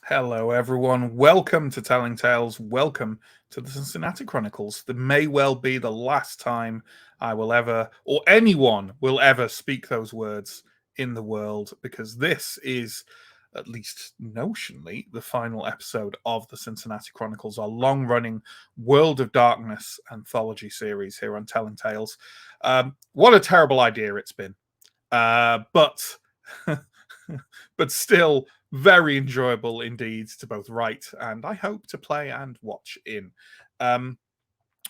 Hello, everyone. Welcome to Telling Tales. Welcome to the Cincinnati Chronicles. There may well be the last time I will ever, or anyone will ever speak those words in the world, because this is, at least notionally, the final episode of the Cincinnati Chronicles, our long running World of Darkness anthology series here on Telling Tales. What a terrible idea it's been. But but still very enjoyable indeed to both write and I hope to play and watch in.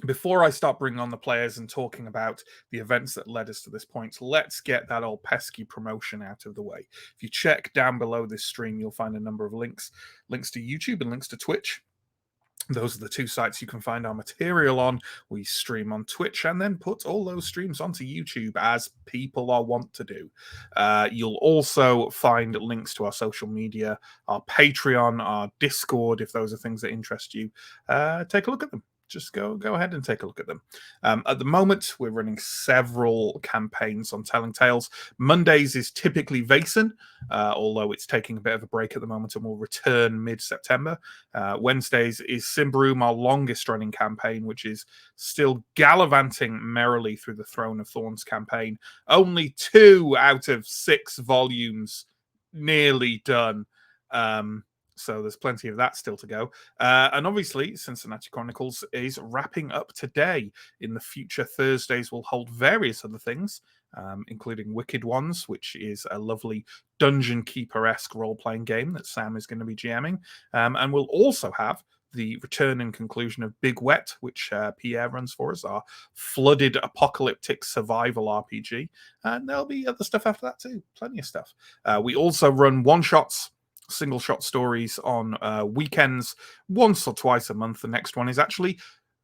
Before I start bringing on the players and talking about the events that led us to this point, let's get that old pesky promotion out of the way. If you check down below this stream, you'll find a number of links to YouTube and links to Twitch. Those are the two sites you can find our material on. We stream on Twitch and then put all those streams onto YouTube, as people are wont to do. You'll also find links to our social media, our Patreon, our Discord, if those are things that interest you. Take a look at them. Just go ahead and take a look at them. At the moment, we're running several campaigns on Telling Tales. Mondays is typically Vaesen, although it's taking a bit of a break at the moment and will return mid-September. Wednesdays is Simbroom, our longest-running campaign, which is still gallivanting merrily through the Throne of Thorns campaign. Only 2 out of 6 volumes nearly done. So there's plenty of that still to go. And obviously, Cincinnati Chronicles is wrapping up today. In the future, Thursdays will hold various other things, including Wicked Ones, which is a lovely dungeon keeper-esque role-playing game that Sam is going to be GMing. And we'll also have the return and conclusion of Big Wet, which Pierre runs for us, our flooded apocalyptic survival RPG. And there'll be other stuff after that too. Plenty of stuff. We also run one-shots, single shot stories on weekends once or twice a month. The next one is actually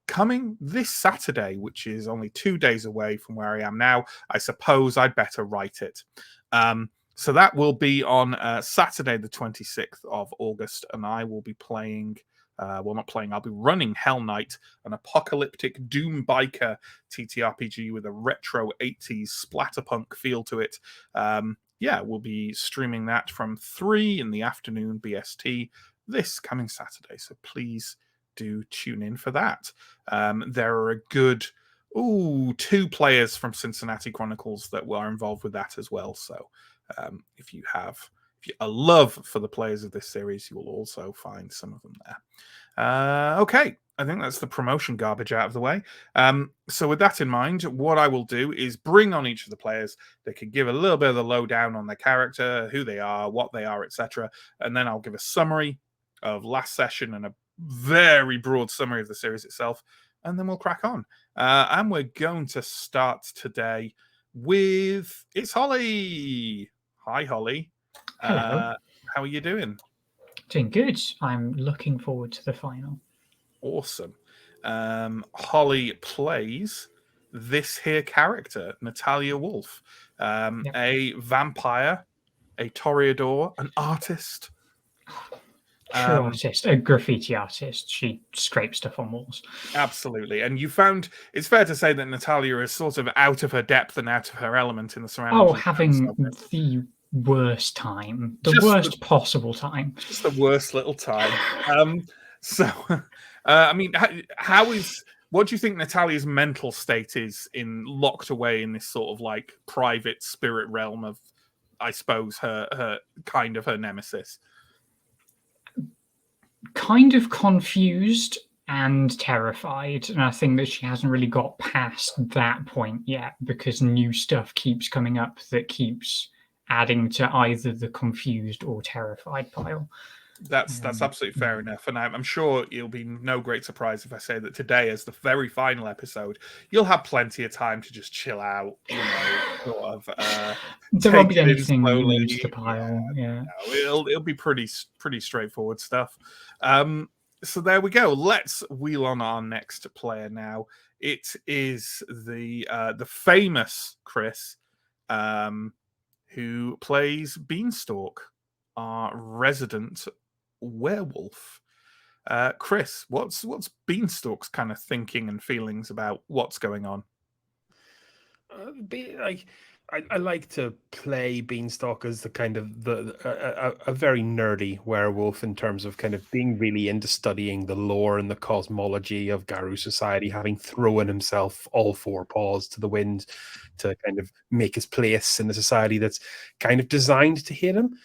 coming this Saturday, which is only 2 days away from where I am now. I suppose I'd better write it. So that will be on Saturday, the 26th of August, and I will be playing. I'll be running Hell Knight, an apocalyptic doom biker TTRPG with a retro 80s splatterpunk feel to it. We'll be streaming that from 3 in the afternoon BST this coming Saturday. So please do tune in for that. There are a good 2 players from Cincinnati Chronicles that were involved with that as well. So if you have a love for the players of this series, you will also find some of them there. Okay. I think that's the promotion garbage out of the way. So with that in mind, what I will do is bring on each of the players. They can give a little bit of the lowdown on their character, who they are, what they are, etc. And then I'll give a summary of last session and a very broad summary of the series itself. And then we'll crack on. And we're going to start today with... It's Holly. Hi, Holly. Hello. How are you doing? Doing good. I'm looking forward to the final. Awesome. Holly plays this here character, Natalia Wolf, a vampire, a toreador, an artist. True artist, a graffiti artist. She scrapes stuff on walls. Absolutely. And you found, it's fair to say that Natalia is sort of out of her depth and out of her element in the surroundings. Oh, having the worst time. Possible time. Just the worst little time. What do you think Natalia's mental state is in locked away in this sort of like private spirit realm of, I suppose, her kind of her nemesis? Kind of confused and terrified, and I think that she hasn't really got past that point yet because new stuff keeps coming up that keeps adding to either the confused or terrified pile. That's absolutely fair enough, and I'm sure it'll be no great surprise if I say that today, as the very final episode, you'll have plenty of time to just chill out, sort of. There won't be anything new to the pile. Yeah. It'll be pretty straightforward stuff. So there we go. Let's wheel on our next player now. It is the famous Chris, who plays Beanstalk, our resident werewolf. Chris, what's Beanstalk's kind of thinking and feelings about what's going on? I like to play Beanstalk as the kind of a very nerdy werewolf in terms of kind of being really into studying the lore and the cosmology of Garou society, having thrown himself all four paws to the wind to kind of make his place in a society that's kind of designed to hate him.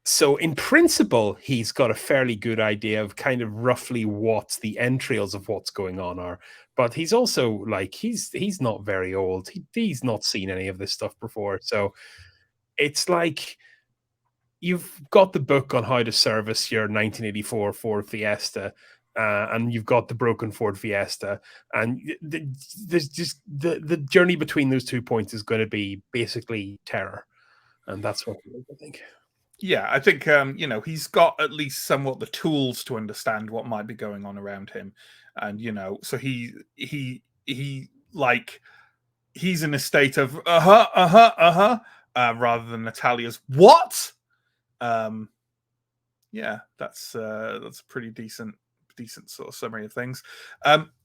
So in principle, he's got a fairly good idea of kind of roughly what the entrails of what's going on are. But he's also like, he's not very old. He's not seen any of this stuff before. So it's like you've got the book on how to service your 1984 Ford Fiesta, and you've got the broken Ford Fiesta, and there's just the journey between those 2 points is going to be basically terror. And that's what I think. Yeah, I think he's got at least somewhat the tools to understand what might be going on around him, and so he's in a state of rather than Natalia's what. Yeah, that's a pretty decent sort of summary of things.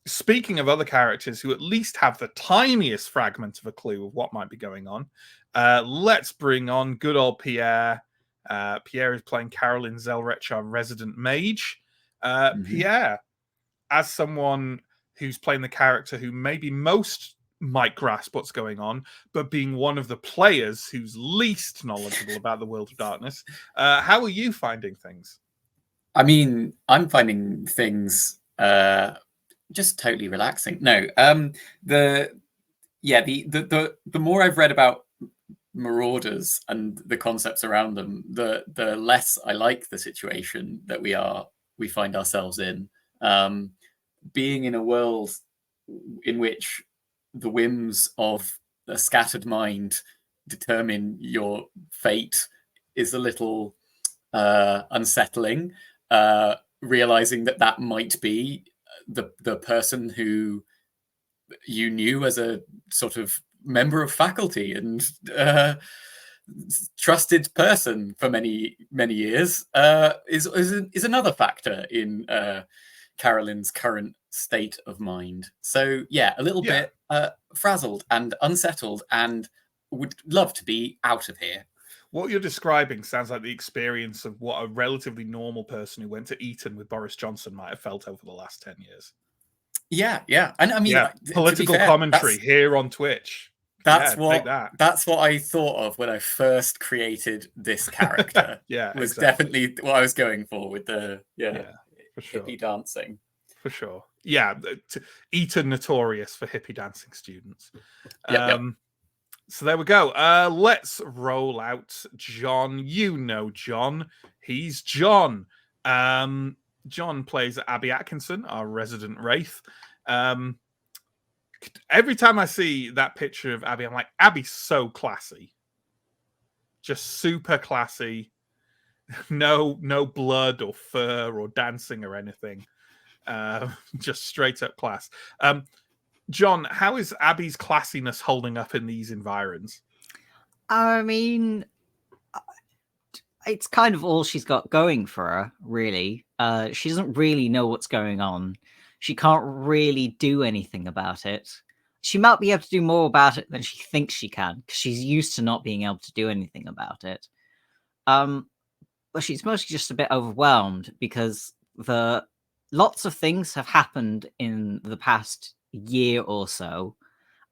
Speaking of other characters who at least have the tiniest fragment of a clue of what might be going on, let's bring on good old Pierre. Pierre is playing Carolyn Zelrech, our resident mage. Pierre, as someone who's playing the character who maybe most might grasp what's going on, but being one of the players who's least knowledgeable about the world of darkness, how are you finding things? I mean, I'm finding things just totally relaxing. No, the more I've read about Marauders and the concepts around them, the less I like the situation that we find ourselves in. Being in a world in which the whims of a scattered mind determine your fate is a little unsettling. Realizing that might be the person who you knew as a sort of member of faculty and trusted person for many years is another factor in Carolyn's current state of mind. So yeah, a little bit frazzled and unsettled, and would love to be out of here. What you're describing sounds like the experience of what a relatively normal person who went to Eton with Boris Johnson might have felt over the last 10 years. Yeah. And I mean, political commentary here on Twitch. That's what I thought of when I first created this character. Was definitely what I was going for with the for sure. Hippie dancing. For sure. Yeah, Eton notorious for hippie dancing students. Yep. So there we go. Let's roll out John. You know John. He's John. John plays Abby Atkinson, our resident Wraith. Every time I see that picture of Abby, I'm like, Abby's so classy. Just super classy. No blood or fur or dancing or anything. Just straight up class. John, how is Abby's classiness holding up in these environs? I mean, it's kind of all she's got going for her, really. She doesn't really know what's going on. She can't really do anything about it. She might be able to do more about it than she thinks she can, because she's used to not being able to do anything about it. But she's mostly just a bit overwhelmed because lots of things have happened in the past year or so,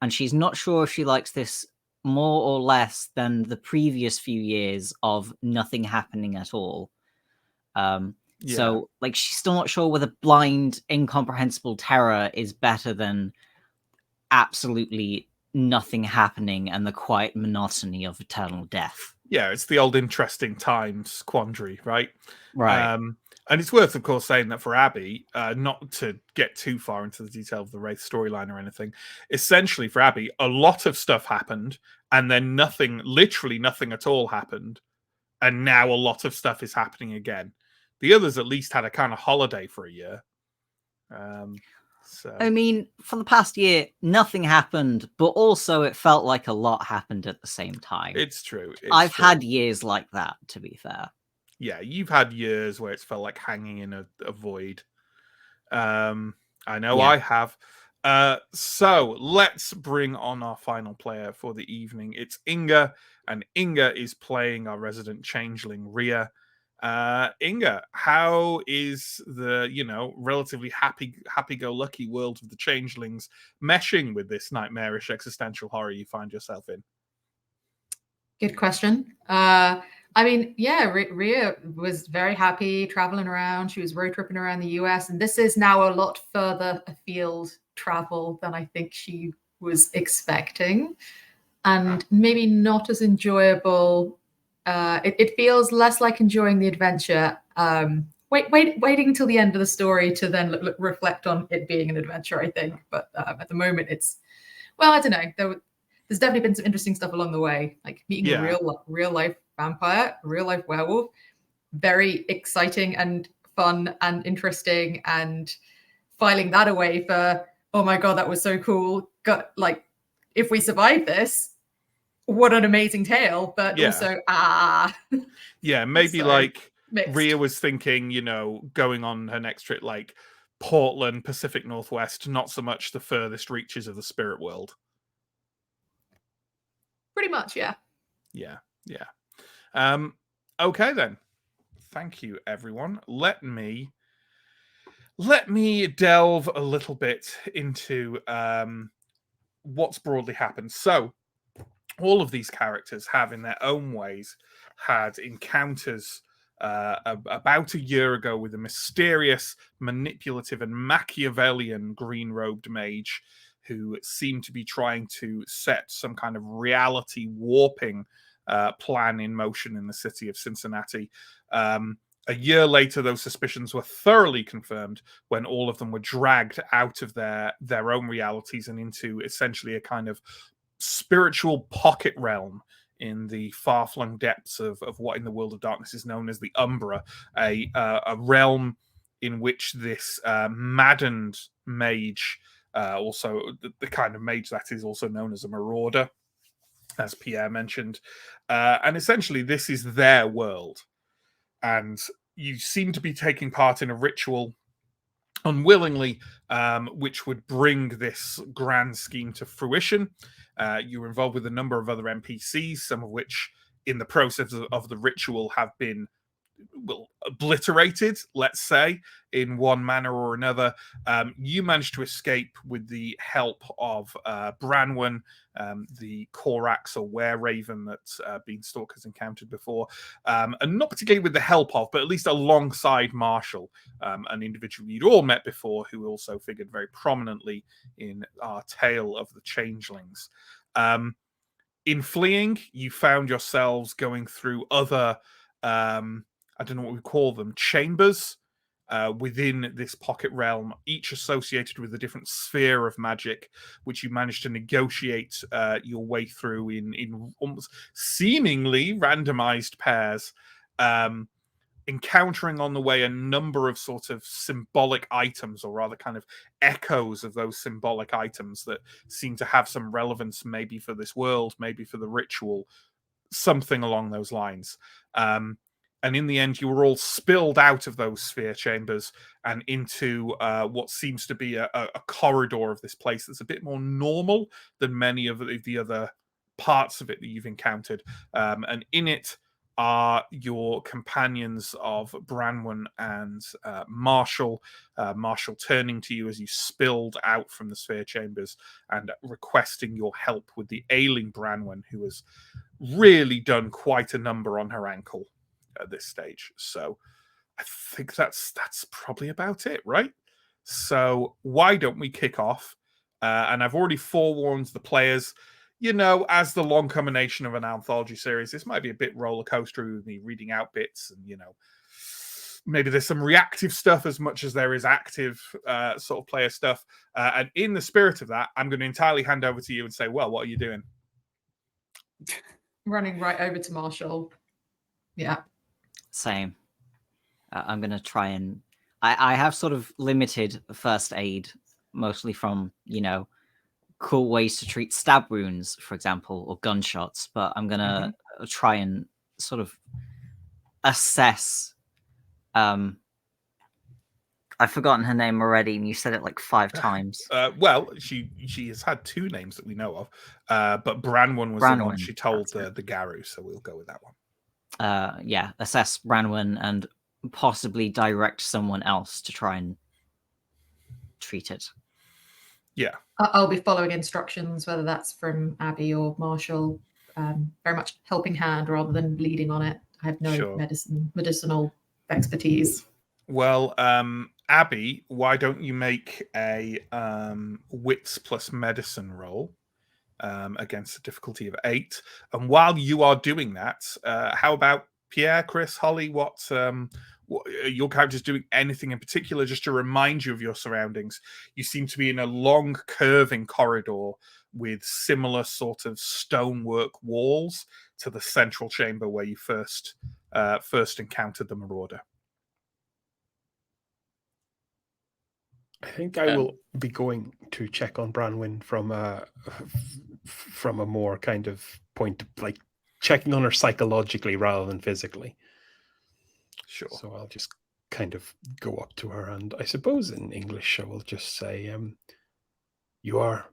and she's not sure if she likes this more or less than the previous few years of nothing happening at all. So like, she's still not sure whether blind, incomprehensible terror is better than absolutely nothing happening and the quiet monotony of eternal death. Yeah, it's the old interesting times quandary, right? Right. And it's worth, of course, saying that for Abby, not to get too far into the detail of the Wraith storyline or anything, essentially for Abby, a lot of stuff happened, and then literally nothing at all happened, and now a lot of stuff is happening again. The others at least had a kind of holiday for a year. I mean, for the past year, nothing happened, but also it felt like a lot happened at the same time. It's true. I've had years like that, to be fair. Yeah, you've had years where it's felt like hanging in a void. I know I have. So let's bring on our final player for the evening. It's Inga, and Inga is playing our resident changeling, Rhea. Inga, how is the relatively happy-go-lucky world of the changelings meshing with this nightmarish existential horror you find yourself in? Good question. I mean, yeah, Rhea was very happy traveling around. She was road tripping around the US, and this is now a lot further afield travel than I think she was expecting, and maybe not as enjoyable. It feels less like enjoying the adventure. Waiting until the end of the story to then reflect on it being an adventure, I think. But at the moment, I don't know. There's definitely been some interesting stuff along the way, like meeting a real life vampire, a real life werewolf. Very exciting and fun and interesting, and filing that away for, oh my god, that was so cool. If we survive this, what an amazing tale. But also, maybe so like mixed. Rhea was thinking, going on her next trip, like Portland, Pacific Northwest, not so much the furthest reaches of the spirit world. Pretty much, yeah. Yeah. Okay then. Thank you, everyone. Let me delve a little bit into what's broadly happened. So, all of these characters have, in their own ways, had encounters about a year ago with a mysterious, manipulative, and Machiavellian green-robed mage who seemed to be trying to set some kind of reality warping plan in motion in the city of Cincinnati. A year later, those suspicions were thoroughly confirmed when all of them were dragged out of their own realities and into essentially a kind of spiritual pocket realm in the far-flung depths of what in the world of darkness is known as the Umbra, a realm in which this maddened mage, also the kind of mage that is also known as a marauder, as Pierre mentioned, and essentially this is their world, and you seem to be taking part in a ritual unwillingly, which would bring this grand scheme to fruition. You were involved with a number of other NPCs, some of which in the process of the ritual have been obliterated, let's say, in one manner or another. You managed to escape with the help of Branwen, the Corax or Were-Raven that Beanstalk has encountered before, and not particularly with the help of, but at least alongside Marshall, an individual you'd all met before who also figured very prominently in our tale of the changelings. In fleeing, you found yourselves going through other I don't know what we call them, chambers within this pocket realm, each associated with a different sphere of magic, which you managed to negotiate your way through in almost seemingly randomized pairs, encountering on the way a number of sort of symbolic items, or rather kind of echoes of those symbolic items that seem to have some relevance maybe for this world, maybe for the ritual, something along those lines. And in the end, you were all spilled out of those sphere chambers and into what seems to be a corridor of this place that's a bit more normal than many of the other parts of it that you've encountered. And in it are your companions of Branwen and Marshall. Marshall turning to you as you spilled out from the sphere chambers and requesting your help with the ailing Branwen, who has really done quite a number on her ankle at this stage. So I think that's probably about it, right? So why don't we kick off? And I've already forewarned the players, as the long combination of an anthology series, this might be a bit roller coaster with me reading out bits, and maybe there's some reactive stuff as much as there is active sort of player stuff. And in the spirit of that, I'm going to entirely hand over to you and say, well, what are you doing? Running right over to Marshall. Yeah. Same. I'm going to try and... I have sort of limited first aid, mostly from, cool ways to treat stab wounds, for example, or gunshots. But I'm going to try and sort of assess I've forgotten her name already, and you said it like 5 times. Well, she has had 2 names that we know of, but Branwen was the one Branwen, she told that's the Garu, so we'll go with that one. Yeah, assess Branwen and possibly direct someone else to try and treat it. Yeah. I'll be following instructions, whether that's from Abby or Marshall. Very much helping hand rather than leading on it. I have no Sure. medicinal expertise. Well, Abby, why don't you make a wits plus medicine roll against a difficulty of 8? And while you are doing that, how about Pierre, Chris, Holly? What your character's doing anything in particular just to remind you of your surroundings? You seem to be in a long, curving corridor with similar sort of stonework walls to the central chamber where you first encountered the Marauder. I think I will be going to check on Branwen from a more kind of point of like checking on her psychologically rather than physically. Sure. So I'll just kind of go up to her, and I suppose in English I will just say, "You are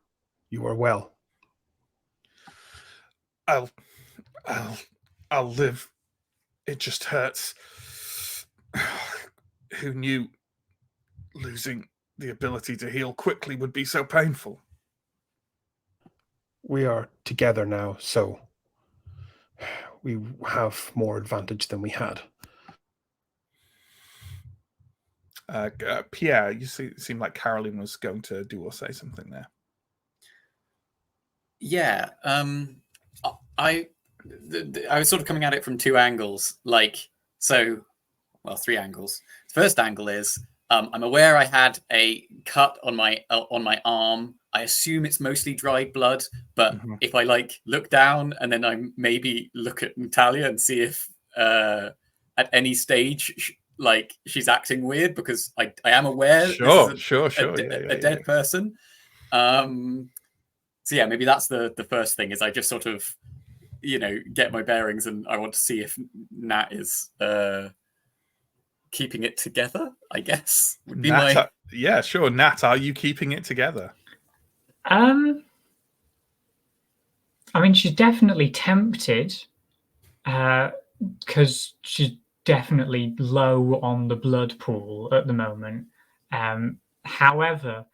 well." I'll live. It just hurts. Who knew losing the ability to heal quickly would be so painful? We are together now, so we have more advantage than we had. Pierre, you seem like Caroline was going to do or say something there. Yeah, I was sort of coming at it from 2 angles. Like, so, well, 3 angles. The first angle is I'm aware I had a cut on my arm. I assume it's mostly dried blood, but if I like look down and then I maybe look at Natalia and see if at any stage like she's acting weird, because I am aware this is a dead person. So yeah, maybe that's the first thing, is I just sort of, get my bearings, and I want to see if Nat is keeping it together, I guess. Would be Nat, yeah, sure. Nat, are you keeping it together? I mean, she's definitely tempted, because she's definitely low on the blood pool at the moment. However,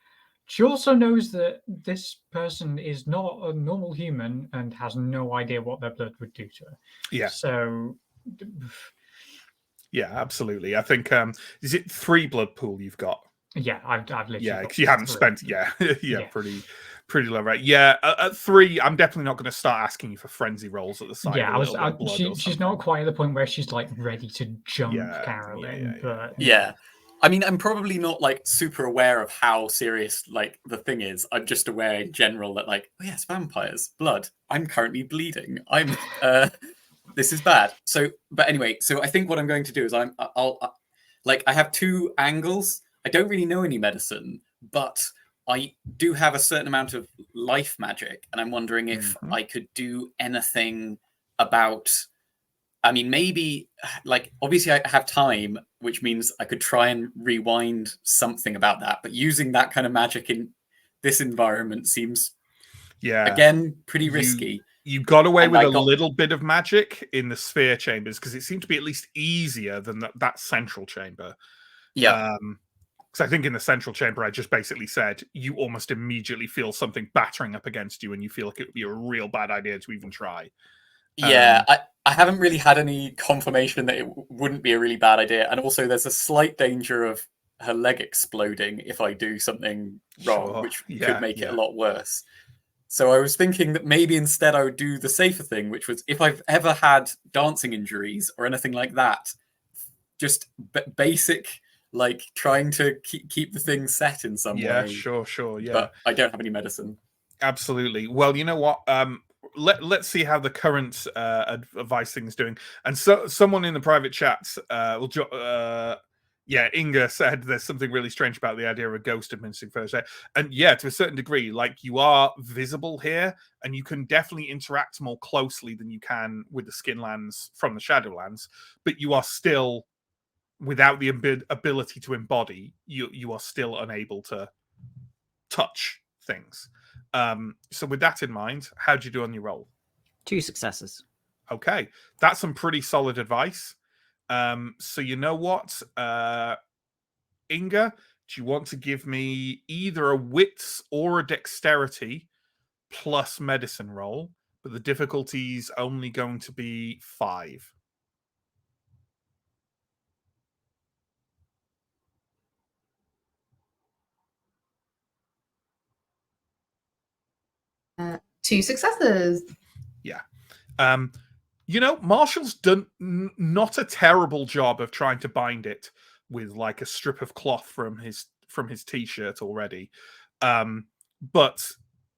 she also knows that this person is not a normal human and has no idea what their blood would do to her. Yeah. So, yeah, absolutely. I think is it 3 blood pool you've got? Yeah, I've literally. Yeah, because you haven't 3. spent. Yeah, pretty low rate. Yeah, at 3, I'm definitely not going to start asking you for frenzy rolls at the side. Yeah, she's not quite at the point where she's like ready to jump Caroline, but yeah. I mean, I'm probably not like super aware of how serious like the thing is. I'm just aware in general that like, oh yes, vampires, blood. I'm currently bleeding. I'm this is bad. So, but anyway, so I think what I'm going to do is I'll I have 2 angles. I don't really know any medicine, but I do have a certain amount of life magic, and I'm wondering if I could do anything about. I mean, maybe, like, obviously I have time, which means I could try and rewind something about that. But using that kind of magic in this environment seems, again, pretty risky. You got away with a little bit of magic in the sphere chambers, because it seemed to be at least easier than that central chamber. Yeah. Because I think in the central chamber, I just basically said, you almost immediately feel something battering up against you, and you feel like it would be a real bad idea to even try. Yeah, I haven't really had any confirmation that it wouldn't be a really bad idea. And also there's a slight danger of her leg exploding if I do something wrong, which could make it a lot worse. So I was thinking that maybe instead I would do the safer thing, which was if I've ever had dancing injuries or anything like that, just basic, like trying to keep the thing set in some way. Yeah, sure, yeah. But I don't have any medicine. Absolutely. Well, you know what? Let's see how the current advice thing is doing. And so someone in the private chat Inga said there's something really strange about the idea of a ghost administering first aid. And yeah, to a certain degree, like, you are visible here, and you can definitely interact more closely than you can with the Skinlands from the Shadowlands, but you are still without the ability to embody, you are still unable to touch things. So with that in mind, how'd you do on your roll? 2 successes. Okay, that's some pretty solid advice. So you know what, Inga, do you want to give me either a wits or a dexterity plus medicine roll? But the difficulty's only going to be 5. Two successes. Yeah. You know, Marshall's done not a terrible job of trying to bind it with like a strip of cloth from his t-shirt already. But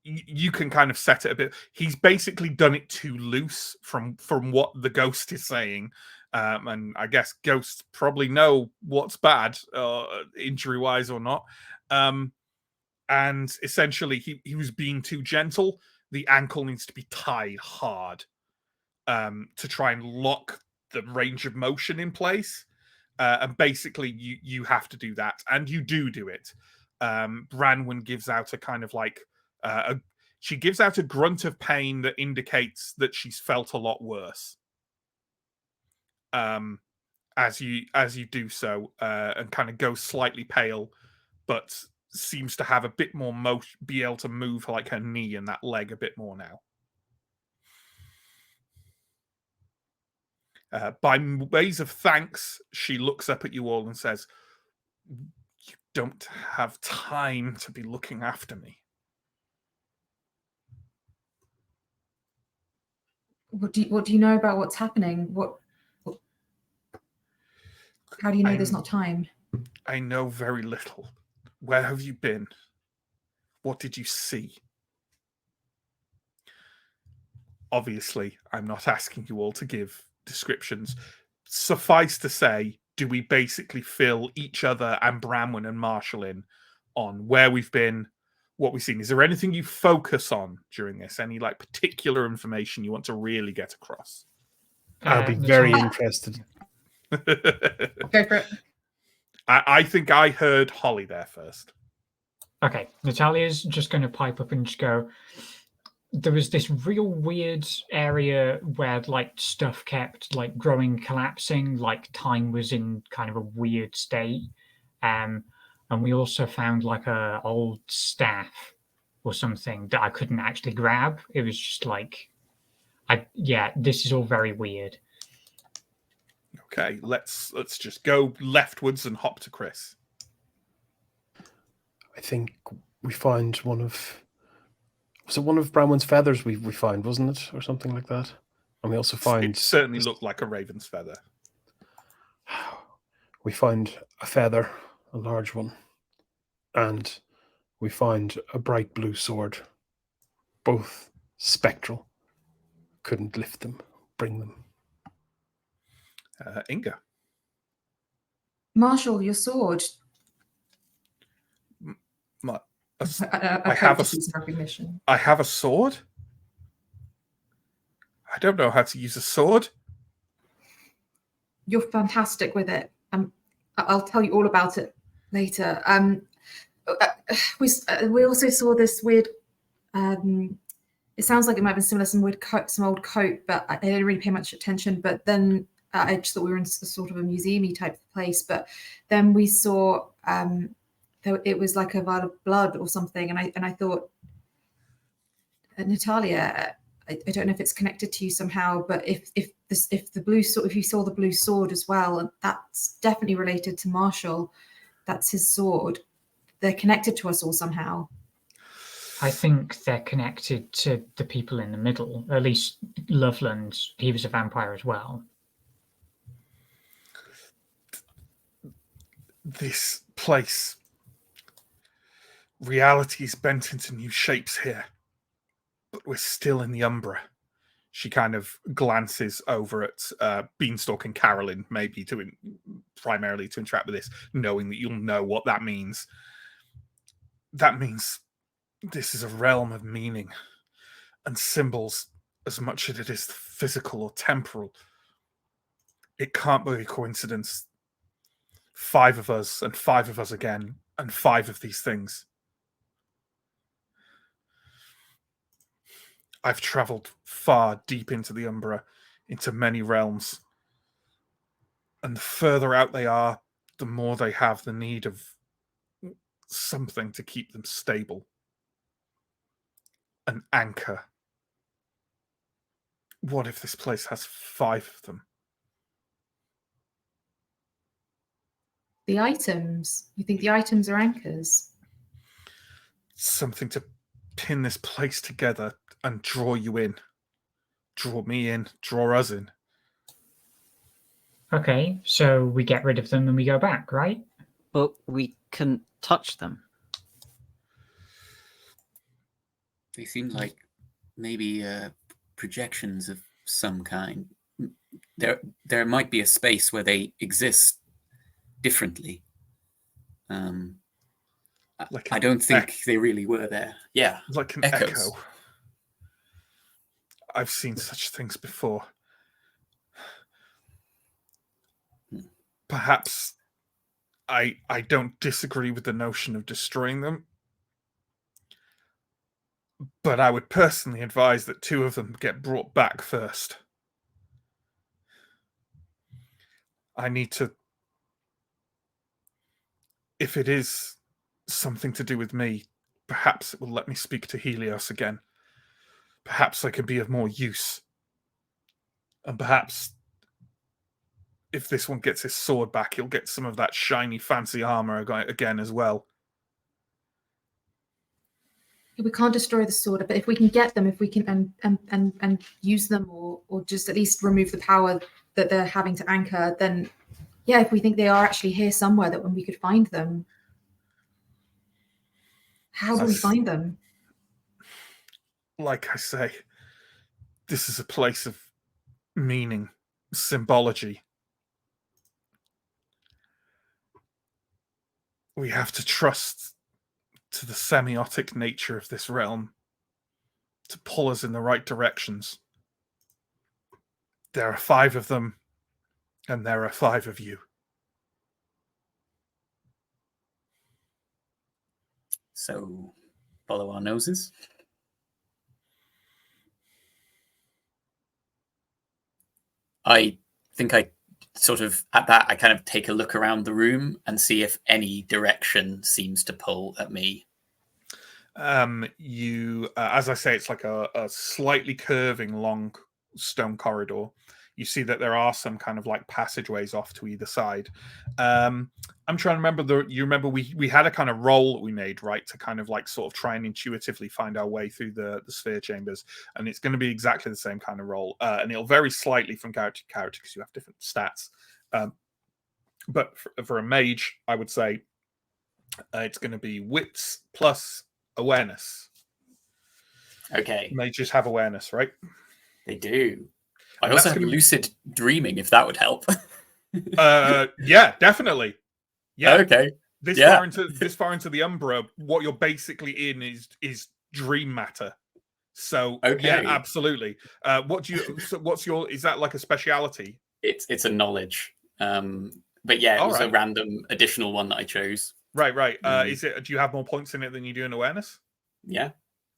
you can kind of set it a bit. He's basically done it too loose from what the ghost is saying. And I guess ghosts probably know what's bad, injury-wise or not. And essentially he was being too gentle. The ankle needs to be tied hard to try and lock the range of motion in place. And basically you have to do that. And you do it. Branwen gives out a kind of like she gives out a grunt of pain that indicates that she's felt a lot worse. As you do so, and kind of goes slightly pale, but seems to have a bit more motion, be able to move like her knee and that leg a bit more now. By ways of thanks, she looks up at you all and says, "You don't have time to be looking after me." What do you know about what's happening? How do you know there's not time? I know very little. Where have you been? What did you see? Obviously, I'm not asking you all to give descriptions. Suffice to say, do we basically fill each other and Branwen and Marshall in on where we've been, what we've seen? Is there anything you focus on during this? Any like particular information you want to really get across? I'll be very interested. Go for it. I think I heard Holly there first. Okay, Natalia's just going to pipe up and just go, there was this real weird area where like stuff kept like growing, collapsing, like time was in kind of a weird state. And we also found like a old staff or something that I couldn't actually grab. It was just like, this is all very weird. Okay, let's just go leftwards and hop to Chris. I think we found one of Branwen's feathers we found, wasn't it? Or something like that. And we also found... It certainly looked like a raven's feather. We found a feather, a large one. And we found a bright blue sword. Both spectral. Couldn't lift them, bring them. Inga. Marshall, your sword. I have a recognition. I have a sword? I don't know how to use a sword. You're fantastic with it. I'll tell you all about it later. We also saw this weird. It sounds like it might have been similar, some weird coat, some old coat, but I didn't really pay much attention. But then I just thought we were in sort of a museum-y type of place. But then we saw it was like a vial of blood or something, and I thought, Natalia, I don't know if it's connected to you somehow, but if the blue sword, if you saw the blue sword as well, that's definitely related to Marshall. That's his sword. They're connected to us all somehow. I think they're connected to the people in the middle. At least Loveland, he was a vampire as well. This place. Reality is bent into new shapes here. But we're still in the Umbra. She kind of glances over at Beanstalk and Carolyn, maybe primarily to interact with this, knowing that you'll know what that means. That means this is a realm of meaning and symbols as much as it is physical or temporal. It can't be a coincidence 5 of us, and 5 of us again, and 5 of these things. I've travelled far deep into the Umbra, into many realms. And the further out they are, the more they have the need of something to keep them stable. An anchor. What if this place has 5 of them? The items. You think the items are anchors? Something to pin this place together and draw you in. Draw me in, draw us in. Okay, so we get rid of them and we go back, right? But we can touch them. They seem like maybe projections of some kind. There might be a space where they exist differently. Like I don't think they really were there. Yeah, like an echoes. echo. I've seen such things before. Perhaps I don't disagree with the notion of destroying them, but I would personally advise that 2 of them get brought back first. I need to... If it is something to do with me, perhaps it will let me speak to Helios again. Perhaps I can be of more use. And perhaps if this one gets his sword back, he'll get some of that shiny, fancy armor again as well. We can't destroy the sword, but if we can get them, if we can and use them, or just at least remove the power that they're having to anchor, then yeah, if we think they are actually here somewhere, that when we could find them, how do we find them? Like I say, this is a place of meaning, symbology. We have to trust to the semiotic nature of this realm to pull us in the right directions. There are 5 of them, and there are 5 of you. So, follow our noses. I think I sort of, at that, I kind of take a look around the room and see if any direction seems to pull at me. As I say, it's like a slightly curving long stone corridor. You see that there are some kind of like passageways off to either side. I'm trying to remember you remember we had a kind of roll that we made, right, to kind of like sort of try and intuitively find our way through the sphere chambers, and it's going to be exactly the same kind of roll, and it'll vary slightly from character to character because you have different stats. But for a mage, I would say it's going to be wits plus awareness. Okay. Mages have awareness, right? They do. I also have lucid dreaming, if that would help. Yeah, definitely. Yeah. Okay. This far into the Umbra, what you're basically in is dream matter. So yeah, absolutely. What's your? Is that like a speciality? It's a knowledge. But yeah, it was a random additional one that I chose. Right. Is it? Do you have more points in it than you do in awareness? Yeah.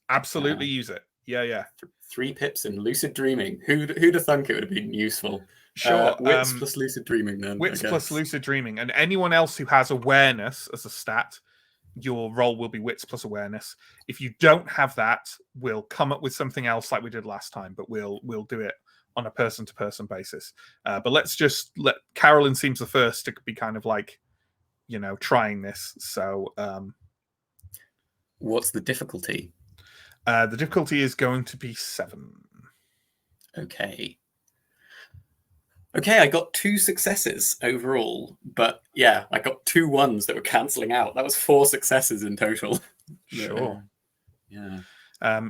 Absolutely use it. Yeah. 3 pips in lucid dreaming. Who'd have thunk it would have been useful? Sure. Wits plus lucid dreaming then. Wits plus lucid dreaming. And anyone else who has awareness as a stat, your roll will be wits plus awareness. If you don't have that, we'll come up with something else like we did last time, but we'll do it on a person-to-person basis. But let's just let Carolyn seems the first to be kind of like, trying this. So what's the difficulty? The difficulty is going to be 7. Okay, I got 2 successes overall, but yeah, I got 2 ones that were cancelling out. That was 4 successes in total. Sure. Yeah.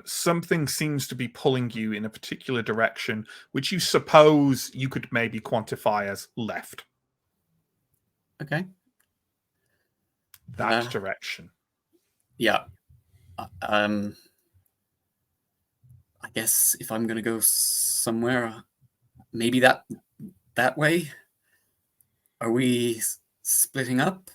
Something seems to be pulling you in a particular direction, which you suppose you could maybe quantify as left. Okay. That direction. Yeah. I guess if I'm going to go somewhere, maybe that way. Are we Splitting up.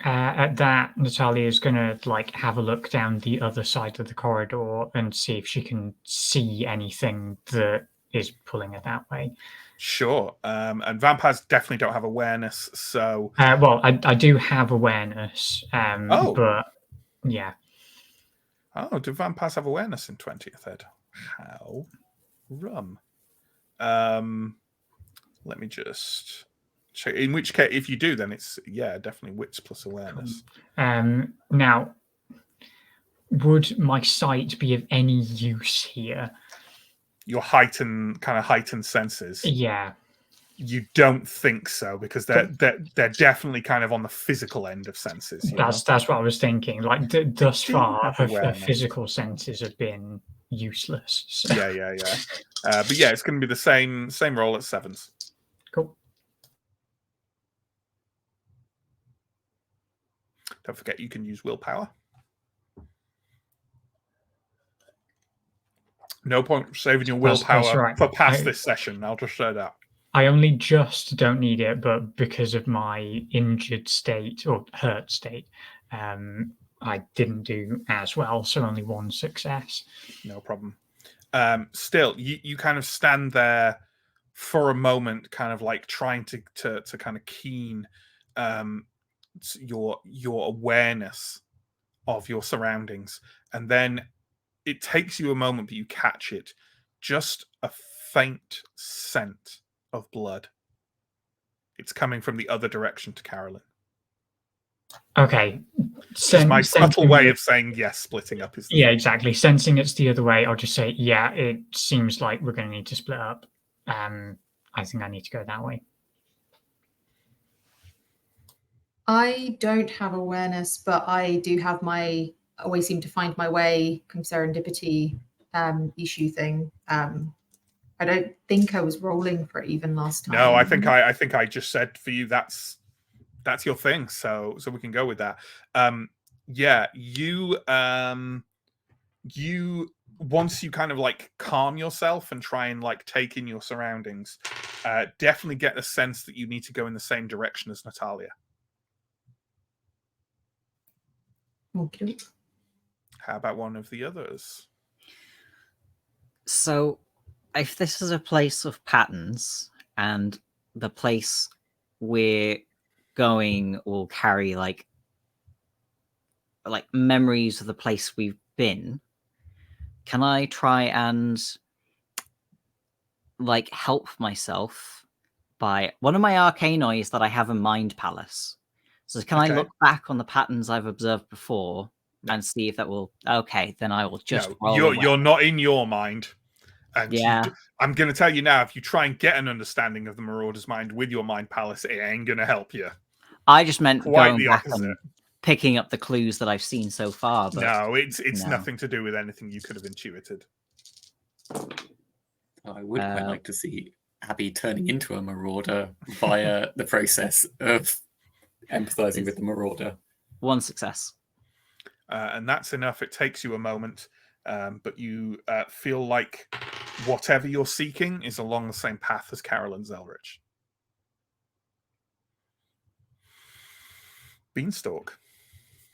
At that, Natalia is going to like have a look down the other side of the corridor and see if she can see anything that is pulling her that way. Sure. And vampires definitely don't have awareness, so Well, I do have awareness. Oh. But yeah. Oh, do vampires have awareness in 20th Ed? How rum. Let me just check. In which case, if you do, then it's definitely wits plus awareness. Now, would my sight be of any use here? Your heightened senses. Yeah. You don't think so, because they're definitely kind of on the physical end of senses. That's what I was thinking. Like thus far, have her physical senses have been useless. So. Yeah. But yeah, it's going to be the same roll at 7s. Cool. Don't forget you can use willpower. No point saving your willpower that's right. for past this session. I'll just say that. I only just don't need it, but because of my injured state or hurt state, I didn't do as well, so only 1 success. No problem. Still, you kind of stand there for a moment, kind of like trying to kind of keen your awareness of your surroundings, and then it takes you a moment, but you catch it. Just a faint scent of blood. It's coming from the other direction to Carolyn. Okay. It's my subtle way of saying yes, splitting up is exactly. Sensing it's the other way, I'll just say, yeah, it seems like we're going to need to split up. I think I need to go that way. I don't have awareness, but I do have my always seem to find my way kind of serendipity issue thing. I don't think I was rolling for it even last time. No, I think I just said for you that's your thing, so we can go with that. You once you kind of like calm yourself and try and like take in your surroundings, definitely get the sense that you need to go in the same direction as Natalia. Okay. How about one of the others? So, if this is a place of patterns and the place we're going will carry like memories of the place we've been, can I try and like help myself by one of my arcanoids is that I have a mind palace. So can I look back on the patterns I've observed before and see if that will? Okay, then I will just. No, you're not in your mind. And yeah, I'm going to tell you now, if you try and get an understanding of the Marauder's mind with your mind palace, it ain't going to help you. I just meant quite going the back opposite. and picking up the clues that I've seen so far. But no, it's nothing to do with anything you could have intuited. I would quite like to see Abby turning into a Marauder via the process of empathizing with the Marauder. 1 success. And that's enough. It takes you a moment, but you feel like whatever you're seeking is along the same path as Carolyn Zelrich. Beanstalk.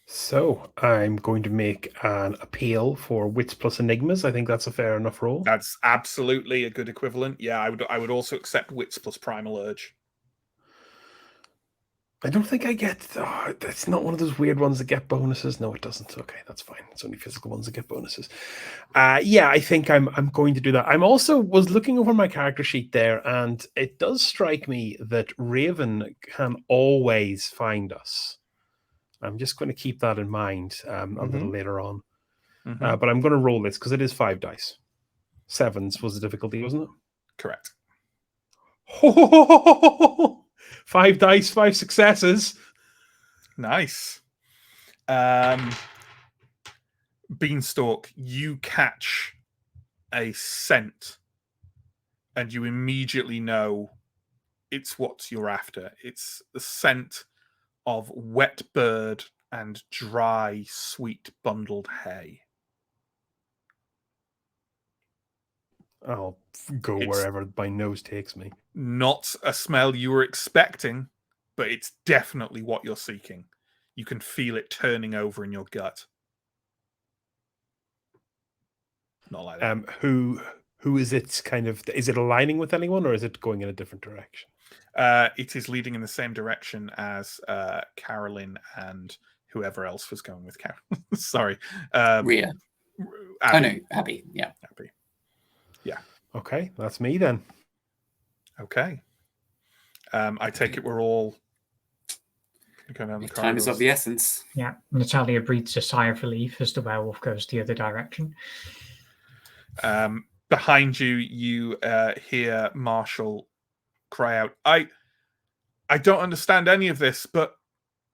So I'm going to make an appeal for wits plus enigmas. I think that's a fair enough roll. That's absolutely a good equivalent. Yeah, I would also accept wits plus primal urge. I don't think I get. That's not one of those weird ones that get bonuses. No, it doesn't. Okay, that's fine. It's only physical ones that get bonuses. Yeah, I think I'm going to do that. I'm also was looking over my character sheet there, and it does strike me that Raven can always find us. I'm just going to keep that in mind a little later on. But I'm going to roll this because it is 5 dice. 7s was the difficulty, wasn't it? Correct. 5 dice, 5 successes. Nice. Beanstalk, you catch a scent and you immediately know it's what you're after. It's the scent of wet bird and dry, sweet bundled hay. I'll go wherever my nose takes me. Not a smell you were expecting but it's definitely what you're seeking. You can feel it turning over in your gut. Not like that. Who is it kind of? Is it aligning with anyone, or is it going in a different direction? It is leading in the same direction as Carolyn and whoever else was going with Carolyn. Sorry. Rhea. Abby. Oh, no, Abby. Yeah. Abby. Yeah. Okay, that's me then. Okay. I take it we're all going down the Time is corridors. of the essence. Yeah, Natalia breathes a sigh of relief as the werewolf goes the other direction. Behind you, you hear Marshall cry out, I don't understand any of this, but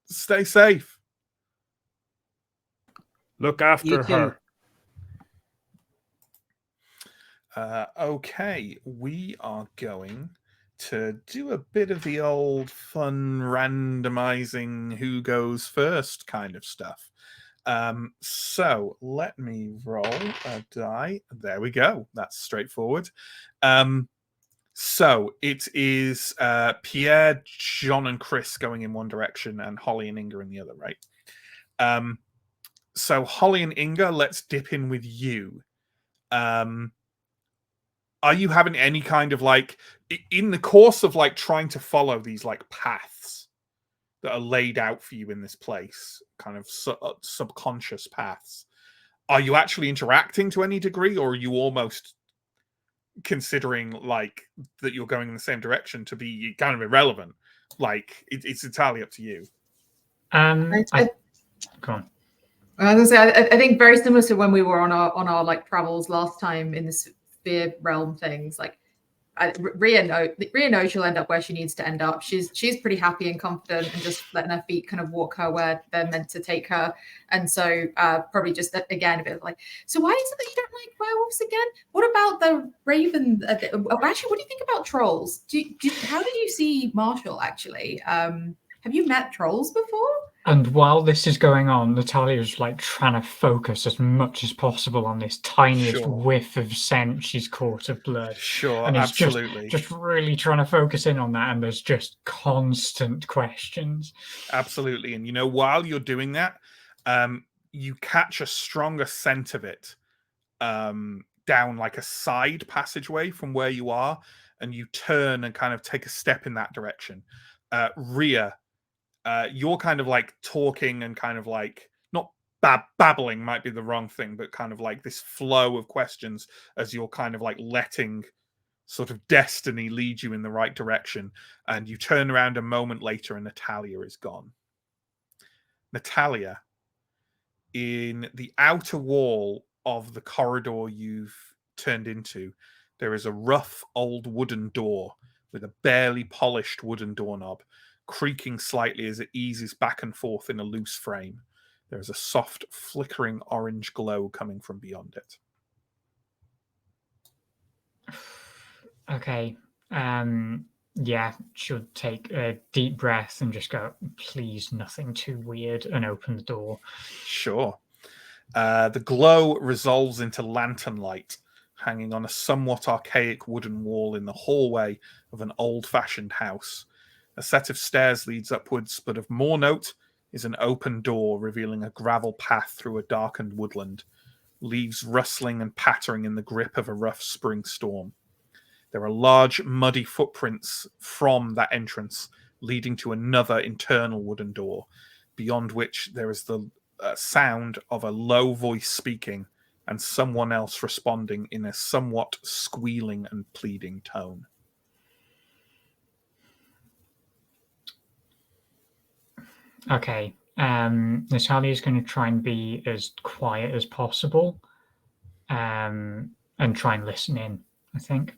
stay safe. Look after her. Okay, we are going to do a bit of the old fun randomizing who goes first kind of stuff. So let me roll a die. There we go. That's straightforward. So it is Pierre, John, and Chris going in one direction, and Holly and Inga in the other, right? So Holly and Inga, let's dip in with you. Are you having any kind of like, in the course of like trying to follow these like paths that are laid out for you in this place, kind of subconscious paths, are you actually interacting to any degree, or are you almost considering like that you're going in the same direction to be kind of irrelevant? Like it's entirely up to you. Go on. I was gonna say, I think very similar to when we were on our like travels last time in the sphere realm things. Like Rhea knows she'll end up where she needs to end up. She's pretty happy and confident, and just letting her feet kind of walk her where they're meant to take her. And so probably just again a bit of like, so why is it that you don't like werewolves again? What about the raven? Actually, what do you think about trolls? How did you see Marshall actually? Have you met trolls before? And while this is going on, Natalia is like trying to focus as much as possible on this tiniest whiff of scent she's caught of blood. Sure, and it's absolutely. Just really trying to focus in on that, and there's just constant questions. Absolutely. And you know, while you're doing that, you catch a stronger scent of it down like a side passageway from where you are, and you turn and kind of take a step in that direction. Rhea, you're kind of like talking and kind of like not babbling might be the wrong thing, but kind of like this flow of questions as you're kind of like letting sort of destiny lead you in the right direction. And you turn around a moment later and Natalia is gone. Natalia, in the outer wall of the corridor you've turned into, there is a rough old wooden door with a barely polished wooden doorknob, creaking slightly as it eases back and forth in a loose frame. There is a soft, flickering orange glow coming from beyond it. Okay. Yeah, she'll take a deep breath and just go, please, nothing too weird, and open the door. Sure. The glow resolves into lantern light, hanging on a somewhat archaic wooden wall in the hallway of an old-fashioned house. A set of stairs leads upwards, but of more note is an open door revealing a gravel path through a darkened woodland, leaves rustling and pattering in the grip of a rough spring storm. There are large, muddy footprints from that entrance, leading to another internal wooden door, beyond which there is the sound of a low voice speaking and someone else responding in a somewhat squealing and pleading tone. Okay. Natalia's going to try and be as quiet as possible, and try and listen in, I think.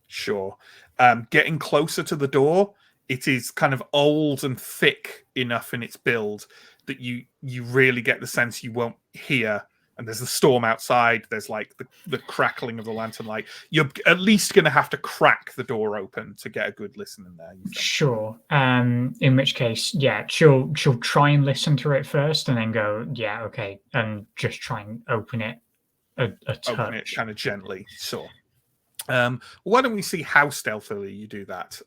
Sure. Getting closer to the door, it is kind of old and thick enough in its build that you really get the sense you won't hear. And there's the storm outside. There's like the crackling of the lantern light. You're at least going to have to crack the door open to get a good listen in there. Sure. In which case, yeah, she'll try and listen to it first, and then go, yeah, okay, and just try and open it a touch. Open it kind of gently. Sure. Why don't we see how stealthily you do that?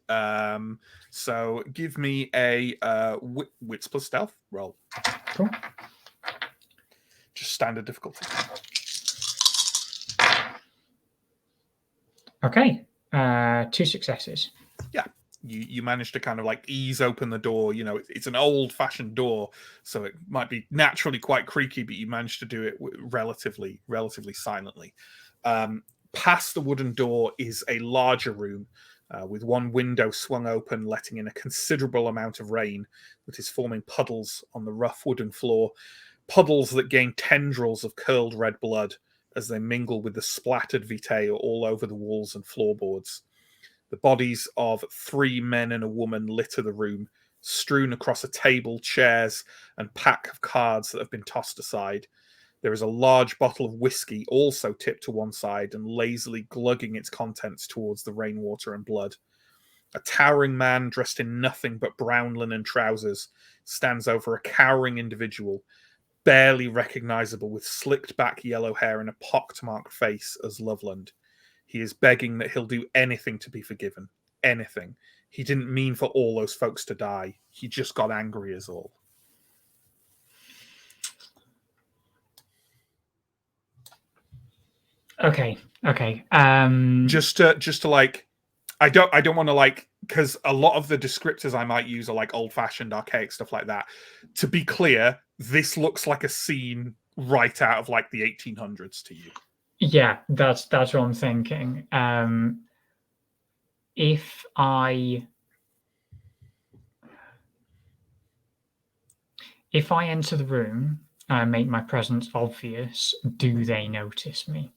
So give me a wits plus stealth roll. Cool. Just standard difficulty. Okay. 2 successes. Yeah. You manage to kind of like ease open the door. You know, it's an old-fashioned door, so it might be naturally quite creaky, but you manage to do it relatively silently. Past the wooden door is a larger room with one window swung open, letting in a considerable amount of rain that is forming puddles on the rough wooden floor, puddles that gain tendrils of curled red blood as they mingle with the splattered vitae all over the walls and floorboards. The bodies of 3 men and a woman litter the room, strewn across a table, chairs, and pack of cards that have been tossed aside. There is a large bottle of whiskey also tipped to one side and lazily glugging its contents towards the rainwater and blood. A towering man dressed in nothing but brown linen trousers stands over a cowering individual, barely recognizable with slicked back yellow hair and a pockmarked face as Loveland. He is begging that he'll do anything to be forgiven. Anything. He didn't mean for all those folks to die. He just got angry is all. Okay. Just to like, I don't want to like, because a lot of the descriptors I might use are like old-fashioned, archaic stuff like that. To be clear, this looks like a scene right out of like the 1800s to you. Yeah, that's what I'm thinking. If I enter the room and I make my presence obvious, do they notice me?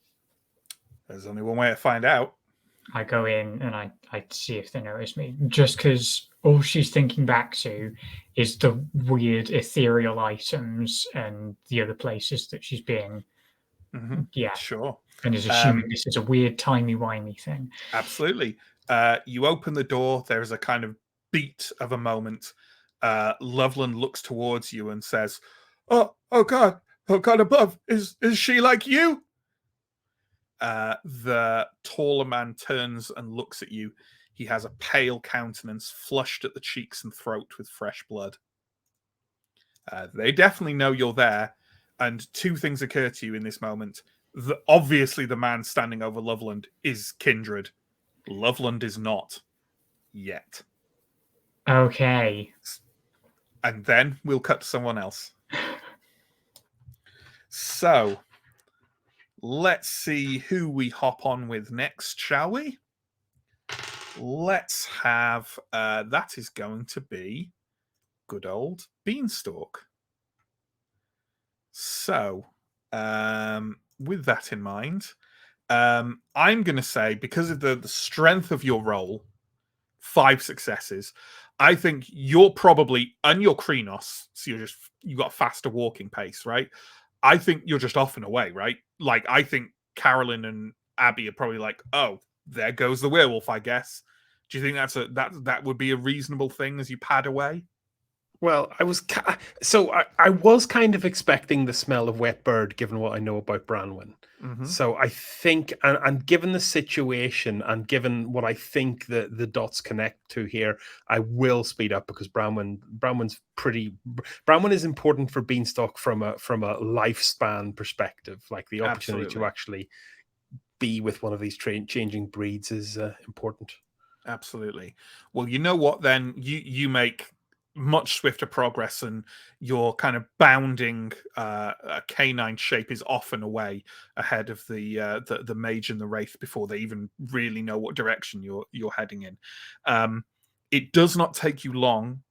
There's only one way to find out. I go in and I see if they notice me. Just because all she's thinking back to is the weird ethereal items and the other places that she's been. Mm-hmm. Yeah, sure. And is assuming this is a weird timey-wimey thing. Absolutely. You open the door. There's a kind of beat of a moment. Loveland looks towards you and says, "Oh God above! Is she like you?" The taller man turns and looks at you. He has a pale countenance, flushed at the cheeks and throat with fresh blood. They definitely know you're there, and 2 things occur to you in this moment. Obviously, the man standing over Loveland is kindred. Loveland is not yet. Okay. And then we'll cut to someone else. So, let's see who we hop on with next, shall we? Let's have, that is going to be good old Beanstalk. So, with that in mind, I'm going to say, because of the strength of your roll, 5 successes, I think you're probably, and you're Krenos, so you got a faster walking pace, right? I think you're just off and away, right? Like, I think Carolyn and Abby are probably like, oh, there goes the werewolf, I guess. Do you think that would be a reasonable thing as you pad away? Well, I was kind of expecting the smell of wet bird, given what I know about Branwen. Mm-hmm. So I think, and given the situation, and given what I think the dots connect to here, I will speed up because Branwen is important for Beanstalk from a lifespan perspective. Like the opportunity to actually be with one of these changing breeds is important. Absolutely. Well, you know what? Then you make much swifter progress, and your kind of bounding canine shape is off and away ahead of the mage and the wraith before they even really know what direction you're heading in. It does not take you long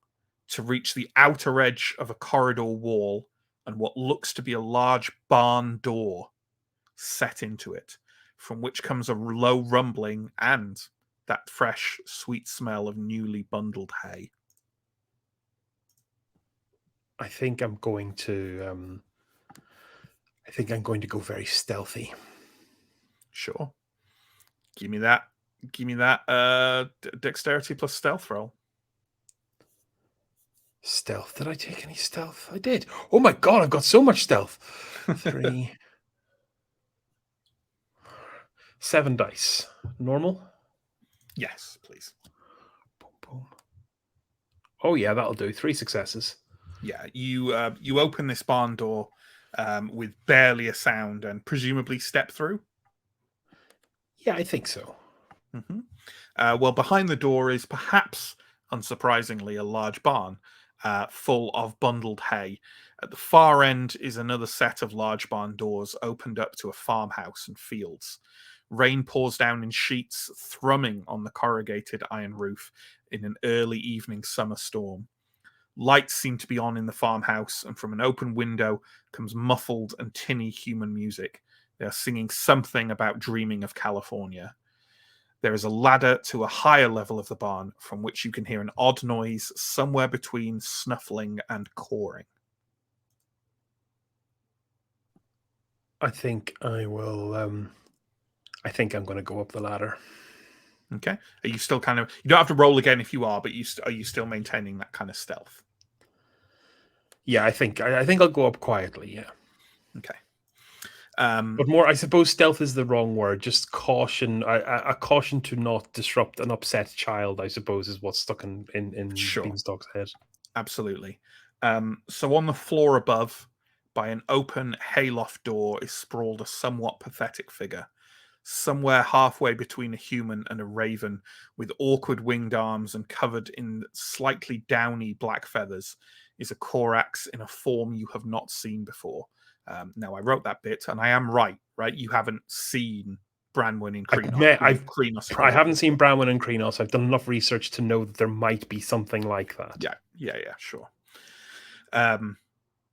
to reach the outer edge of a corridor wall and what looks to be a large barn door set into it, from which comes a low rumbling and that fresh, sweet smell of newly bundled hay. I think I'm going to go very stealthy. Sure. Give me that dexterity plus stealth roll. Stealth. Did I take any stealth? I did. Oh my God, I've got so much stealth. 3. 7 dice. Normal? Yes, please. Boom, boom. Oh, yeah, that'll do. 3 successes. Yeah, you open this barn door with barely a sound and presumably step through. Yeah, I think so. Mm-hmm. Well, behind the door is perhaps, unsurprisingly, a large barn full of bundled hay. At the far end is another set of large barn doors opened up to a farmhouse and fields. Rain pours down in sheets, thrumming on the corrugated iron roof in an early evening summer storm. Lights seem to be on in the farmhouse, and from an open window comes muffled and tinny human music. They are singing something about dreaming of California. There is a ladder to a higher level of the barn from which you can hear an odd noise somewhere between snuffling and cawing. I think I will. I think I'm going to go up the ladder. Okay. Are you still kind of... You don't have to roll again if you are, but are you still maintaining that kind of stealth? Yeah, I think I'll go up quietly. Yeah. Okay. But more, I suppose stealth is the wrong word. Just caution. A caution to not disrupt an upset child, I suppose, is what's stuck in Sure. Beanstalk's head. Absolutely. So on the floor above, by an open hayloft door, is sprawled a somewhat pathetic figure. Somewhere halfway between a human and a raven, with awkward winged arms and covered in slightly downy black feathers, is a Korax in a form you have not seen before. Now, I wrote that bit, and I am right? You haven't seen Branwen in Krenos. I haven't seen Branwen and Krenos. I've done enough research to know that there might be something like that. Yeah, sure.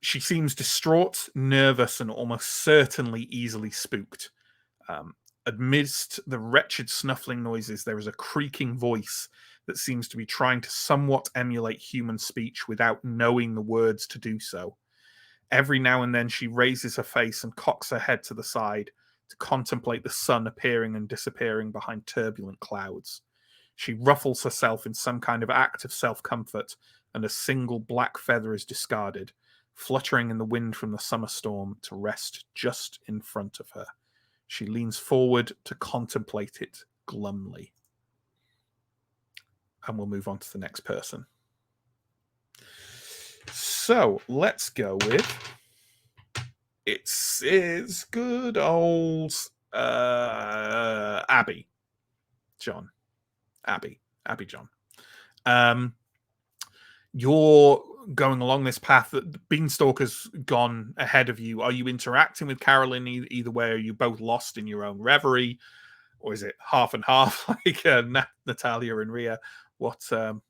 She seems distraught, nervous, and almost certainly easily spooked. Amidst the wretched snuffling noises, there is a creaking voice that seems to be trying to somewhat emulate human speech without knowing the words to do so. Every now and then she raises her face and cocks her head to the side to contemplate the sun appearing and disappearing behind turbulent clouds. She ruffles herself in some kind of act of self-comfort, and a single black feather is discarded, fluttering in the wind from the summer storm to rest just in front of her. She leans forward to contemplate it glumly. And we'll move on to the next person. So let's go with it's good old Abby John. You're going along this path that the Beanstalk has gone ahead of you. Are you interacting with Carolyn either way? Are you both lost in your own reverie? Or is it half and half like Natalia and Rhea? What's the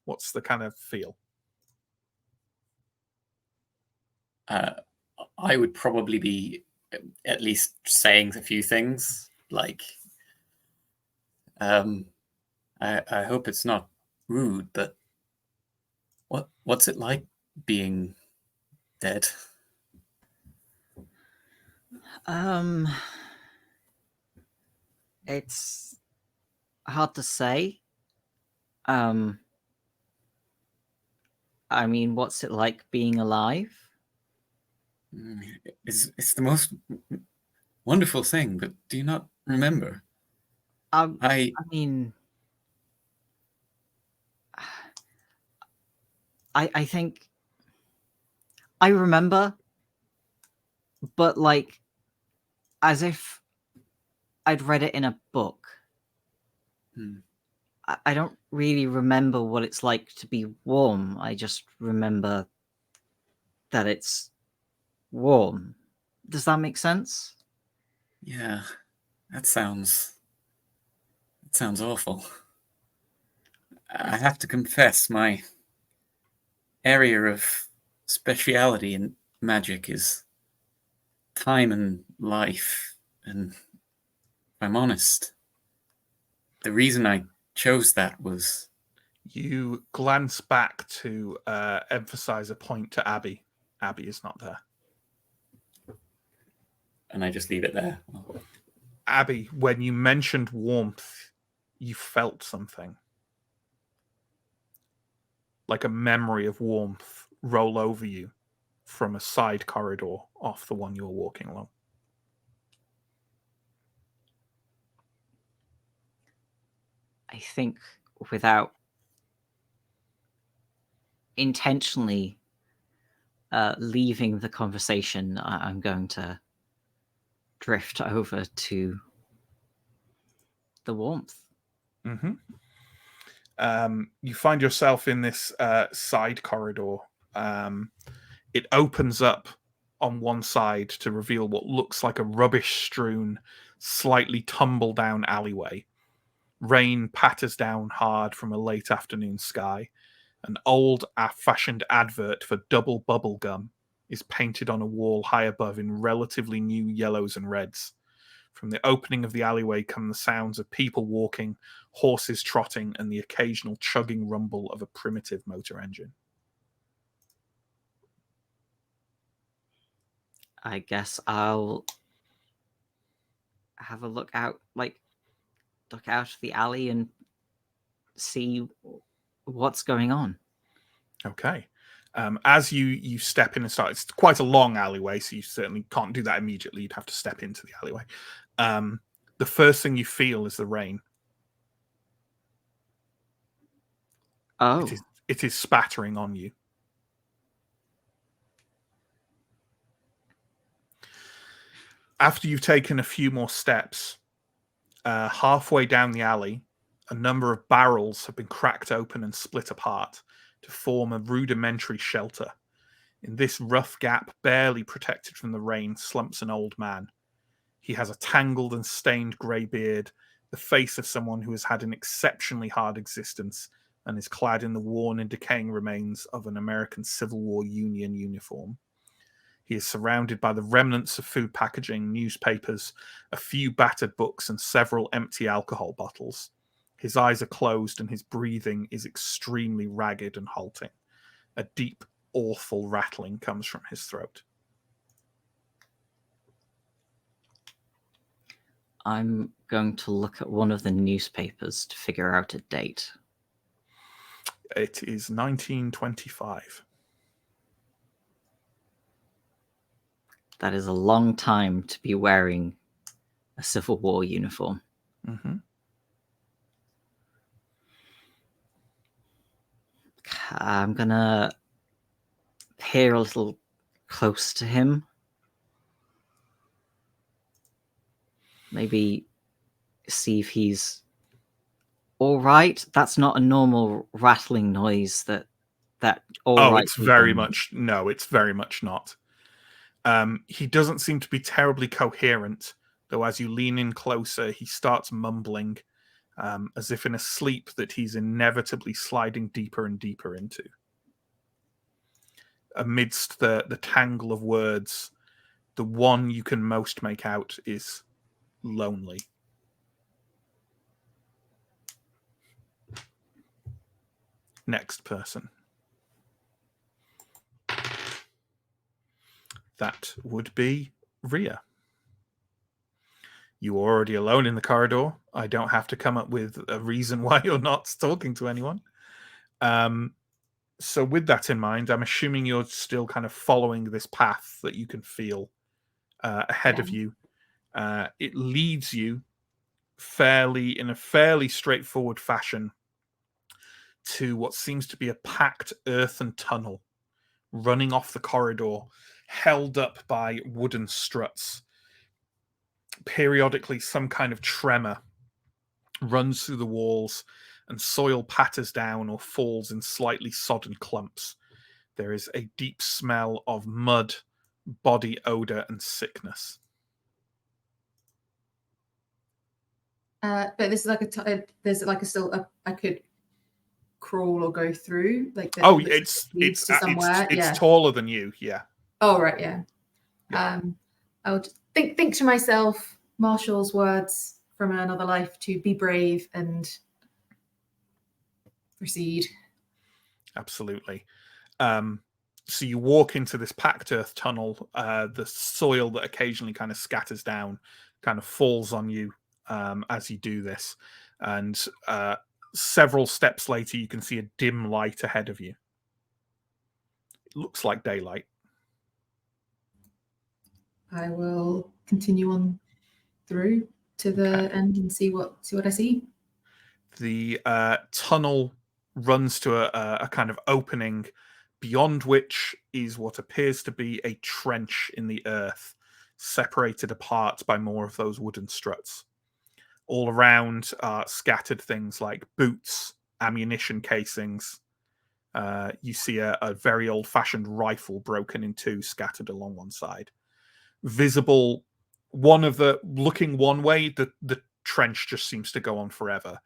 kind of feel? I would probably be at least saying a few things like, I hope it's not rude, but what's it like being dead? It's hard to say. I mean, what's it like being alive? It's the most wonderful thing, but do you not remember? I mean, I think I remember, but like as if I'd read it in a book. I don't really remember what it's like to be warm. I just remember that it's warm. Does that make sense? Yeah, that sounds awful. I have to confess, my area of speciality in magic is time and life, and if I'm honest, the reason I chose that was... You glance back to emphasize a point to Abby. Abby is not there. And I just leave it there. Abby, when you mentioned warmth, you felt something. Like a memory of warmth roll over you from a side corridor off the one you were walking along. I think without intentionally leaving the conversation, I'm going to drift over to the warmth. Mm-hmm. You find yourself in this side corridor. It opens up on one side to reveal what looks like a rubbish-strewn, slightly tumble-down alleyway. Rain patters down hard from a late afternoon sky. An old, fashioned advert for double bubble gum is painted on a wall high above in relatively new yellows and reds. From the opening of the alleyway come the sounds of people walking, horses trotting, and the occasional chugging rumble of a primitive motor engine. I guess I'll have a look out of the alley and see what's going on. Okay. As you step in and start, it's quite a long alleyway, so you certainly can't do that immediately. You'd have to step into the alleyway. The first thing you feel is the rain. Oh. It is spattering on you. After you've taken a few more steps, halfway down the alley, a number of barrels have been cracked open and split apart to form a rudimentary shelter. In this rough gap, barely protected from the rain, slumps an old man. He has a tangled and stained grey beard, the face of someone who has had an exceptionally hard existence, and is clad in the worn and decaying remains of an American Civil War Union uniform. He is surrounded by the remnants of food packaging, newspapers, a few battered books, and several empty alcohol bottles. His eyes are closed and his breathing is extremely ragged and halting. A deep, awful rattling comes from his throat. I'm going to look at one of the newspapers to figure out a date. It is 1925. That is a long time to be wearing a Civil War uniform. Mm-hmm. I'm gonna peer a little close to him. Maybe see if he's all right. That's not a normal rattling noise that all right. It's very much not. He doesn't seem to be terribly coherent, though as you lean in closer, he starts mumbling, as if in a sleep that he's inevitably sliding deeper and deeper into. Amidst the tangle of words, the one you can most make out is lonely. Next person. That would be Rhea. You're already alone in the corridor. I don't have to come up with a reason why you're not talking to anyone. So with that in mind, I'm assuming you're still kind of following this path that you can feel ahead of you. It leads you in a fairly straightforward fashion to what seems to be a packed earthen tunnel running off the corridor, held up by wooden struts. Periodically, some kind of tremor runs through the walls and soil patters down or falls in slightly sodden clumps. There is a deep smell of mud, body odor, and sickness. But this is like there's like I could crawl or go through like it's somewhere. It's taller than you. Yeah. Oh right, yeah. I would think to myself Marshall's words from another life to be brave and proceed. Absolutely. So you walk into this packed earth tunnel. The soil that occasionally kind of scatters down kind of falls on you as you do this. And several steps later, you can see a dim light ahead of you. It looks like daylight. I will continue on through to the end and see what I see. The tunnel runs to a kind of opening, beyond which is what appears to be a trench in the earth, separated apart by more of those wooden struts. All around are scattered things like boots, ammunition casings. You see a very old-fashioned rifle broken in two, scattered along one side. Visible, looking one way, the trench just seems to go on forever.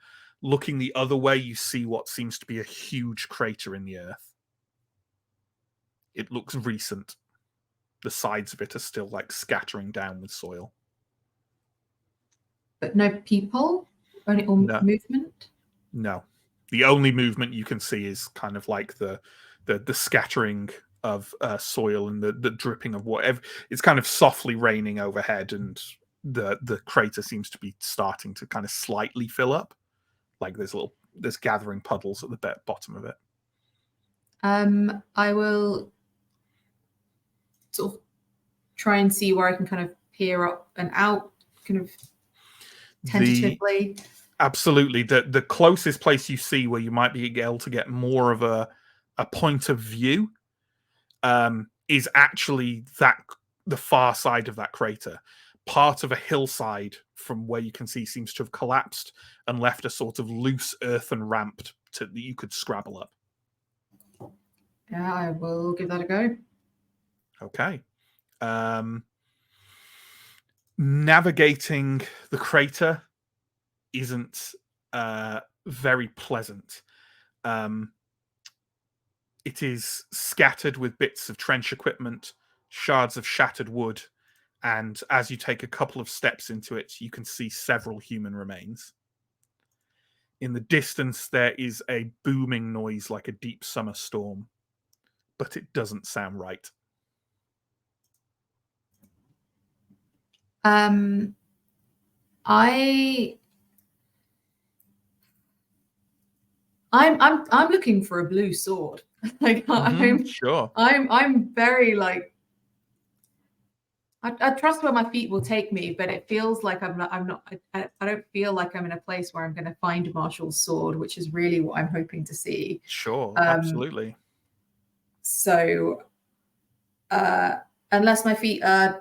Looking the other way, you see what seems to be a huge crater in the earth. It looks recent. The sides of it are still like scattering down with soil. But no people? Or No. movement? No. The only movement you can see is kind of like the scattering of soil and the dripping of whatever. It's kind of softly raining overhead, and the crater seems to be starting to kind of slightly fill up. Like there's gathering puddles at the bottom of it. I will sort of try and see where I can kind of peer up and out, kind of tentatively. Absolutely. The closest place you see where you might be able to get more of a point of view is actually the far side of that crater. Part of a hillside from where you can see seems to have collapsed and left a sort of loose earthen ramp that you could scrabble up. Yeah, I will give that a go. Okay. Navigating the crater isn't very pleasant. It is scattered with bits of trench equipment, shards of shattered wood, and as you take a couple of steps into it, you can see several human remains. In the distance, there is a booming noise like a deep summer storm, but it doesn't sound right. I'm looking for a blue sword. Like Sure. I'm very like I trust where my feet will take me, but it feels like I don't feel like I'm in a place where I'm going to find Marshall's sword, which is really what I'm hoping to see. Sure, absolutely. So unless my feet are,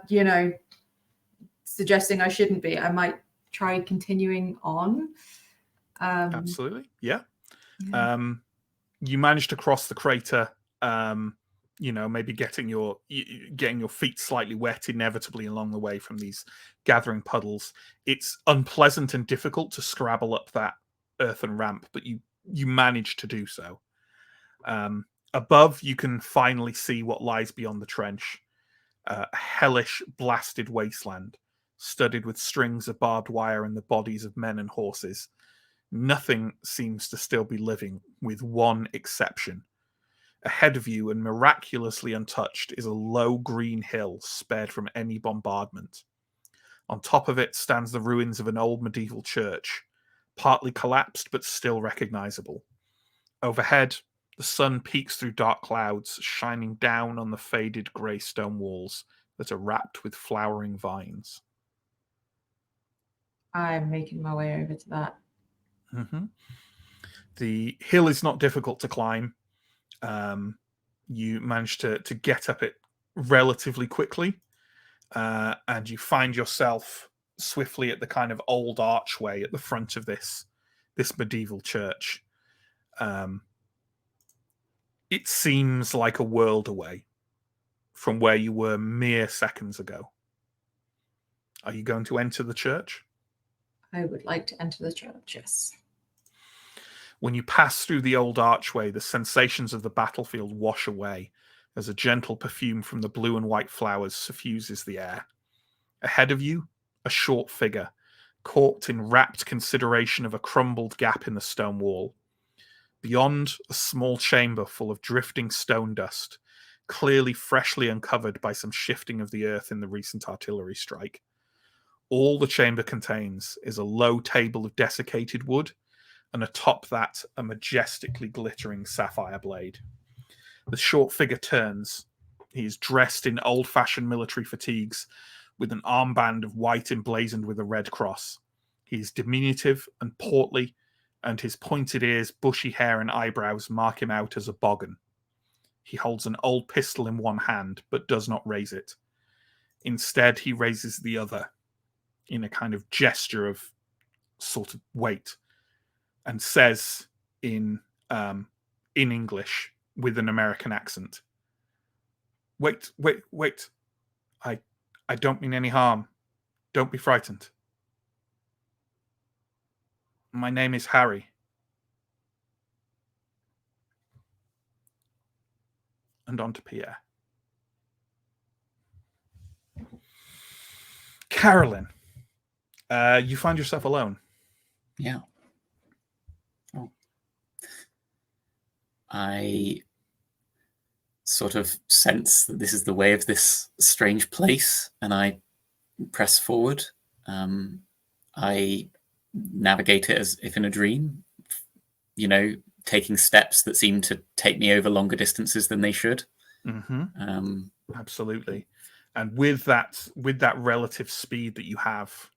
suggesting I shouldn't be, I might try continuing on. Absolutely. Yeah. You managed to cross the crater, maybe getting your feet slightly wet inevitably along the way from these gathering puddles. It's unpleasant and difficult to scrabble up that earthen ramp, but you manage to do so. Above, you can finally see what lies beyond the trench. A hellish, blasted wasteland, studded with strings of barbed wire and the bodies of men and horses. Nothing seems to still be living, with one exception. Ahead of you, and miraculously untouched, is a low green hill spared from any bombardment. On top of it stands the ruins of an old medieval church, partly collapsed but still recognizable. Overhead, the sun peeks through dark clouds, shining down on the faded grey stone walls that are wrapped with flowering vines. I'm making my way over to that. Mm-hmm. The hill is not difficult to climb. You manage to get up it relatively quickly, and you find yourself swiftly at the kind of old archway at the front of this medieval church. It seems like a world away from where you were mere seconds ago. Are you going to enter the church? I would like to enter the church, yes. When you pass through the old archway, the sensations of the battlefield wash away as a gentle perfume from the blue and white flowers suffuses the air. Ahead of you, a short figure, caught in rapt consideration of a crumbled gap in the stone wall. Beyond, a small chamber full of drifting stone dust, clearly freshly uncovered by some shifting of the earth in the recent artillery strike. All the chamber contains is a low table of desiccated wood, and atop that, a majestically glittering sapphire blade. The short figure turns. He is dressed in old-fashioned military fatigues, with an armband of white emblazoned with a red cross. He is diminutive and portly, and his pointed ears, bushy hair, and eyebrows mark him out as a boggin. He holds an old pistol in one hand, but does not raise it. Instead, he raises the other in a kind of gesture of sort of wait, and says in English with an American accent, "Wait. I don't mean any harm. Don't be frightened. My name is Harry." And on to Pierre. Carolyn, you find yourself alone. Yeah. Oh. I sort of sense that this is the way of this strange place, and I press forward. I navigate it as if in a dream, taking steps that seem to take me over longer distances than they should. Mm-hmm. Absolutely. And with that relative speed that you have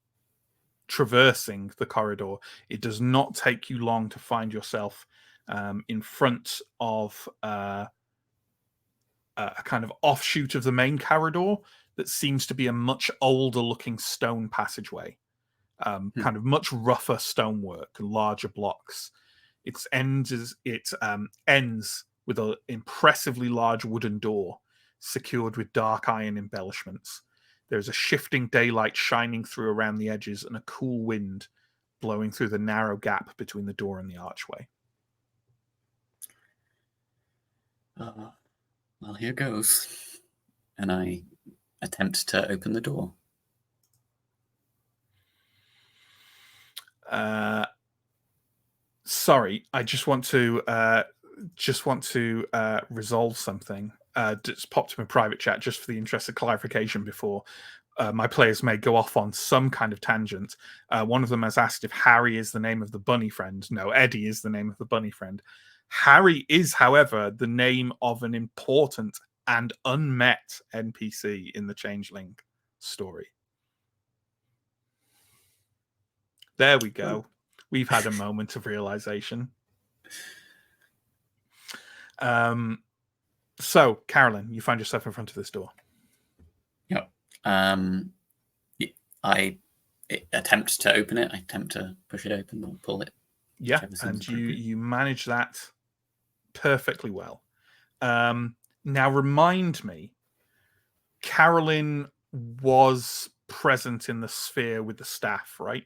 traversing the corridor, it does not take you long to find yourself in front of a kind of offshoot of the main corridor that seems to be a much older looking stone passageway, kind of much rougher stonework and larger blocks. It ends with an impressively large wooden door secured with dark iron embellishments. There's a shifting daylight shining through around the edges and a cool wind blowing through the narrow gap between the door and the archway. Well, here goes. And I attempt to open the door. Sorry, I just want to resolve something. Just popped in a private chat just for the interest of clarification before my players may go off on some kind of tangent. One of them has asked if Harry is the name of the bunny friend. No, Eddie is the name of the bunny friend. Harry is, however, the name of an important and unmet NPC in the Changeling story. There we go. We've had a moment of realization. So, Carolyn, you find yourself in front of this door. Yep. I attempt to open it. I attempt to push it open or pull it. Yeah, and you manage that perfectly well. Now, remind me, Carolyn was present in the sphere with the staff, right?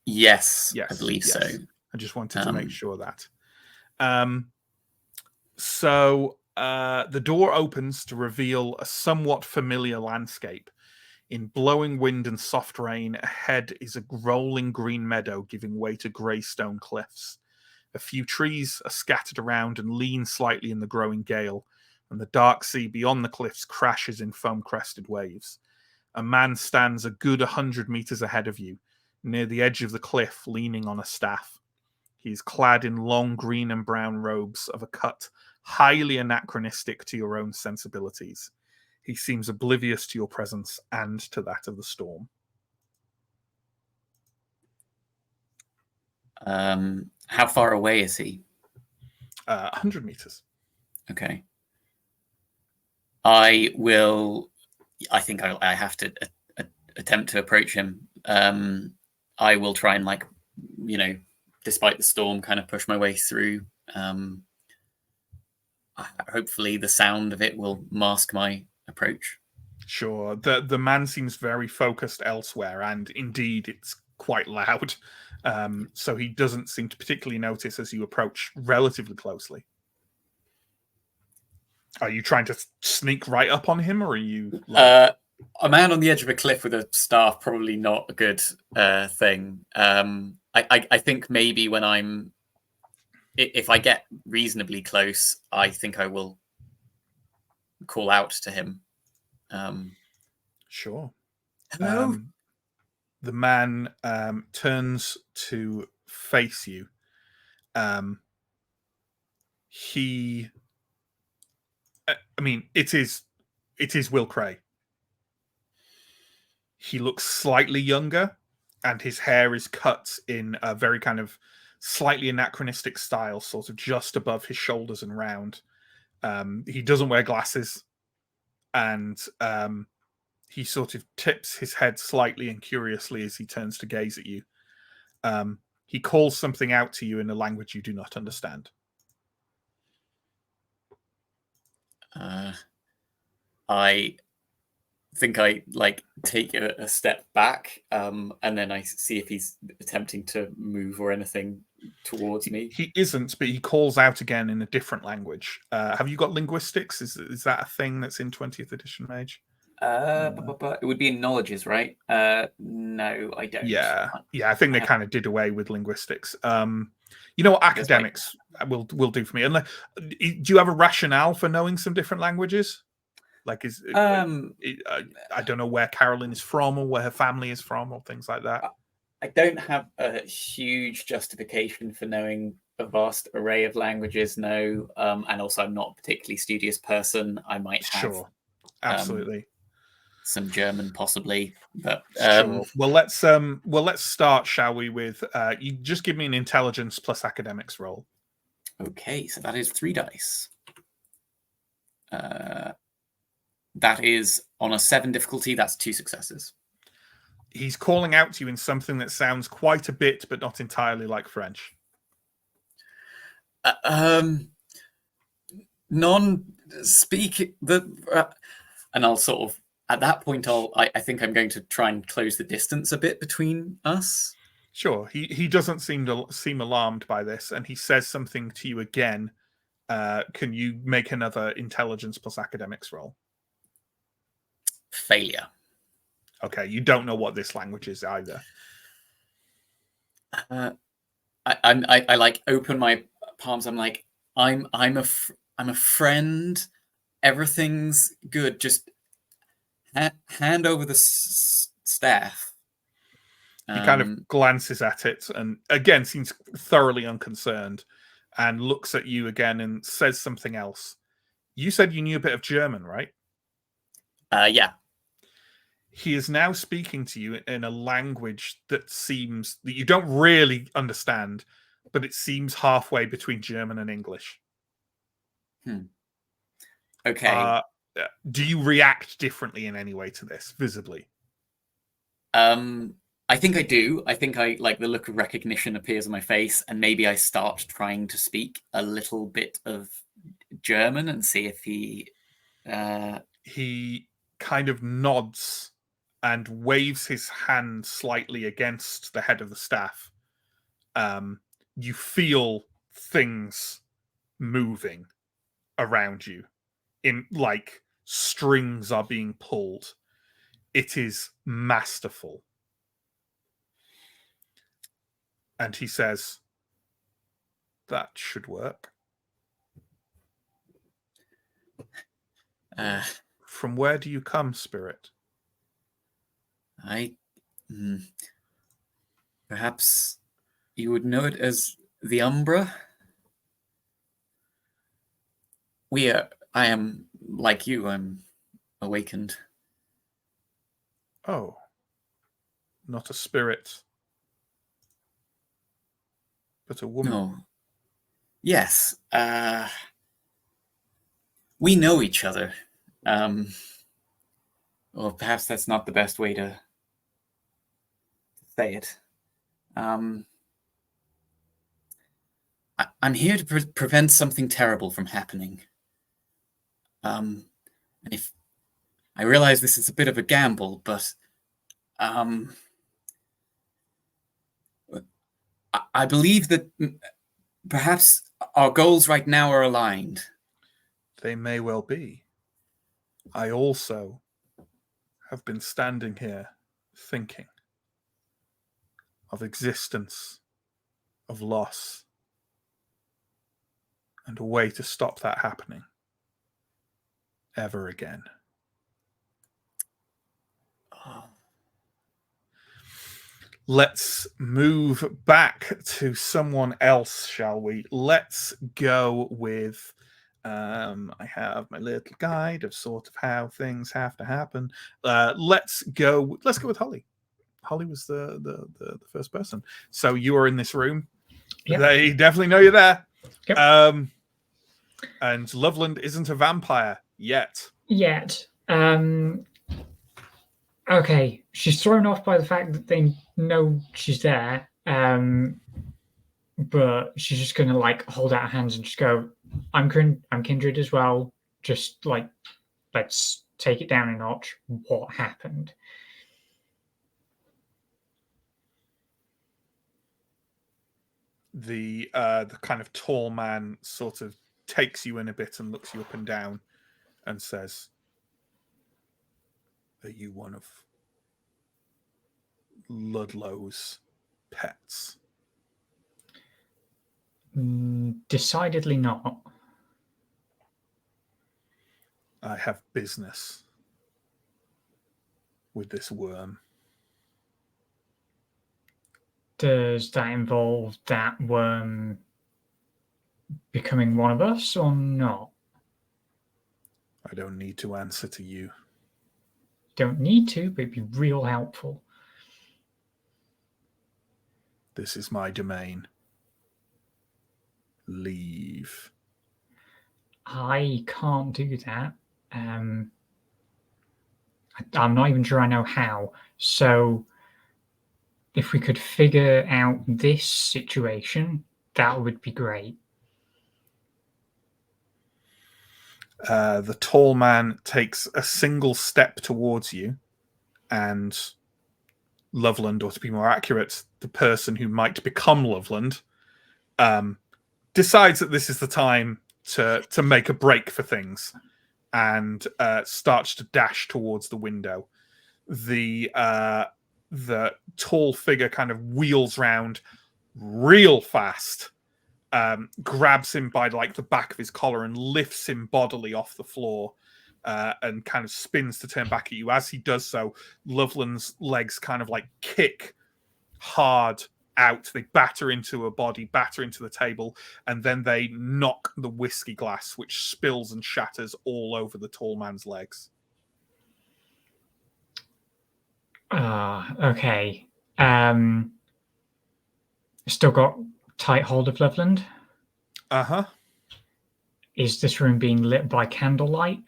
Yes, I believe so. I just wanted to make sure that. So the door opens to reveal a somewhat familiar landscape. In blowing wind and soft rain, ahead is a rolling green meadow giving way to grey stone cliffs. A few trees are scattered around and lean slightly in the growing gale, and the dark sea beyond the cliffs crashes in foam-crested waves. A man stands a good 100 meters ahead of you, near the edge of the cliff, leaning on a staff. He is clad in long green and brown robes of a cut highly anachronistic to your own sensibilities. He seems oblivious to your presence and to that of the storm. How far away is he? 100 meters. Okay. I think I have to attempt to approach him. I will try and, despite the storm, kind of push my way through. Hopefully the sound of it will mask my approach. Sure. The man seems very focused elsewhere, and indeed it's quite loud. So he doesn't seem to particularly notice as you approach relatively closely. Are you trying to sneak right up on him, or are you... A man on the edge of a cliff with a staff, probably not a good thing. I think maybe when if I get reasonably close, I think I will call out to him. Sure. Hello? The man turns to face you. It is Will Cray. He looks slightly younger, and his hair is cut in a very kind of slightly anachronistic style, sort of just above his shoulders and round. He doesn't wear glasses, and he sort of tips his head slightly and curiously as he turns to gaze at you. He calls something out to you in a language you do not understand. I think I take a step back, and then I see if he's attempting to move or anything towards me. He isn't, but he calls out again in a different language. Have you got linguistics? Is that a thing that's in 20th edition Mage? It would be in knowledges, right? No, I don't. Yeah, I think they kind of did away with linguistics. You know what academics will do for me? And do you have a rationale for knowing some different languages? Like, I don't know where Carolyn is from or where her family is from or things like that. I don't have a huge justification for knowing a vast array of languages, no. And also, I'm not a particularly studious person. I might have absolutely some German, possibly. But sure. Well, let's start, shall we? With you just give me an intelligence plus academics roll. Okay, so that is 3 dice. That is on a 7 difficulty. That's 2 successes. He's calling out to you in something that sounds quite a bit, but not entirely like French. Non-speak and I'll sort of at that point I think I'm going to try and close the distance a bit between us. Sure. He doesn't seem alarmed by this, and he says something to you again. Can you make another intelligence plus academics roll? Failure. Okay, you don't know what this language is either. I like open my palms. I'm like, I'm a friend. Everything's good. Just hand over the staff. He kind of glances at it and again seems thoroughly unconcerned and looks at you again and says something else. You said you knew a bit of German, right? Yeah. He is now speaking to you in a language that you don't really understand, but it seems halfway between German and English. Okay. Do you react differently in any way to this, visibly? I think I do. I think I like the look of recognition appears on my face, and maybe I start trying to speak a little bit of German and see if he kind of nods and waves his hand slightly against the head of the staff. You feel things moving around you, in like strings are being pulled. It is masterful. And he says, that should work. From where do you come, spirit? Perhaps you would know it as the Umbra. I am like you, I'm awakened. Oh, not a spirit, but a woman. No. Yes. We know each other. Or perhaps that's not the best way to say it. I'm here to prevent something terrible from happening. And if I realize this is a bit of a gamble, but I believe that perhaps our goals right now are aligned. They may well be. I also have been standing here thinking of existence, of loss, and a way to stop that happening ever again. Oh. Let's move back to someone else, shall we? Let's go with I have my little guide of sort of how things have to happen. Let's go with Holly. Holly was the first person. So you are in this room. Yep. They definitely know you're there. Yep. And Loveland isn't a vampire yet. Okay, she's thrown off by the fact that they know she's there. But she's just gonna like hold out her hands and just go, I'm kindred as well. Just like, let's take it down a notch. What happened? The kind of tall man sort of takes you in a bit and looks you up and down and says, "Are you one of Ludlow's pets?" Decidedly not. I have business with this worm. Does that involve that worm becoming one of us or not? I don't need to answer to you. Don't need to, but it'd be real helpful. This is my domain. Leave. I can't do that. I'm not even sure I know how. So if we could figure out this situation, that would be great. The tall man takes a single step towards you, and Loveland, or to be more accurate, the person who might become Loveland, decides that this is the time to make a break for things, and starts to dash towards the window. The tall figure kind of wheels round real fast, grabs him by like the back of his collar and lifts him bodily off the floor, and kind of spins to turn back at you. As he does so, Loveland's legs kind of like kick hard out. They batter into a body, batter into the table, and then they knock the whiskey glass, which spills and shatters all over the tall man's legs. Okay. Still got tight hold of Loveland. Uh-huh. Is this room being lit by candlelight?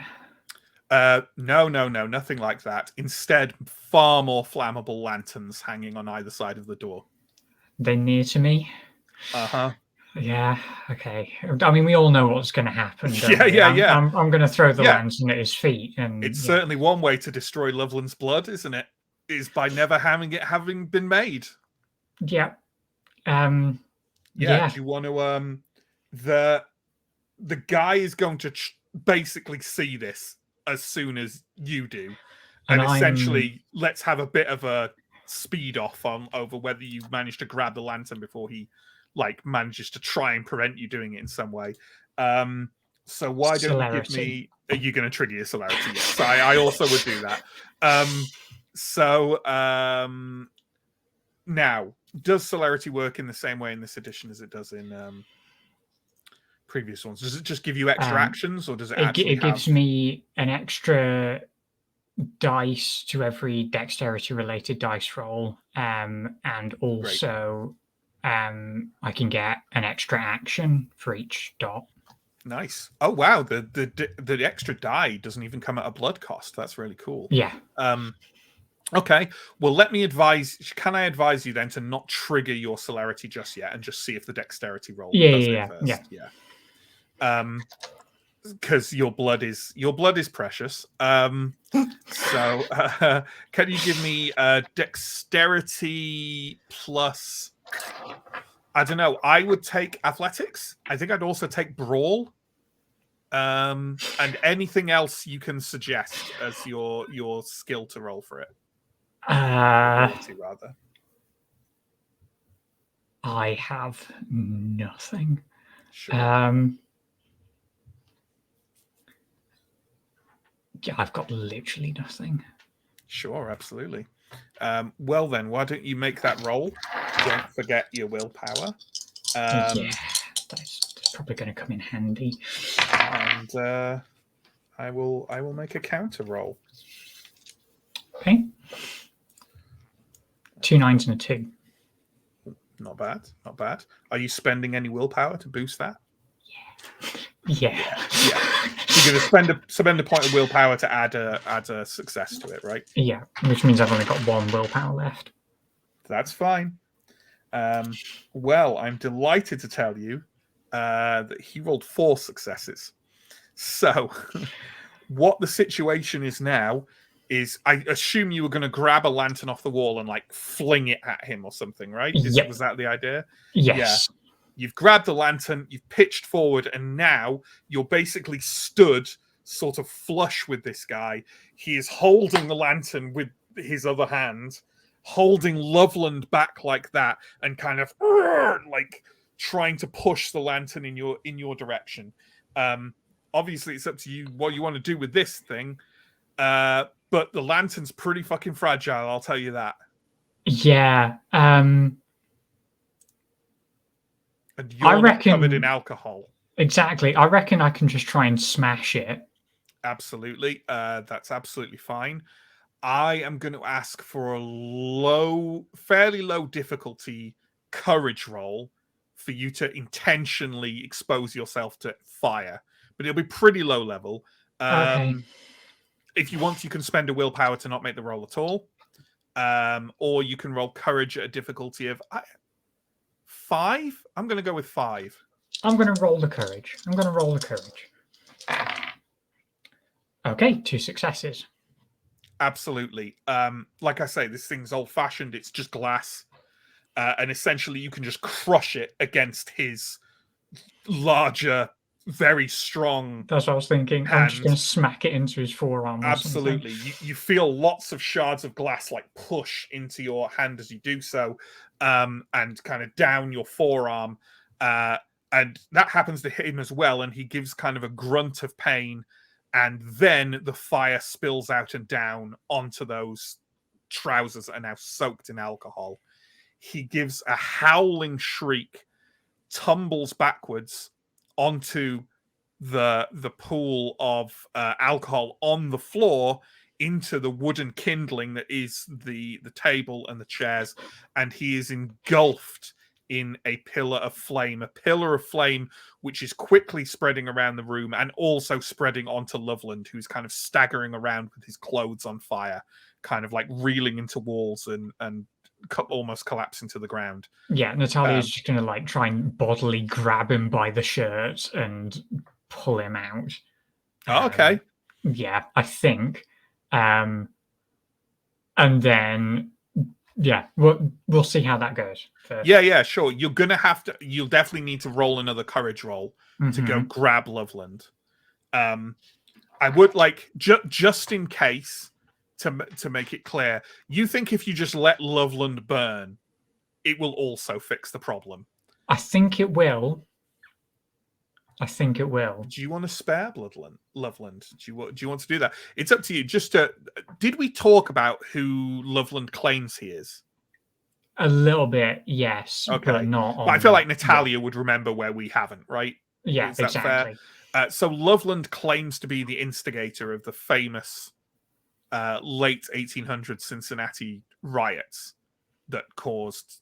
No, nothing like that. Instead, far more flammable lanterns hanging on either side of the door. They near to me? Uh-huh. Yeah, okay. I mean, we all know what's going to happen. Yeah. I'm going to throw the lantern at his feet. And it's certainly one way to destroy Loveland's blood, isn't it? Is by never having been made. Yeah. Do you want to the guy is going to basically see this as soon as you do, and essentially let's have a bit of a speed off on over whether you manage to grab the lantern before he like manages to try and prevent you doing it in some way. So why don't you give me? Are you going to trigger your celerity? Yes, I also would do that. Now, does celerity work in the same way in this edition as it does in previous ones? Does it just give you extra actions, or does it actually gives me an extra dice to every dexterity-related dice roll, and also I can get an extra action for each dot. Nice. Oh wow, the extra die doesn't even come at a blood cost. That's really cool. Yeah. Okay. Well, let me advise. Can I advise you then to not trigger your celerity just yet, and just see if the dexterity roll does it first? Yeah. Because your blood is precious. So can you give me dexterity plus? I don't know. I would take athletics. I think I'd also take brawl. And anything else you can suggest as your skill to roll for it. Ability, rather. I have nothing. Sure. Yeah, I've got literally nothing. Sure, absolutely. Well then, why don't you make that roll? Don't forget your willpower. Yeah, that's probably going to come in handy. And I will make a counter roll. Okay. 2 9s and a 2. Not bad. Not bad. Are you spending any willpower to boost that? Yeah. You're going to spend a point of willpower to add a success to it, right? Yeah, which means I've only got 1 willpower left. That's fine. Well, I'm delighted to tell you that he rolled 4 successes. So, what the situation is now is, I assume you were going to grab a lantern off the wall and like fling it at him or something, right? Yep. Was that the idea? Yes. Yeah. You've grabbed the lantern, you've pitched forward, and now you're basically stood sort of flush with this guy. He is holding the lantern with his other hand, holding Loveland back like that, and kind of like trying to push the lantern in your direction. Obviously, it's up to you what you want to do with this thing. But the lantern's pretty fucking fragile, I'll tell you that. Yeah. And you're not covered in alcohol. Exactly. I reckon I can just try and smash it. Absolutely. That's absolutely fine. I am going to ask for a fairly low difficulty courage roll for you to intentionally expose yourself to fire. But it'll be pretty low level. Okay. If you want, you can spend a willpower to not make the roll at all. Or you can roll courage at a difficulty of 5. I'm going to go with 5. I'm going to roll the courage. Okay, 2 successes. Absolutely. Like I say, this thing's old-fashioned. It's just glass. And essentially, you can just crush it against his larger, very strong. That's what I was thinking. I'm just going to smack it into his forearm. Absolutely. You feel lots of shards of glass like push into your hand as you do so, and kind of down your forearm. And that happens to him as well. And he gives kind of a grunt of pain. And then the fire spills out and down onto those trousers that are now soaked in alcohol. He gives a howling shriek, tumbles backwards onto the pool of alcohol on the floor, into the wooden kindling that is the table and the chairs, and he is engulfed in a pillar of flame which is quickly spreading around the room and also spreading onto Loveland, who's kind of staggering around with his clothes on fire, kind of like reeling into walls and almost collapsing to the ground. Yeah, Natalia's just going to like try and bodily grab him by the shirt and pull him out. Okay. Yeah, I think. And then, yeah, we'll see how that goes first. Yeah, sure. You'll definitely need to roll another courage roll to go grab Loveland. I would like, just in case, to make it clear, you think if you just let Loveland burn, it will also fix the problem? I think it will. Do you want to spare Loveland? Do you want to do that? It's up to you. Did we talk about who Loveland claims he is? A little bit, yes. Okay. But not on... But I feel like Natalia would remember where we haven't, right? Yeah, is that exactly. Fair? So Loveland claims to be the instigator of the famous late 1800s Cincinnati riots that caused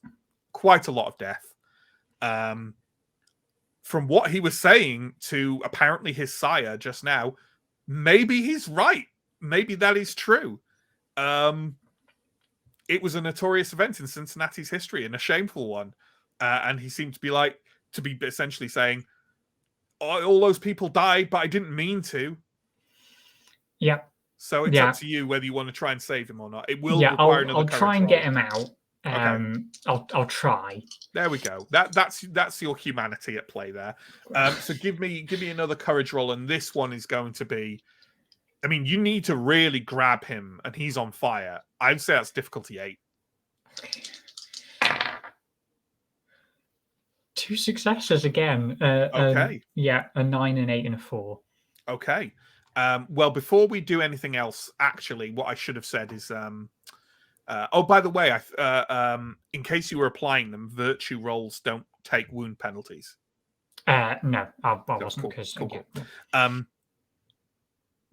quite a lot of death. From what he was saying to apparently his sire just now, maybe he's right. Maybe that is true. It was a notorious event in Cincinnati's history and a shameful one. And he seemed to be essentially saying, all those people died, but I didn't mean to. Yeah. So it's up to you whether you want to try and save him or not. It will require another I'll try and roll. get him out. I'll try. There we go. That's your humanity at play there. So give me another courage roll, and this one is going to be, I mean, you need to really grab him, and he's on fire. I'd say that's difficulty 8. 2 successes again. Okay. A 9, an 8, and a 4. Okay. Well, before we do anything else, actually, what I should have said is, by the way, in case you were applying them, virtue rolls don't take wound penalties. No, I wasn't. Cool.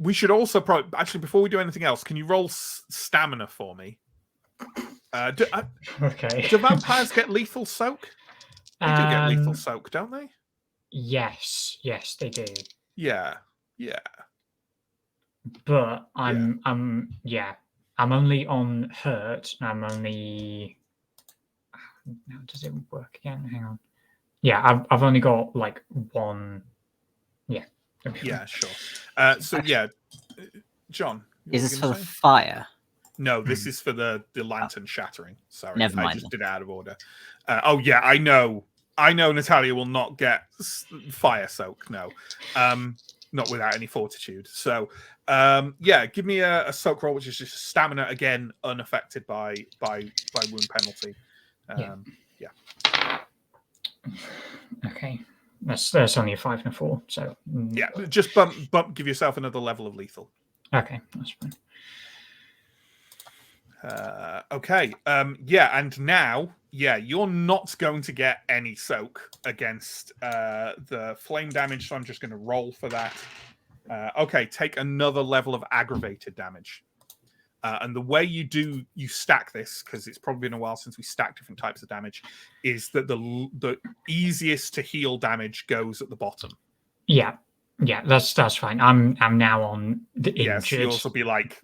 We should also actually, before we do anything else, can you roll stamina for me? Okay. Do vampires get lethal soak? They do get lethal soak, don't they? Yes, they do. Yeah. But I'm only on hurt. I'm only. Now does it work again? Hang on. Yeah, I've only got like one. Yeah. Yeah, sure. So yeah, John, Is this for the fire? No, this is for the lantern shattering. Sorry, Never mind I just did it out of order. Oh yeah, I know. Natalia will not get fire soak. No, not without any fortitude. So, yeah, give me a soak roll, which is just stamina again, unaffected by wound penalty. Yeah. Okay, that's only a 5 and a 4. So yeah, just bump. Give yourself another level of lethal. Okay, that's fine. Okay. Yeah, and now, you're not going to get any soak against the flame damage, so I'm just going to roll for that. Okay, take another level of aggravated damage. And the way you stack this, because it's probably been a while since we stacked different types of damage, is that the easiest to heal damage goes at the bottom. Yeah, that's fine. I'm now on the injured. Yes, you also be like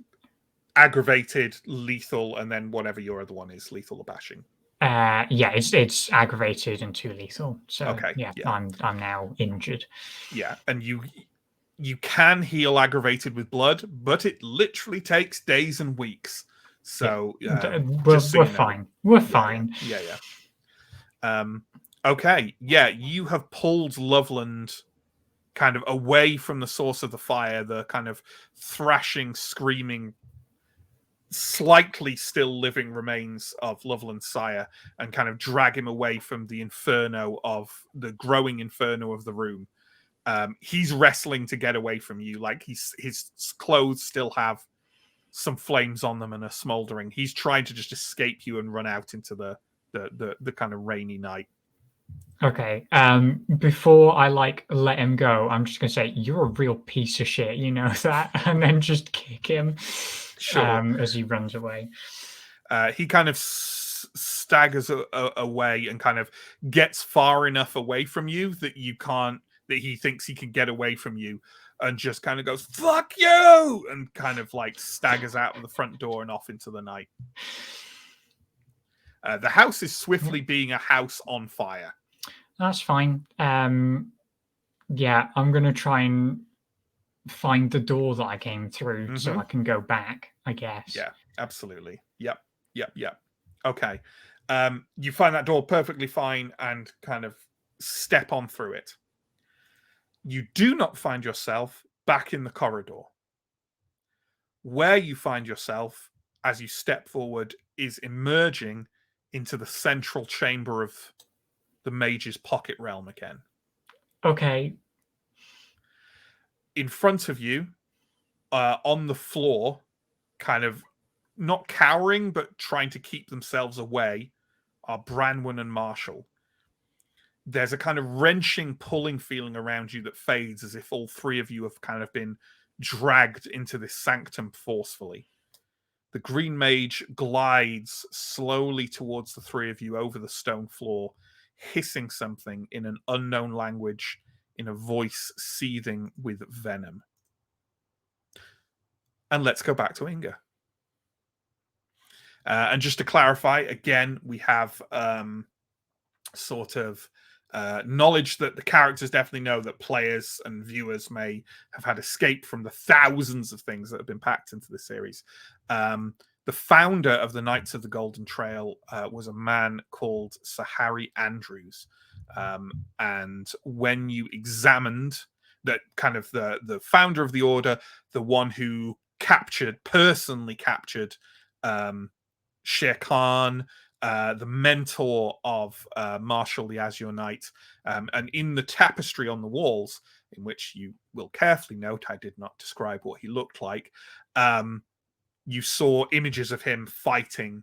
aggravated, lethal, and then whatever your other one is, lethal or bashing. Yeah, it's aggravated and 2 lethal. So okay, yeah. I'm now injured. Yeah, and you can heal aggravated with blood, but it literally takes days and weeks. So we're fine. We're fine. Yeah. Okay. Yeah, you have pulled Loveland kind of away from the source of the fire, the kind of thrashing, screaming, slightly still living remains of Loveland's sire, and kind of drag him away from the the growing inferno of the room. He's wrestling to get away from you. Like his clothes still have some flames on them and are smoldering. He's trying to just escape you and run out into the kind of rainy night. Okay. Before I let him go, I'm just gonna say you're a real piece of shit. You know that, and then just kick him. Sure. As he runs away. He kind of staggers away and kind of gets far enough away from you that he thinks he can get away from you, and just kind of goes, "Fuck you!" and kind of like staggers out of the front door and off into the night. The house is swiftly being a house on fire. That's fine. Yeah, I'm gonna try and find the door that I came through so I can go back, I guess. Yeah, absolutely. Yep. Okay. You find that door perfectly fine and kind of step on through it. You do not find yourself back in the corridor. Where you find yourself as you step forward is emerging into the central chamber of the Mage's pocket realm again. Okay. In front of you, on the floor, kind of not cowering, but trying to keep themselves away, are Branwen and Marshall. There's a kind of wrenching, pulling feeling around you that fades as if all three of you have kind of been dragged into this sanctum forcefully. The Green Mage glides slowly towards the three of you over the stone floor, hissing something in an unknown language, in a voice seething with venom. And let's go back to Inga. And just to clarify, again, we have sort of knowledge that the characters definitely know that players and viewers may have had escape from the thousands of things that have been packed into the series. The founder of the Knights of the Golden Trail was a man called Sir Harry Andrews. And when you examined that, kind of the founder of the order, the one who personally captured Shere Khan, the mentor of Marshall the Azure Knight, and in the tapestry on the walls, in which you will carefully note I did not describe what he looked like, you saw images of him fighting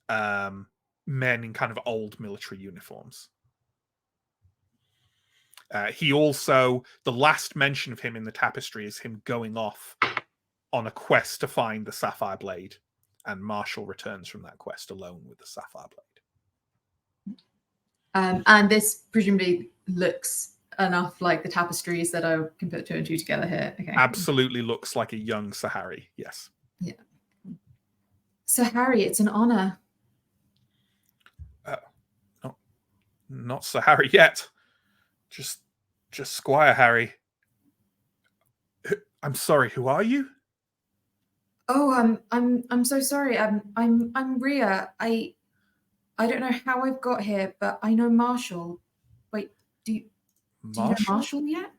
men in kind of old military uniforms. He also, the last mention of him in the tapestry is him going off on a quest to find the Sapphire Blade, and Marshall returns from that quest alone with the sapphire blade. And this presumably looks enough like the tapestries that I can put 2 and 2 together here. Okay. Absolutely looks like a young Sahari, yes. Yeah. So Harry, it's an honor. Not Sahari yet. Just Squire Harry. I'm sorry, who are you? Oh, I'm so sorry. I'm Rhea. I don't know how I've got here, but I know Marshall. Wait, do you know Marshall yet?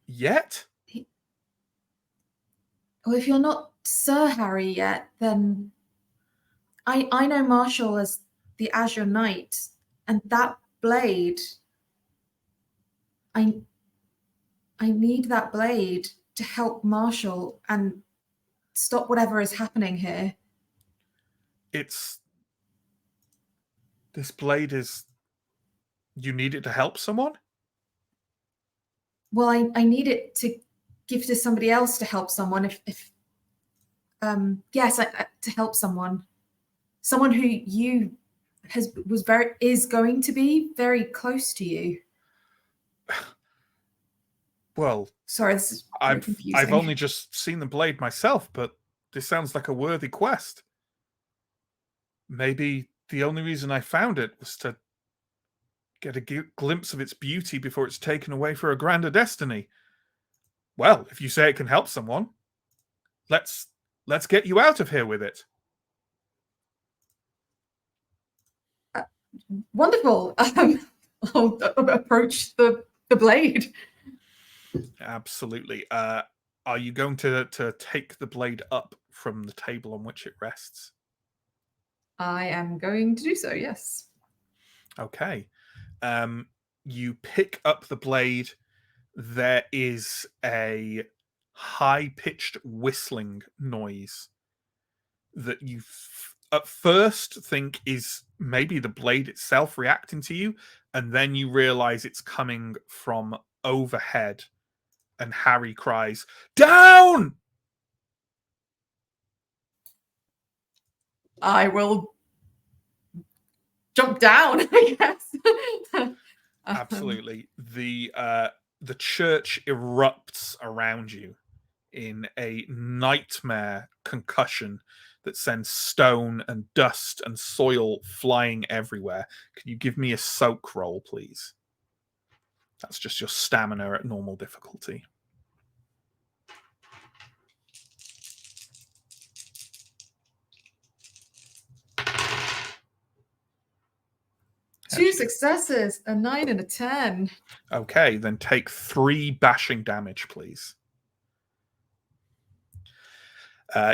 Yet? Well, if you're not Sir Harry yet, then I know Marshall as the Azure Knight, and that blade. I need that blade to help Marshall and stop whatever is happening here. This blade is... You need it to help someone? Well, I need it to give to somebody else to help someone. To help someone who you is going to be very close to you. Well, sorry, this is very confusing. I've only just seen the blade myself, but this sounds like a worthy quest. Maybe the only reason I found it was to get a glimpse of its beauty before it's taken away for a grander destiny. Well, if you say it can help someone, let's get you out of here with it. Wonderful. I'll approach the blade. Absolutely. Are you going to take the blade up from the table on which it rests? I am going to do so, yes. Okay. You pick up the blade. There is a high-pitched whistling noise that you at first think is maybe the blade itself reacting to you, and then you realize it's coming from overhead, and Harry cries, "Down!" I will jump down, I guess. Absolutely. The church erupts around you in a nightmare concussion that sends stone and dust and soil flying everywhere. Can you give me a soak roll, please? That's just your stamina at normal difficulty. Two successes, a 9 and a 10. Okay, then take 3 bashing damage, please.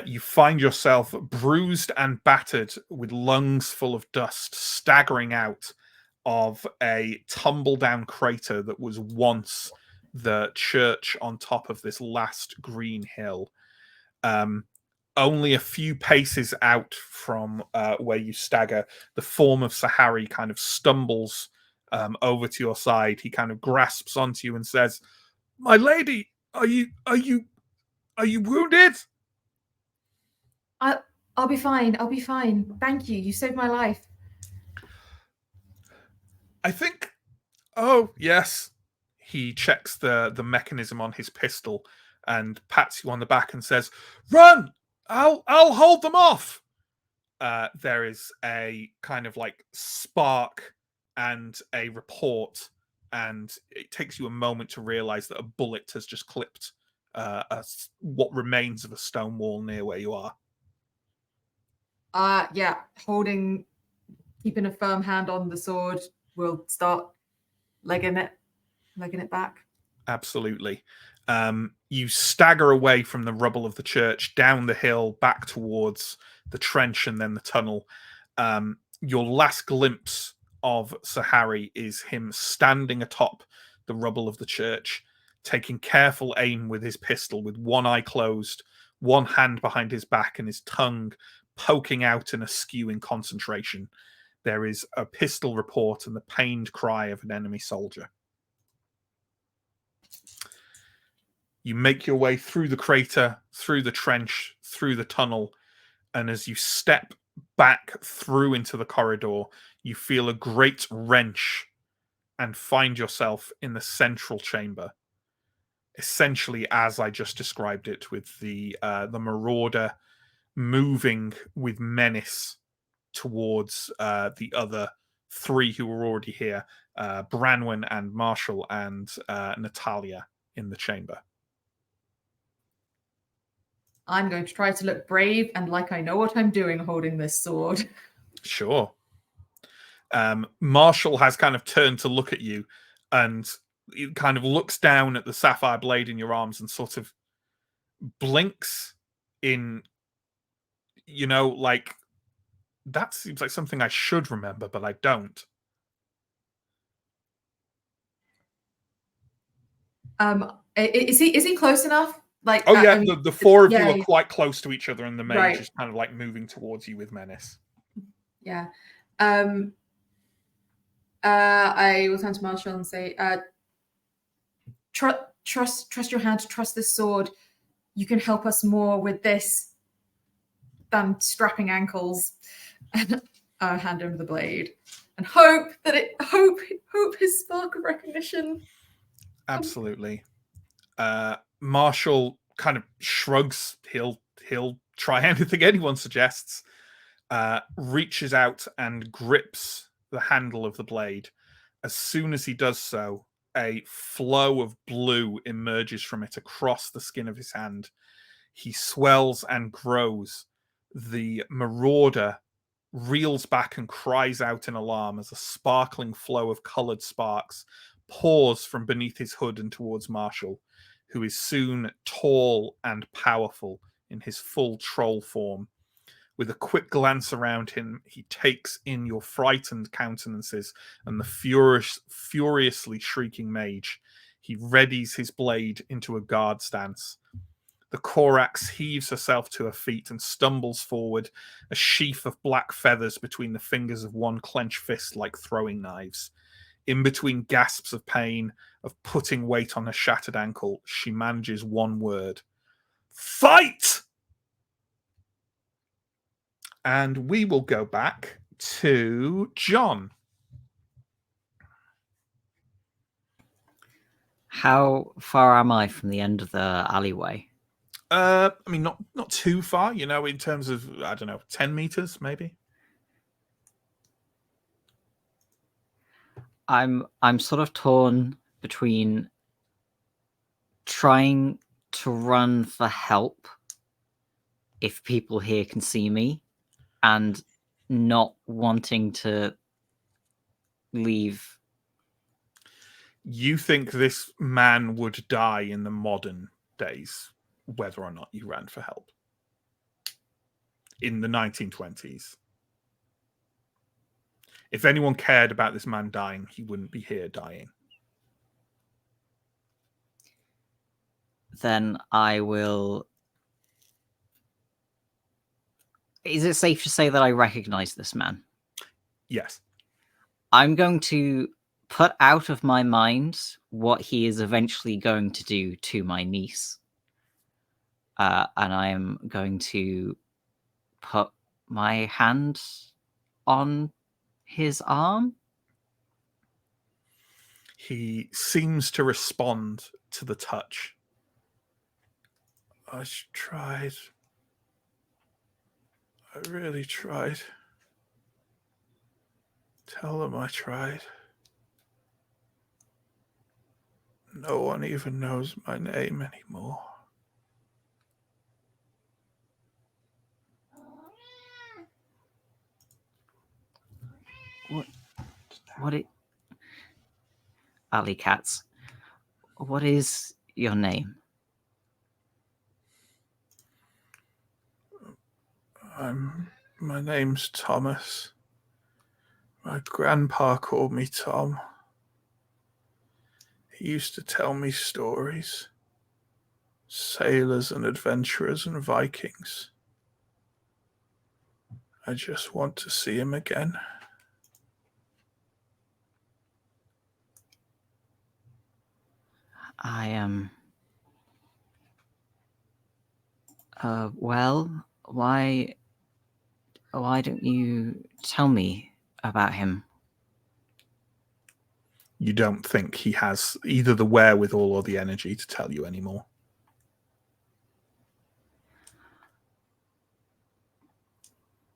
You find yourself bruised and battered with lungs full of dust, staggering out of a tumble-down crater that was once the church on top of this last green hill. Only a few paces out from where you stagger, the form of Sahari kind of stumbles over to your side. He kind of grasps onto you and says, "My lady, are you wounded?" I'll be fine. I'll be fine. Thank you. You saved my life. I think... Oh, yes. He checks the mechanism on his pistol and pats you on the back and says, "Run! I'll hold them off." There is a kind of like spark and a report, and it takes you a moment to realize that a bullet has just clipped what remains of a stone wall near where you are. Yeah, keeping a firm hand on the sword, we'll start legging it back. Absolutely. You stagger away from the rubble of the church, down the hill, back towards the trench and then the tunnel. Your last glimpse of Sahari is him standing atop the rubble of the church, taking careful aim with his pistol, with one eye closed, one hand behind his back, and his tongue poking out and askew in concentration. There is a pistol report and the pained cry of an enemy soldier. You make your way through the crater, through the trench, through the tunnel, and as you step back through into the corridor, you feel a great wrench and find yourself in the central chamber. Essentially, as I just described it, with the Marauder moving with menace towards the other three who were already here, Branwen and Marshall and Natalia in the chamber. I'm going to try to look brave and like I know what I'm doing holding this sword. Sure. Marshall has kind of turned to look at you, and he kind of looks down at the sapphire blade in your arms and sort of blinks in, like, that seems like something I should remember, but I don't. Is he close enough? Like, oh yeah, I mean, the four of you yeah, are quite close to each other, and the mage right. is kind of like moving towards you with menace. Yeah. I will turn to Marshall and say, trust your hand, trust this sword. You can help us more with this than strapping ankles. And hand over the blade and hope his spark of recognition. Absolutely. Marshall kind of shrugs. He'll try anything anyone suggests. Reaches out and grips the handle of the blade. As soon as he does so, a flow of blue emerges from it across the skin of his hand. He swells and grows. The Marauder reels back and cries out in alarm as a sparkling flow of coloured sparks pours from beneath his hood and towards Marshall, who is soon tall and powerful in his full troll form. With a quick glance around him, he takes in your frightened countenances and the furiously shrieking mage. He readies his blade into a guard stance. The Corax heaves herself to her feet and stumbles forward, a sheaf of black feathers between the fingers of one clenched fist like throwing knives. In between gasps of pain, of putting weight on her shattered ankle, she manages one word. Fight! And we will go back to John. How far am I from the end of the alleyway? I mean, not too far, in terms of, I don't know, 10 meters, maybe. I'm sort of torn between trying to run for help if people here can see me, and not wanting to leave. You think this man would die in the modern days, whether or not you ran for help? In the 1920s. If anyone cared about this man dying, he wouldn't be here dying. Then I will... Is it safe to say that I recognize this man? Yes. I'm going to put out of my mind what he is eventually going to do to my niece. And I am going to put my hand on his arm. He seems to respond to the touch. I tried. I really tried. Tell them I tried. No one even knows my name anymore. What it... Alley Cats, what is your name? My name's Thomas. My grandpa called me Tom. He used to tell me stories. Sailors and adventurers and Vikings. I just want to see him again. I am... Well, why don't you tell me about him? You don't think he has either the wherewithal or the energy to tell you anymore.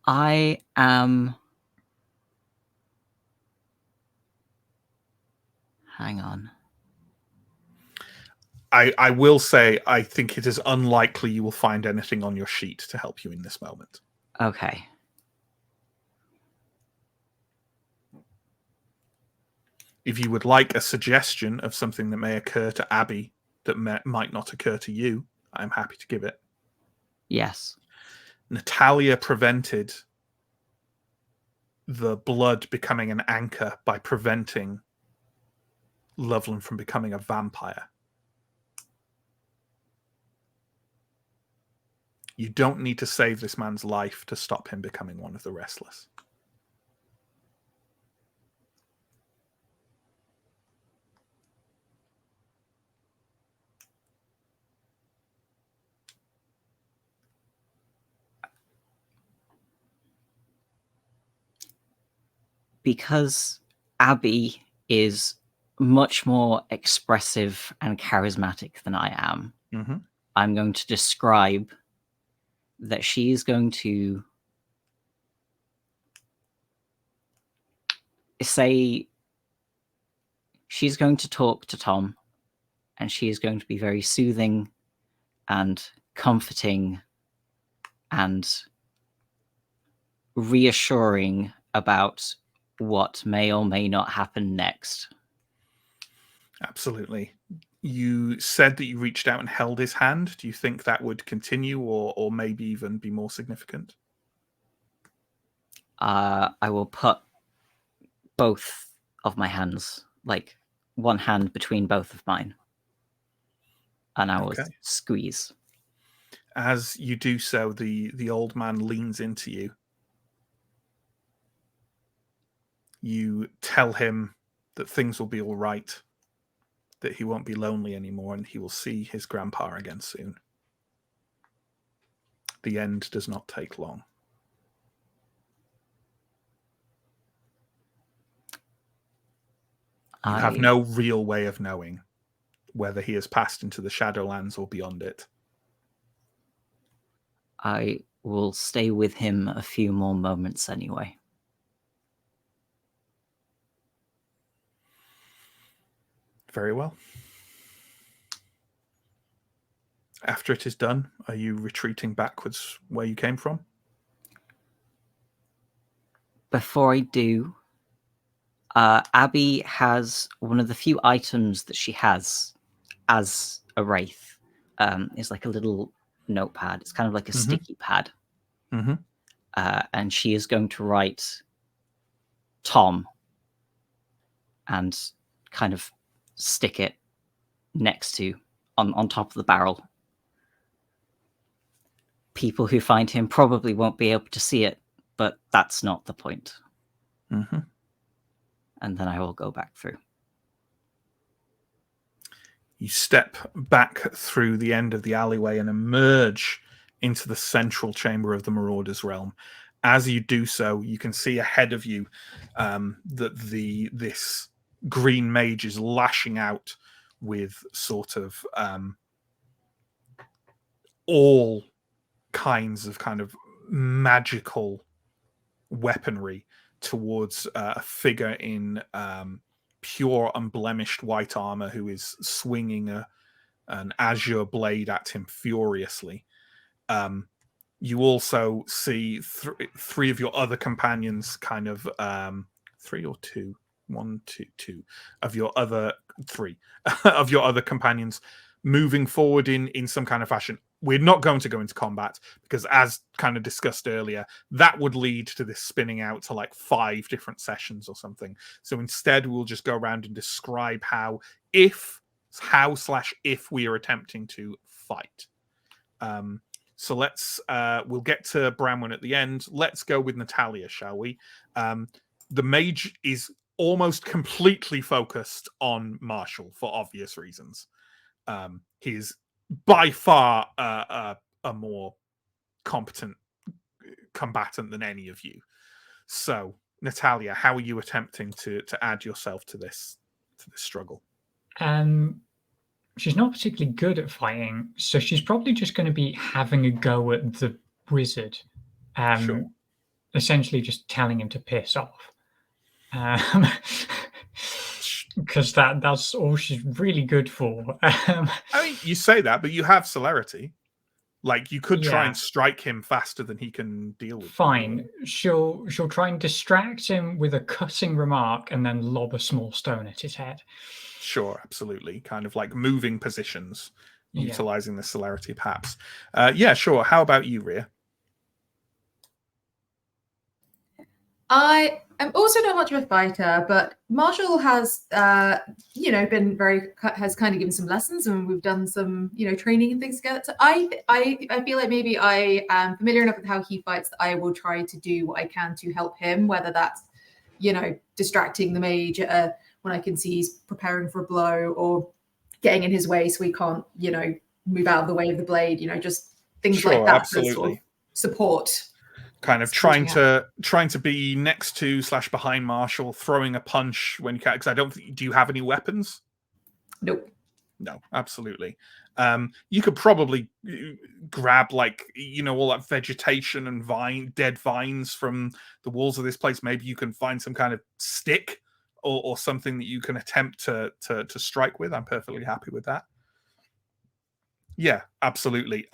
I am... Hang on. I will say I think it is unlikely you will find anything on your sheet to help you in this moment. Okay. If you would like a suggestion of something that may occur to Abby that might not occur to you, I'm happy to give it. Yes. Natalia prevented the blood becoming an anchor by preventing Loveland from becoming a vampire. You don't need to save this man's life to stop him becoming one of the Restless. Because Abby is much more expressive and charismatic than I am, Mm-hmm. I'm going to describe that she is going to say she's going to talk to Tom, and she is going to be very soothing and comforting and reassuring about what may or may not happen next. Absolutely. You said that you reached out and held his hand. Do you think that would continue or maybe even be more significant? I will put both of my hands, like one hand between both of mine, and I will squeeze. As you do so, the old man leans into you. You tell him that things will be all right, that he won't be lonely anymore, and he will see his grandpa again soon. The end does not take long. You have no real way of knowing whether he has passed into the Shadowlands or beyond it. I will stay with him a few more moments anyway. Very well. After it is done, are you retreating backwards where you came from? Before I do, Abby has one of the few items that she has as a wraith. Is like a little notepad. It's kind of like a sticky pad. Mm-hmm. And she is going to write Tom and kind of stick it next to, on top of the barrel. People who find him probably won't be able to see it, but that's not the point. Mm-hmm. And then I will go back through. You step back through the end of the alleyway and emerge into the central chamber of the Marauder's realm. As you do so, you can see ahead of you that this green mage is lashing out with sort of all kinds of kind of magical weaponry towards a figure in pure unblemished white armor who is swinging an azure blade at him furiously. You also see three of your other companions kind of three or two of your other three of your other companions moving forward in some kind of fashion. We're not going to go into combat because, as kind of discussed earlier, that would lead to this spinning out to like 5 different sessions or something. So instead, we'll just go around and describe how if we are attempting to fight. So let's we'll get to Bramwin at the end. Let's go with Natalia, shall we? The mage is almost completely focused on Marshall for obvious reasons. He is by far a a more competent combatant than any of you. So, Natalia, how are you attempting to add yourself to this struggle? She's not particularly good at fighting, so she's probably just going to be having a go at the wizard. Sure. Essentially just telling him to piss off. Because that's all she's really good for. I mean, you say that, but you have celerity. Like, you could try Yeah. and strike him faster than he can deal with. Fine. She'll try and distract him with a cutting remark and then lob a small stone at his head. Sure, absolutely. Kind of like moving positions, Yeah. utilizing the celerity, perhaps. Yeah, sure. How about you, Rhea? I am also not much of a fighter, but Marshall has, been has kind of given some lessons, and we've done some, training and things together. So I feel like maybe I am familiar enough with how he fights that I will try to do what I can to help him, whether that's, distracting the mage when I can see he's preparing for a blow, or getting in his way so he can't, move out of the way of the blade. Just things Sure, like that. absolutely. To sort of support. Kind of trying to be next to / behind Marshall, throwing a punch when you can. Because I don't think, do you have any weapons? Nope. No, absolutely. You could probably grab all that vegetation and dead vines from the walls of this place. Maybe you can find some kind of stick or something that you can attempt to strike with. I'm perfectly happy with that. Yeah, absolutely.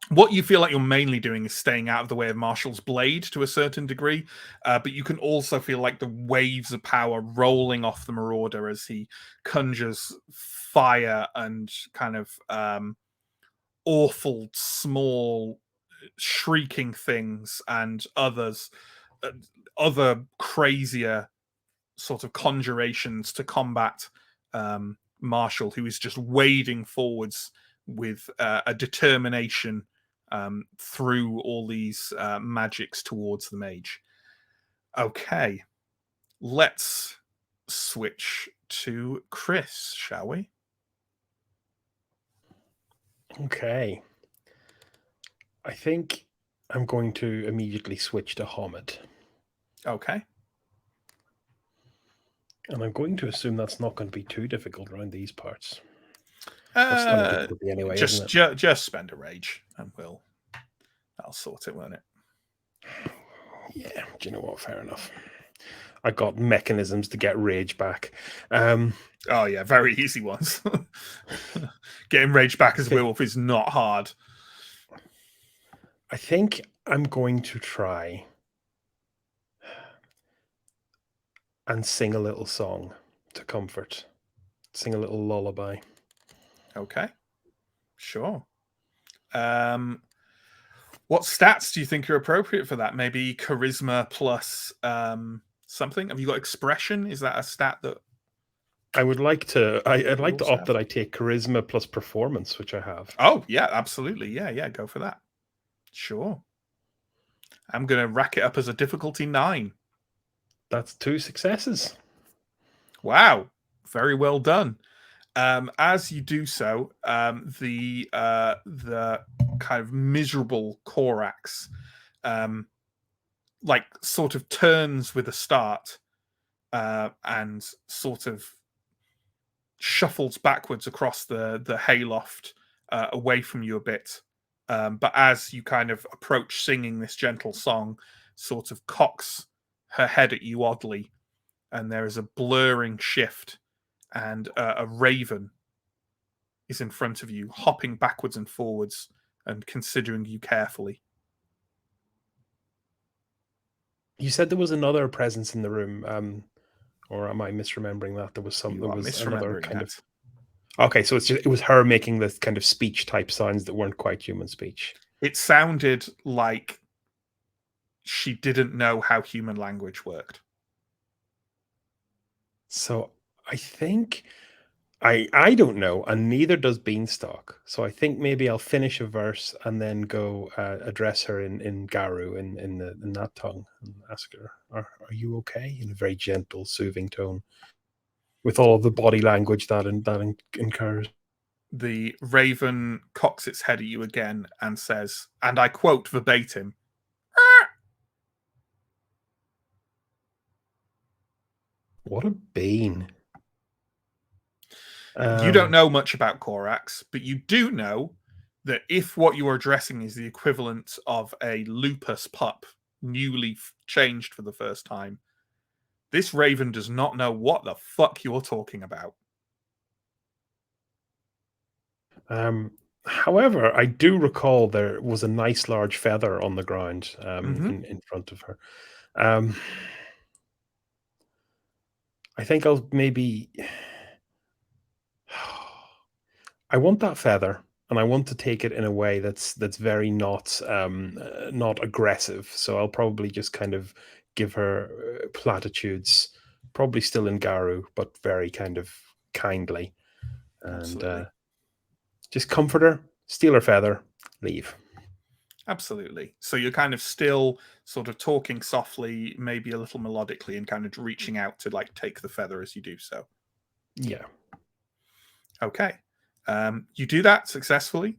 What you feel like you're mainly doing is staying out of the way of Marshall's blade to a certain degree, but you can also feel like the waves of power rolling off the Marauder as he conjures fire and kind of awful, small, shrieking things and other crazier sort of conjurations to combat Marshall, who is just wading forwards with a determination through all these magics towards the mage. Okay, let's switch to Chris, shall we? Okay. I think I'm going to immediately switch to Hamid. Okay. And I'm going to assume that's not going to be too difficult around these parts. Anyway, just spend a rage and that'll sort it, won't it? Yeah, do you know what? Fair enough. I got mechanisms to get rage back. Oh yeah, very easy ones. Getting rage back as werewolf is not hard. I think I'm going to try and sing a little song to comfort. Sing a little lullaby. Okay. Sure. What stats do you think are appropriate for that? Maybe charisma plus something? Have you got expression? Is that a stat that I would like to I'd like to opt that I take charisma plus performance, which I have. Oh, yeah, absolutely. Yeah, go for that. Sure. I'm going to rack it up as a difficulty 9. That's 2 successes. Wow. Very well done. As you do so, the kind of miserable Korax sort of turns with a start and sort of shuffles backwards across the hayloft away from you a bit. But as you kind of approach singing this gentle song, sort of cocks her head at you oddly, and there is a blurring shift, and a raven is in front of you, hopping backwards and forwards and considering you carefully. You said there was another presence in the room, or am I misremembering that? There was some. There was another kind of. Okay, so it was her making this kind of speech type sounds that weren't quite human speech. It sounded like she didn't know how human language worked. So I think I don't know, and neither does Beanstalk. So I think maybe I'll finish a verse and then go address her in Garu in that tongue and ask her, "Are you okay?" in a very gentle, soothing tone, with all of the body language that incurs. The raven cocks its head at you again and says, and I quote verbatim, What a bean. You don't know much about Korax, but you do know that if what you are addressing is the equivalent of a lupus pup newly changed for the first time, this raven does not know what the fuck you're talking about. However, I do recall there was a nice large feather on the ground in front of her. I think I'll maybe... I want that feather, and I want to take it in a way that's very not aggressive. So I'll probably just kind of give her platitudes, probably still in Garu, but very kind of kindly, and just comfort her, steal her feather, leave. Absolutely. So you're kind of still sort of talking softly, maybe a little melodically, and kind of reaching out to like take the feather as you do so. Yeah. Okay. You do that successfully.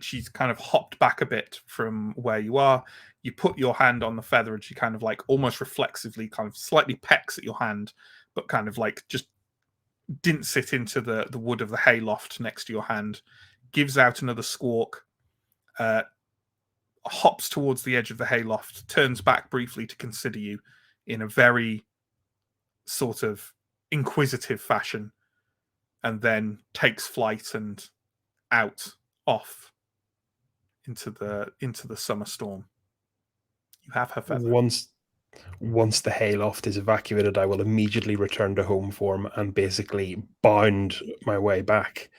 She's kind of hopped back a bit from where you are. You put your hand on the feather and she kind of like almost reflexively kind of slightly pecks at your hand, but kind of like just didn't sit into the wood of the hayloft next to your hand, gives out another squawk, hops towards the edge of the hayloft, turns back briefly to consider you in a very sort of inquisitive fashion, and then takes flight and off into the summer storm. You have her feather. Once the hayloft is evacuated, I will immediately return to home form and basically bound my way back.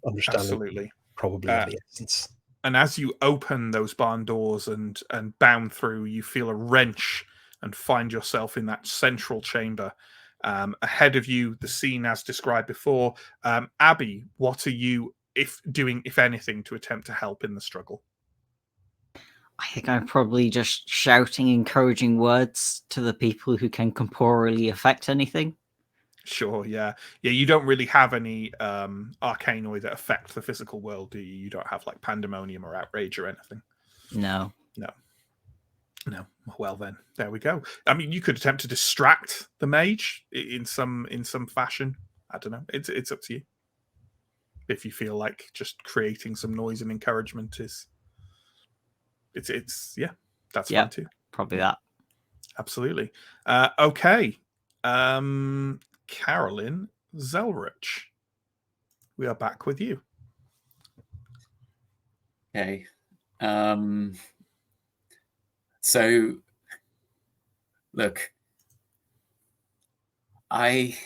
Understanding Absolutely. probably of the essence. And as you open those barn doors and bound through, you feel a wrench and find yourself in that central chamber. Ahead of you, the scene as described before. Abby, what are you doing, if anything, to attempt to help in the struggle? I think I'm probably just shouting encouraging words to the people who can corporeally affect anything. Sure, yeah. You don't really have any arcanoi that affect the physical world, do you? You don't have like pandemonium or outrage or anything. No. Well, then there we go. I mean, you could attempt to distract the mage in some fashion. I don't know. It's up to you. If you feel like just creating some noise and encouragement is, it's that's fine too. Probably that. Absolutely. Okay. Carolyn Zelrich, we are back with you. Okay. So, look, I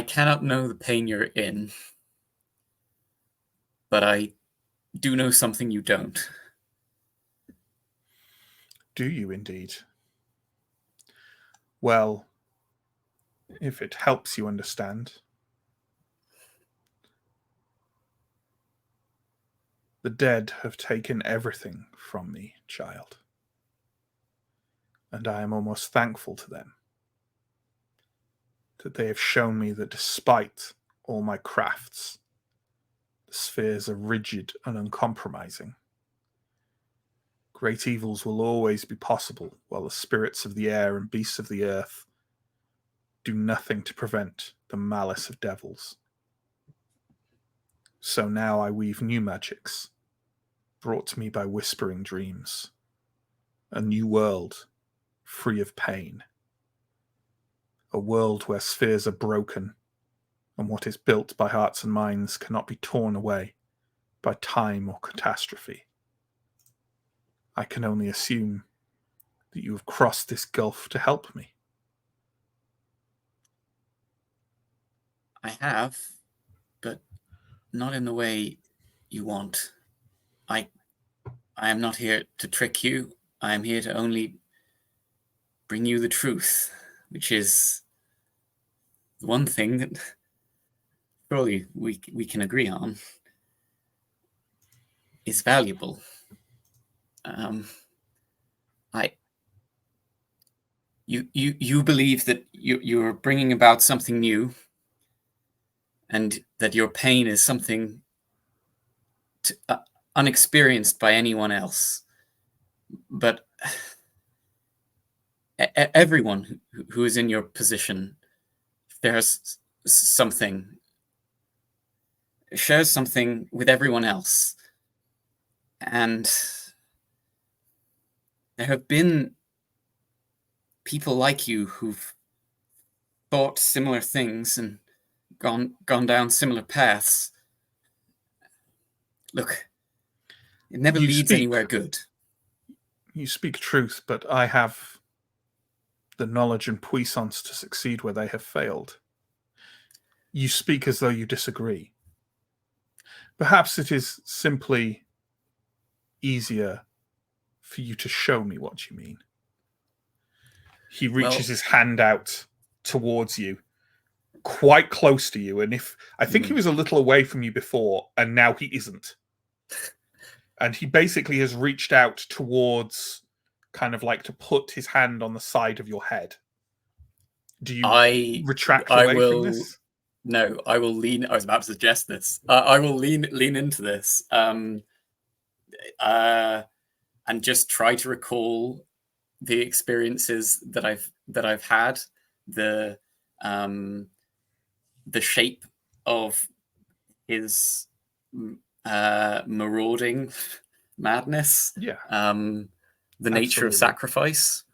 cannot know the pain you're in, but I do know something you don't. Do you indeed? Well, if it helps you understand, the dead have taken everything from me, child. And I am almost thankful to them that they have shown me that despite all my crafts, the spheres are rigid and uncompromising. Great evils will always be possible while the spirits of the air and beasts of the earth do nothing to prevent the malice of devils. So now I weave new magics, brought to me by whispering dreams, a new world free of pain, a world where spheres are broken and what is built by hearts and minds cannot be torn away by time or catastrophe. I can only assume that you have crossed this gulf to help me. I have, but not in the way you want. I am not here to trick you. I am here to only bring you the truth, which is the one thing that surely we can agree on is valuable. You believe that you're bringing about something new, and that your pain is something unexperienced by anyone else. But everyone who is in your position, there's something, shares something with everyone else. And there have been people like you who've thought similar things and gone down similar paths. Look, it never leads anywhere good. You speak truth, but I have the knowledge and puissance to succeed where they have failed. You speak as though you disagree. Perhaps it is simply easier for you to show me what you mean. He reaches his hand out towards you, quite close to you, and I think he was a little away from you before, and now he isn't. And he basically has reached out towards, kind of like to put his hand on the side of your head. Do you retract away from this? No, I will lean. I was about to suggest this. I will lean into this, and just try to recall the experiences that I've had, the shape of his marauding madness, the nature of sacrifice.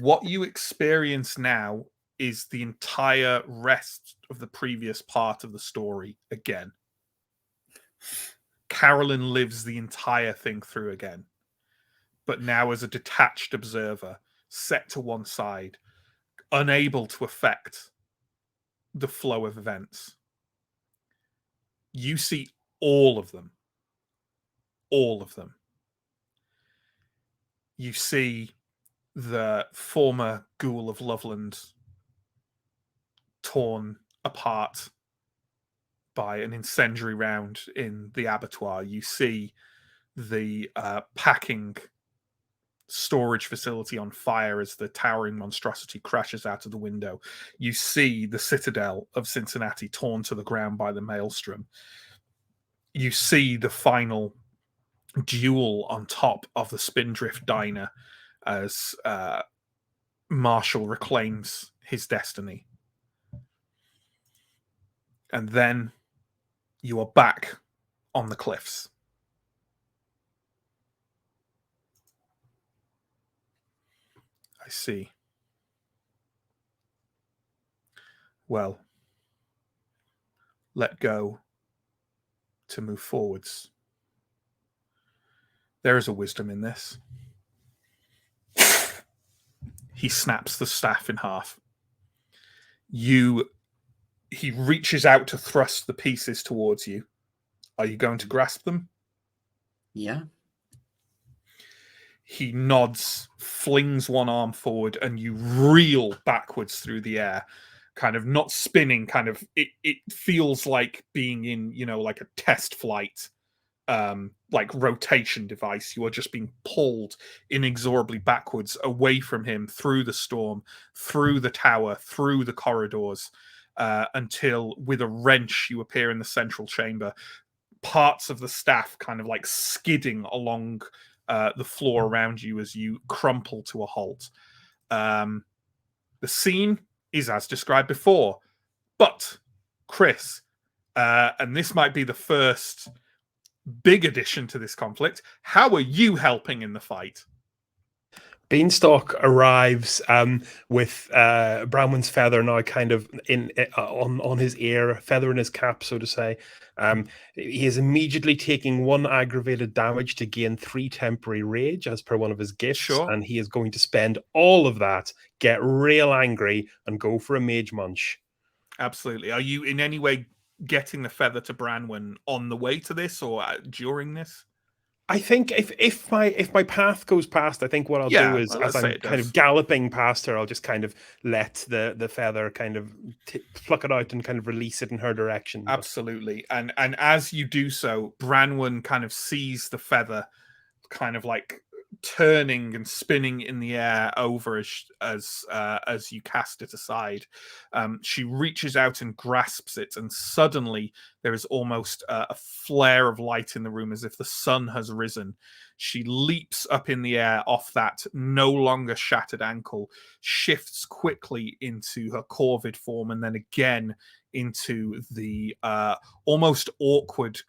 What you experience now is the entire rest of the previous part of the story again. Carolyn lives the entire thing through again, but now as a detached observer, set to one side, unable to affect the flow of events. You see all of them. All of them. You see the former Ghoul of Loveland torn apart by an incendiary round in the abattoir. You see the packing storage facility on fire as the towering monstrosity crashes out of the window. You see the citadel of Cincinnati torn to the ground by the maelstrom. You see the final duel on top of the Spindrift diner as Marshall reclaims his destiny. And then you are back on the cliffs. I see. Well, let go to move forwards. There is a wisdom in this. He snaps the staff in half. He reaches out to thrust the pieces towards you. Are you going to grasp them? Yeah. He nods, flings one arm forward, and you reel backwards through the air, kind of not spinning, kind of it feels like being in, like a test flight, like rotation device. You are just being pulled inexorably backwards away from him, through the storm, through the tower, through the corridors, until with a wrench you appear in the central chamber. Parts of the staff kind of like skidding along the floor around you as you crumple to a halt. The scene is as described before, but Chris, and this might be the first big addition to this conflict, how are you helping in the fight? Beanstalk arrives with Brownman's feather now kind of on his ear, feather in his cap, so to say. He is immediately taking 1 aggravated damage to gain 3 temporary rage as per one of his gifts. Sure. And he is going to spend all of that, get real angry, and go for a mage munch. Absolutely. Are you in any way getting the feather to Branwen on the way to this or during this? I think if my path goes past, I think what I'll do is, as I'm kind of galloping past her, I'll just kind of let the feather kind of pluck it out and kind of release it in her direction. Absolutely. And as you do so, Branwen kind of sees the feather kind of like turning and spinning in the air over as you cast it aside. She reaches out and grasps it, and suddenly there is almost a flare of light in the room, as if the sun has risen. She leaps up in the air off that no longer shattered ankle, shifts quickly into her corvid form, and then again into the almost awkward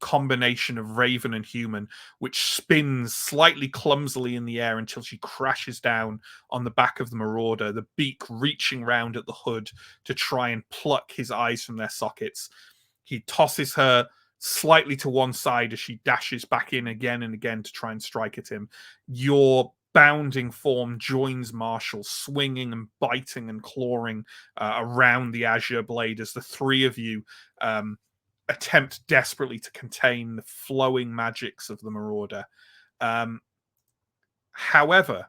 combination of raven and human, which spins slightly clumsily in the air until she crashes down on the back of the marauder, the beak reaching round at the hood to try and pluck his eyes from their sockets. He tosses her slightly to one side as she dashes back in again and again to try and strike at him. Your bounding form joins Marshall, swinging and biting and clawing around the azure blade as the three of you attempt desperately to contain the flowing magics of the marauder. However,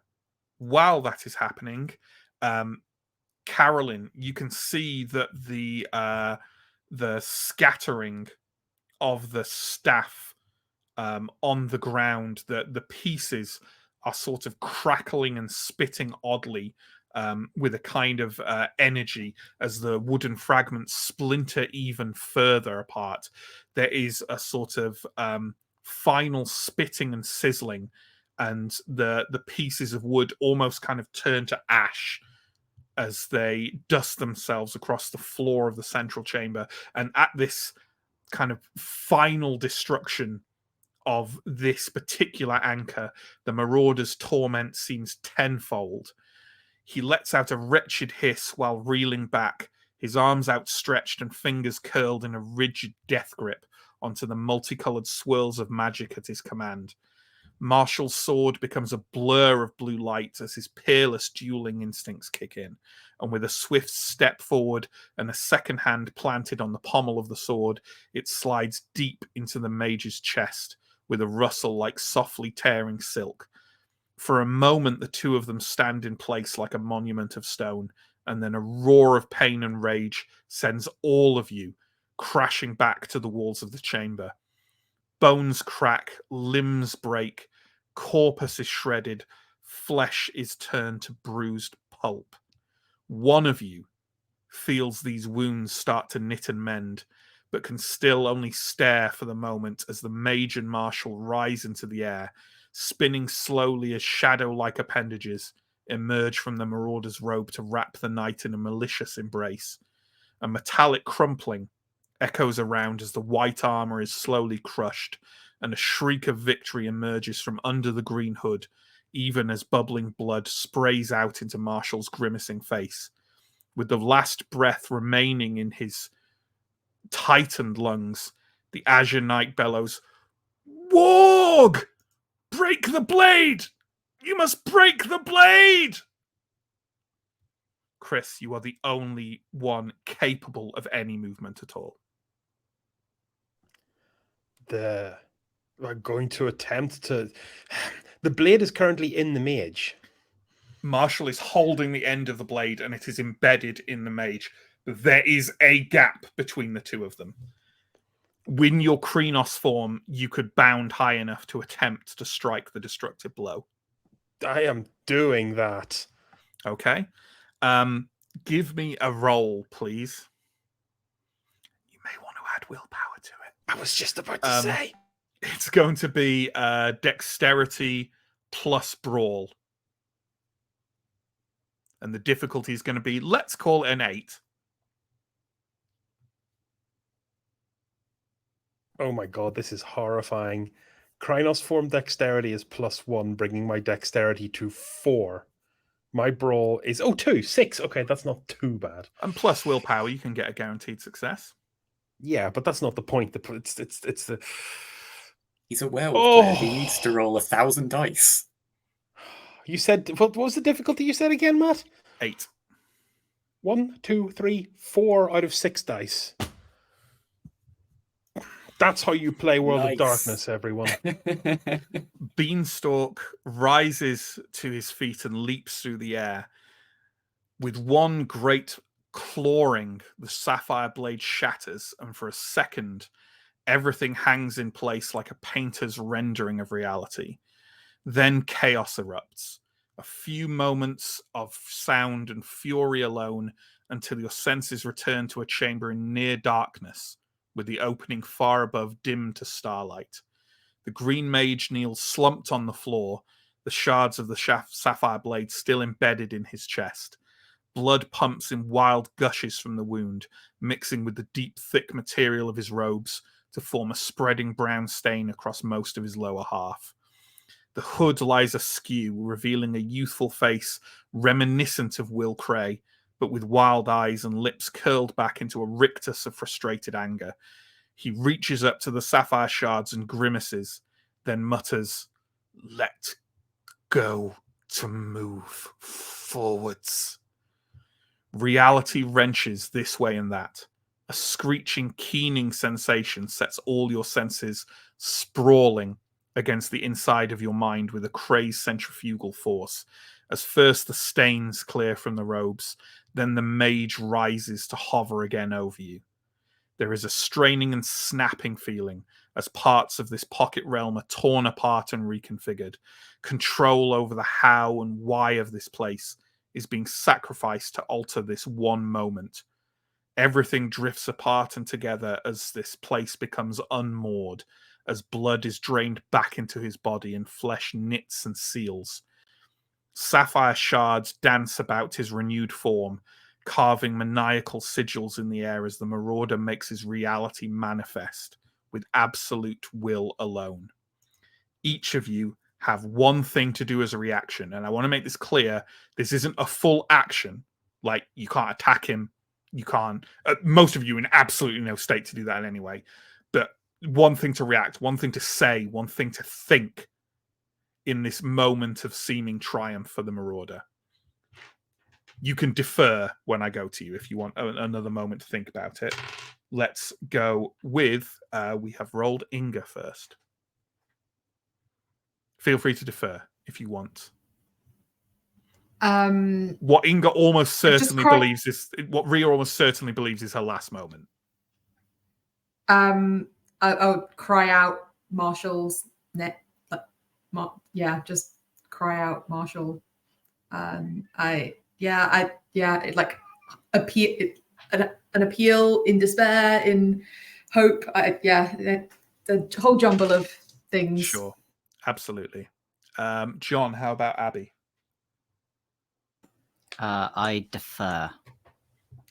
while that is happening, Carolyn, you can see that the scattering of the staff on the ground, the pieces are sort of crackling and spitting oddly, with a kind of energy as the wooden fragments splinter even further apart. There is a sort of final spitting and sizzling, and the pieces of wood almost kind of turn to ash as they dust themselves across the floor of the central chamber. And at this kind of final destruction of this particular anchor, the marauder's torment seems tenfold. He lets out a wretched hiss while reeling back, his arms outstretched and fingers curled in a rigid death grip onto the multicolored swirls of magic at his command. Marshall's sword becomes a blur of blue light as his peerless dueling instincts kick in, and with a swift step forward and a second hand planted on the pommel of the sword, it slides deep into the mage's chest with a rustle like softly tearing silk. For a moment, the two of them stand in place like a monument of stone, and then a roar of pain and rage sends all of you crashing back to the walls of the chamber. Bones crack, limbs break, corpus is shredded, flesh is turned to bruised pulp. One of you feels these wounds start to knit and mend, but can still only stare for the moment as the mage and Marshall rise into the air, spinning slowly as shadow-like appendages emerge from the marauder's robe to wrap the night in a malicious embrace. A metallic crumpling echoes around as the white armor is slowly crushed, and a shriek of victory emerges from under the green hood, even as bubbling blood sprays out into Marshall's grimacing face. With the last breath remaining in his tightened lungs, the Azure Knight bellows, "Warg! Break the blade! You must break the blade!" Chris, you are the only one capable of any movement at all. We're going to attempt to... The blade is currently in the mage. Marshall is holding the end of the blade and it is embedded in the mage. There is a gap between the two of them. In your Krenos form, you could bound high enough to attempt to strike the destructive blow. I am doing that. Okay. Give me a roll, please. You may want to add willpower to it. I was just about to say. It's going to be dexterity plus brawl. And the difficulty is going to be, let's call it an 8. Oh my god, this is horrifying. Krynos form dexterity is +1, bringing my dexterity to 4. My brawl is 2, 6. Okay, that's not too bad. And plus willpower, you can get a guaranteed success. Yeah, but that's not the point. It's the... He's a werewolf player. He needs to roll 1,000 dice. You said, what was the difficulty you said again, Matt? 8. 1, 2, 3, 4 out of 6 dice. That's how you play World of Darkness, everyone. Beanstalk rises to his feet and leaps through the air. With one great clawing, the sapphire blade shatters, and for a second, everything hangs in place like a painter's rendering of reality. Then chaos erupts. A few moments of sound and fury alone until your senses return to a chamber in near darkness, with the opening far above dim to starlight. The green mage kneels slumped on the floor, the shards of the sapphire blade still embedded in his chest. Blood pumps in wild gushes from the wound, mixing with the deep, thick material of his robes to form a spreading brown stain across most of his lower half. The hood lies askew, revealing a youthful face reminiscent of Will Cray, but with wild eyes and lips curled back into a rictus of frustrated anger. He reaches up to the sapphire shards and grimaces, then mutters, "Let go to move forwards." Reality wrenches this way and that. A screeching, keening sensation sets all your senses sprawling against the inside of your mind with a crazed centrifugal force. As first the stains clear from the robes, then the mage rises to hover again over you. There is a straining and snapping feeling as parts of this pocket realm are torn apart and reconfigured. Control over the how and why of this place is being sacrificed to alter this one moment. Everything drifts apart and together as this place becomes unmoored, as blood is drained back into his body and flesh knits and seals. Sapphire shards dance about his renewed form, carving maniacal sigils in the air as the marauder makes his reality manifest with absolute will alone. Each of you have one thing to do as a reaction, and I want to make this clear. This isn't a full action. Like, you can't attack him. You can't... most of you in absolutely no state to do that anyway. But one thing to react, one thing to say, one thing to think in this moment of seeming triumph for the marauder. You can defer when I go to you if you want another moment to think about it. Let's go with... we have rolled Inga first. Feel free to defer if you want. What Inga almost certainly believes is... What Rhea almost certainly believes is her last moment. I'll cry out Marshall's net. Yeah, just cry out Marshall. Like an appeal in despair, in hope. The whole jumble of things. Sure, absolutely. John, how about Abby? I defer.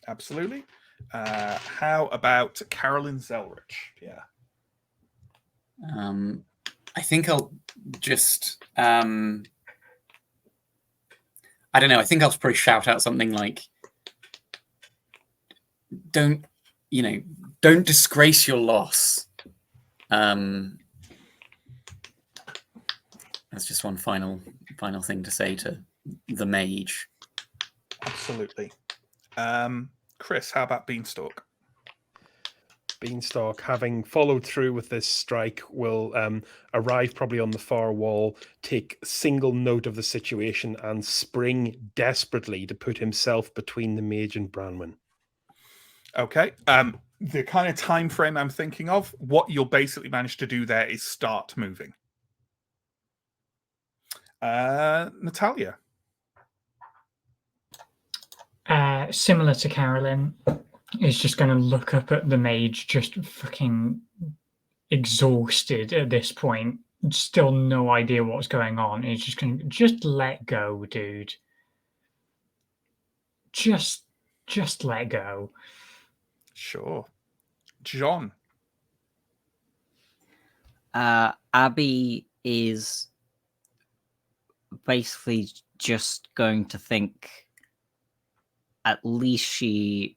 Absolutely. How about Carolyn Zelrich? Yeah. I think I'll just... I don't know. I think I'll probably shout out something like, don't disgrace your loss. That's just one final thing to say to the mage. Absolutely. Chris, how about Beanstalk? Beanstalk, having followed through with this strike, will arrive probably on the far wall, take single note of the situation, and spring desperately to put himself between the mage and Branwen. Okay. The kind of time frame I'm thinking of, what you'll basically manage to do there is start moving. Natalia. Similar to Carolyn, is just going to look up at the mage, just fucking exhausted at this point. Still no idea what's going on. He's just going to just let go, dude. Just let go. Sure. John. Abby is basically just going to think at least she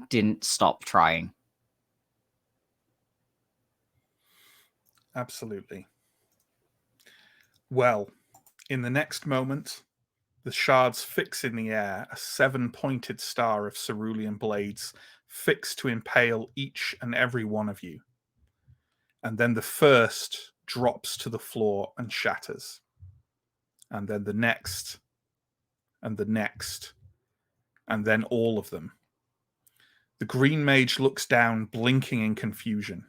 didn't stop trying. Absolutely. Well, in the next moment, the shards fix in the air, a 7-pointed star of cerulean blades fixed to impale each and every one of you. And then the first drops to the floor and shatters. And then the next, and the next, and then all of them. The green mage looks down, blinking in confusion.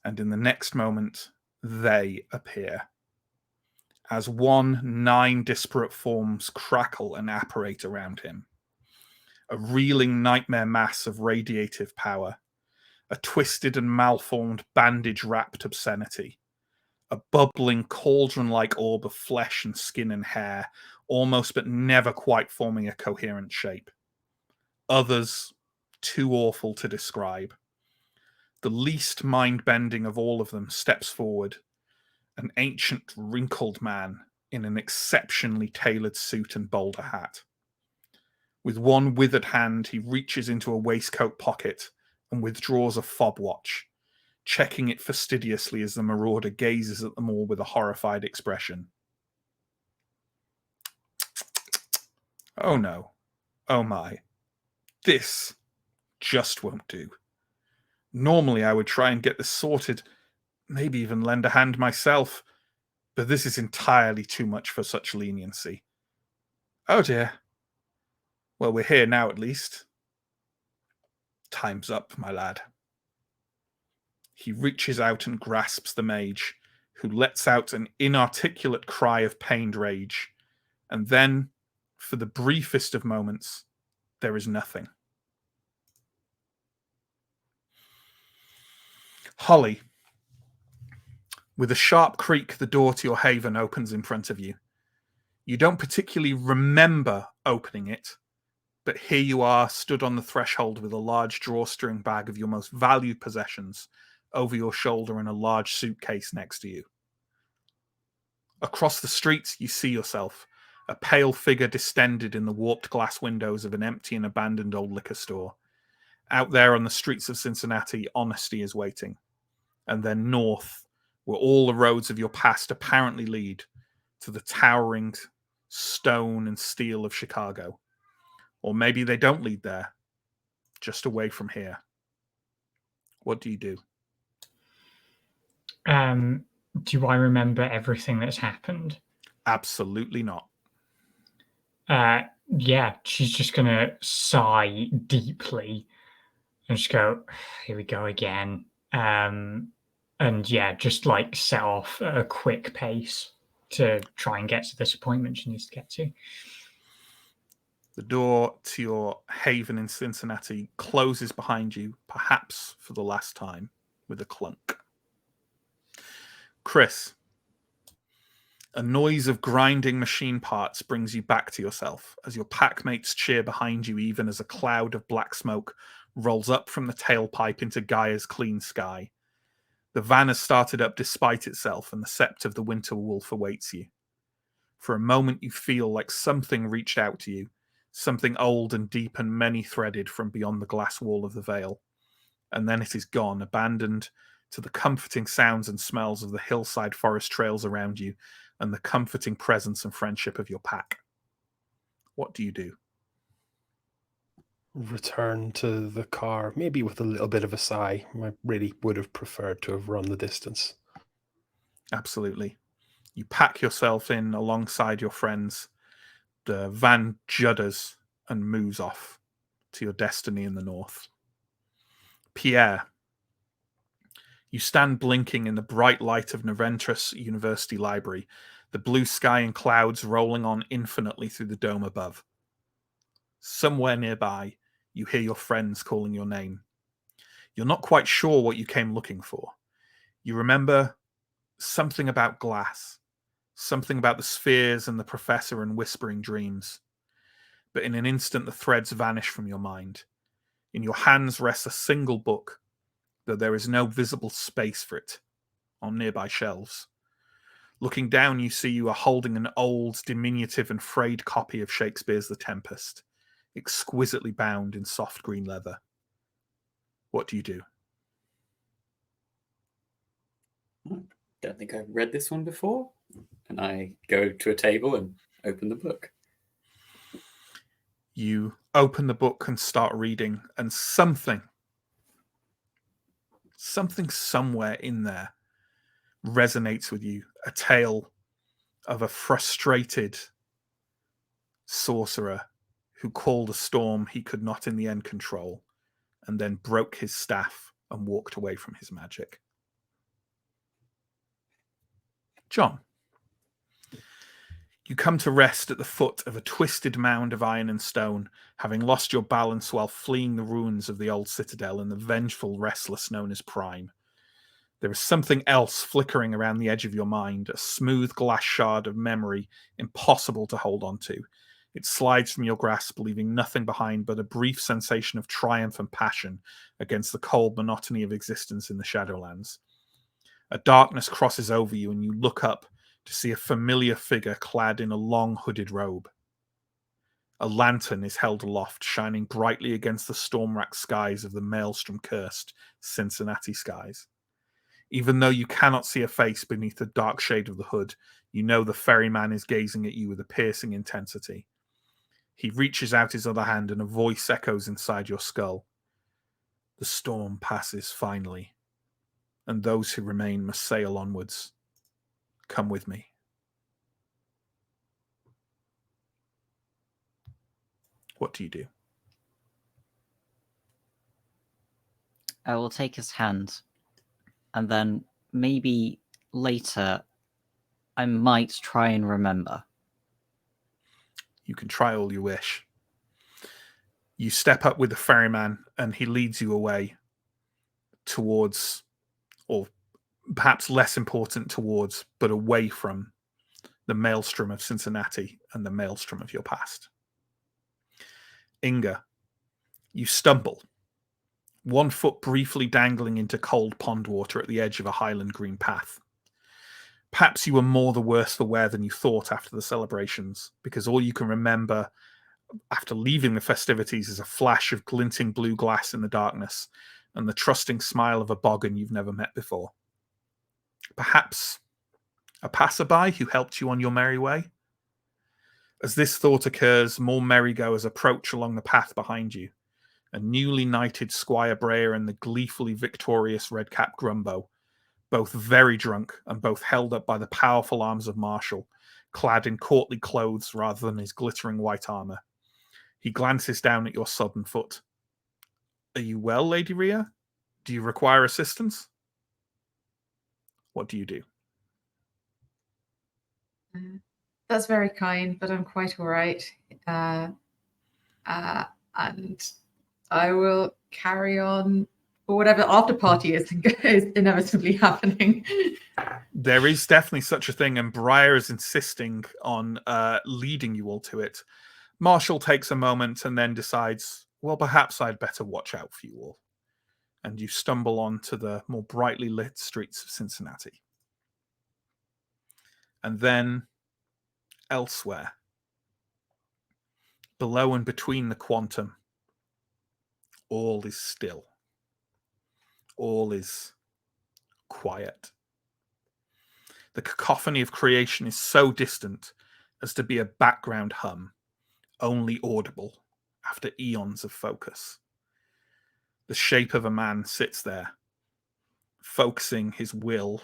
And in the next moment, they appear. as 9 disparate forms crackle and apparate around him. A reeling nightmare mass of radiative power, a twisted and malformed bandage-wrapped obscenity, a bubbling cauldron-like orb of flesh and skin and hair, almost but never quite forming a coherent shape. Others too awful to describe. The least mind-bending of all of them steps forward, an ancient, wrinkled man in an exceptionally tailored suit and bowler hat. With one withered hand, he reaches into a waistcoat pocket and withdraws a fob watch, checking it fastidiously as the marauder gazes at them all with a horrified expression. Oh no. Oh my. This just won't do. Normally I would try and get this sorted, maybe even lend a hand myself, but this is entirely too much for such leniency. Oh dear. Well, we're here now at least. Time's up, my lad. He reaches out and grasps the mage, who lets out an inarticulate cry of pained rage, and then, for the briefest of moments, there is nothing. Holly. With a sharp creak, the door to your haven opens in front of you. You don't particularly remember opening it, but here you are, stood on the threshold with a large drawstring bag of your most valued possessions over your shoulder and a large suitcase next to you. Across the street, you see yourself, a pale figure distended in the warped glass windows of an empty and abandoned old liquor store. Out there on the streets of Cincinnati, honesty is waiting. And then north, where all the roads of your past apparently lead, to the towering stone and steel of Chicago. Or maybe they don't lead there, just away from here. What do you do? Do I remember everything that's happened? Absolutely not. Yeah, she's just going to sigh deeply and just go, here we go again. And yeah, just like set off at a quick pace to try and get to this appointment she needs to get to. The door to your haven in Cincinnati closes behind you, perhaps for the last time, with a clunk. Chris, a noise of grinding machine parts brings you back to yourself as your packmates cheer behind you even as a cloud of black smoke rolls up from the tailpipe into Gaia's clean sky. The van has started up despite itself, and the sept of the winter wolf awaits you. For a moment you feel like something reached out to you, something old and deep and many-threaded from beyond the glass wall of the veil. And then it is gone, abandoned to the comforting sounds and smells of the hillside forest trails around you and the comforting presence and friendship of your pack. What do you do? Return to the car, maybe with a little bit of a sigh. I really would have preferred to have run the distance. Absolutely. You pack yourself in alongside your friends. The van judders and moves off to your destiny in the north. Pierre, you stand blinking in the bright light of Naventress University Library, the blue sky and clouds rolling on infinitely through the dome above. Somewhere nearby, you hear your friends calling your name. You're not quite sure what you came looking for. You remember something about glass, something about the spheres and the professor and whispering dreams. But in an instant, the threads vanish from your mind. In your hands rests a single book, though there is no visible space for it on nearby shelves. Looking down, you see you are holding an old, diminutive and frayed copy of Shakespeare's The Tempest, exquisitely bound in soft green leather. What do you do? Don't think I've read this one before. And I go to a table and open the book. You open the book and start reading, and something somewhere in there resonates with you. A tale of a frustrated sorcerer who called a storm he could not in the end control, and then broke his staff and walked away from his magic. John, You come to rest at the foot of a twisted mound of iron and stone, having lost your balance while fleeing the ruins of the old citadel and the vengeful restless known as Prime. There is something else flickering around the edge of your mind, a smooth glass shard of memory impossible to hold on to. It slides from your grasp, leaving nothing behind but a brief sensation of triumph and passion against the cold monotony of existence in the Shadowlands. A darkness crosses over you, and you look up to see a familiar figure clad in a long hooded robe. A lantern is held aloft, shining brightly against the storm-racked skies of the maelstrom-cursed Cincinnati skies. Even though you cannot see a face beneath the dark shade of the hood, you know the ferryman is gazing at you with a piercing intensity. He reaches out his other hand, and a voice echoes inside your skull. The storm passes finally, and those who remain must sail onwards. Come with me. What do you do? I will take his hand, and then maybe later I might try and remember. You can try all you wish. You step up with the ferryman, and he leads you away towards, or perhaps less important towards, but away from the maelstrom of Cincinnati and the maelstrom of your past. Inga, you stumble, one foot briefly dangling into cold pond water at the edge of a highland green path. Perhaps you were more the worse for wear than you thought after the celebrations, because all you can remember after leaving the festivities is a flash of glinting blue glass in the darkness and the trusting smile of a boggin you've never met before. Perhaps a passerby who helped you on your merry way? As this thought occurs, more merrygoers approach along the path behind you. A newly knighted Squire Breyer and the gleefully victorious Redcap Grumbo, both very drunk and both held up by the powerful arms of Marshall, clad in courtly clothes rather than his glittering white armor. He glances down at your sodden foot. Are you well, Lady Rhea? Do you require assistance? What do you do? That's very kind, but I'm quite all right. And I will carry on for whatever after party is inevitably happening. There is definitely such a thing, and Breyer is insisting on leading you all to it. Marshall takes a moment and then decides, well, perhaps I'd better watch out for you all. And you stumble onto the more brightly lit streets of Cincinnati. And then elsewhere, below and between the quantum, all is still. All is quiet. The cacophony of creation is so distant as to be a background hum, only audible after eons of focus. The shape of a man sits there, focusing his will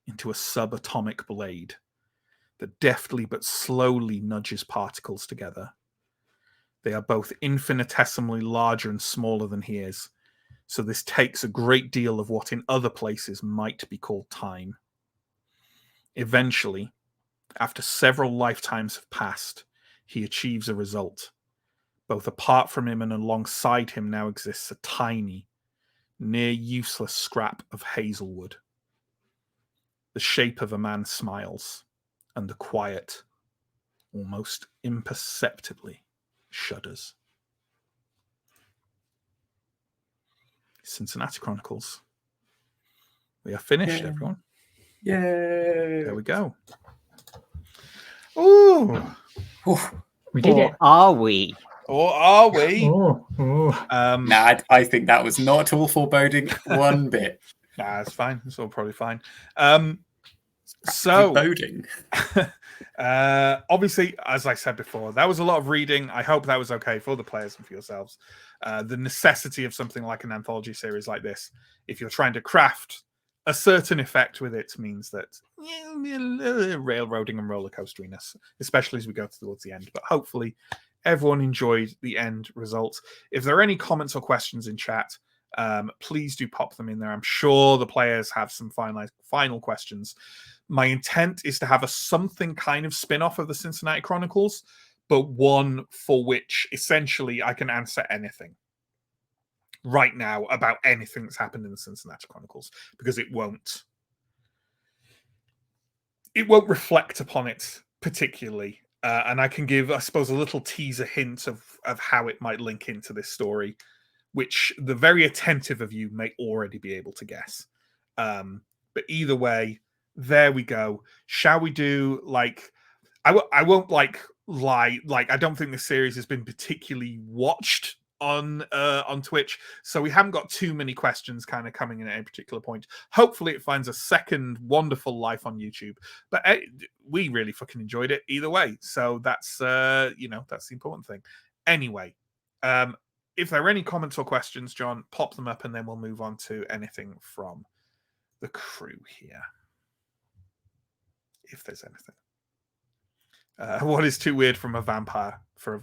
into a subatomic blade that deftly but slowly nudges particles together. They are both infinitesimally larger and smaller than he is, so this takes a great deal of what in other places might be called time. Eventually, after several lifetimes have passed, he achieves a result. Both apart from him and alongside him now exists a tiny, near useless scrap of hazelwood. The shape of a man smiles, and the quiet, almost imperceptibly, shudders. Cincinnati Chronicles. We are finished, everyone. Yay! There we go. Ooh. We did it. Are we? Or are we? Oh. Nah, I think that was not at all foreboding one bit. Nah, it's fine. It's all probably fine. So, Foreboding. obviously, as I said before, that was a lot of reading. I hope that was okay for the players and for yourselves. The necessity of something like an anthology series like this, if you're trying to craft a certain effect with it, means that railroading and roller coasteriness, especially as we go towards the end. But hopefully, everyone enjoyed the end results. If there are any comments or questions in chat, please do pop them in there. I'm sure the players have some final questions. My intent is to have a something kind of spin-off of the Cincinnati Chronicles, but one for which essentially I can answer anything right now about anything that's happened in the Cincinnati Chronicles, because it won't reflect upon it particularly. And I can give, I suppose, a little teaser hint of how it might link into this story, which the very attentive of you may already be able to guess. But either way, there we go. Shall we do, like, I won't lie, like, I don't think this series has been particularly watched on Twitch, so we haven't got too many questions kind of coming in at a particular point. Hopefully it finds a second wonderful life on YouTube, but we really fucking enjoyed it either way, so that's that's the important thing. Anyway, if there are any comments or questions, John, pop them up and then we'll move on to anything from the crew here, if there's anything. What is too weird from a vampire from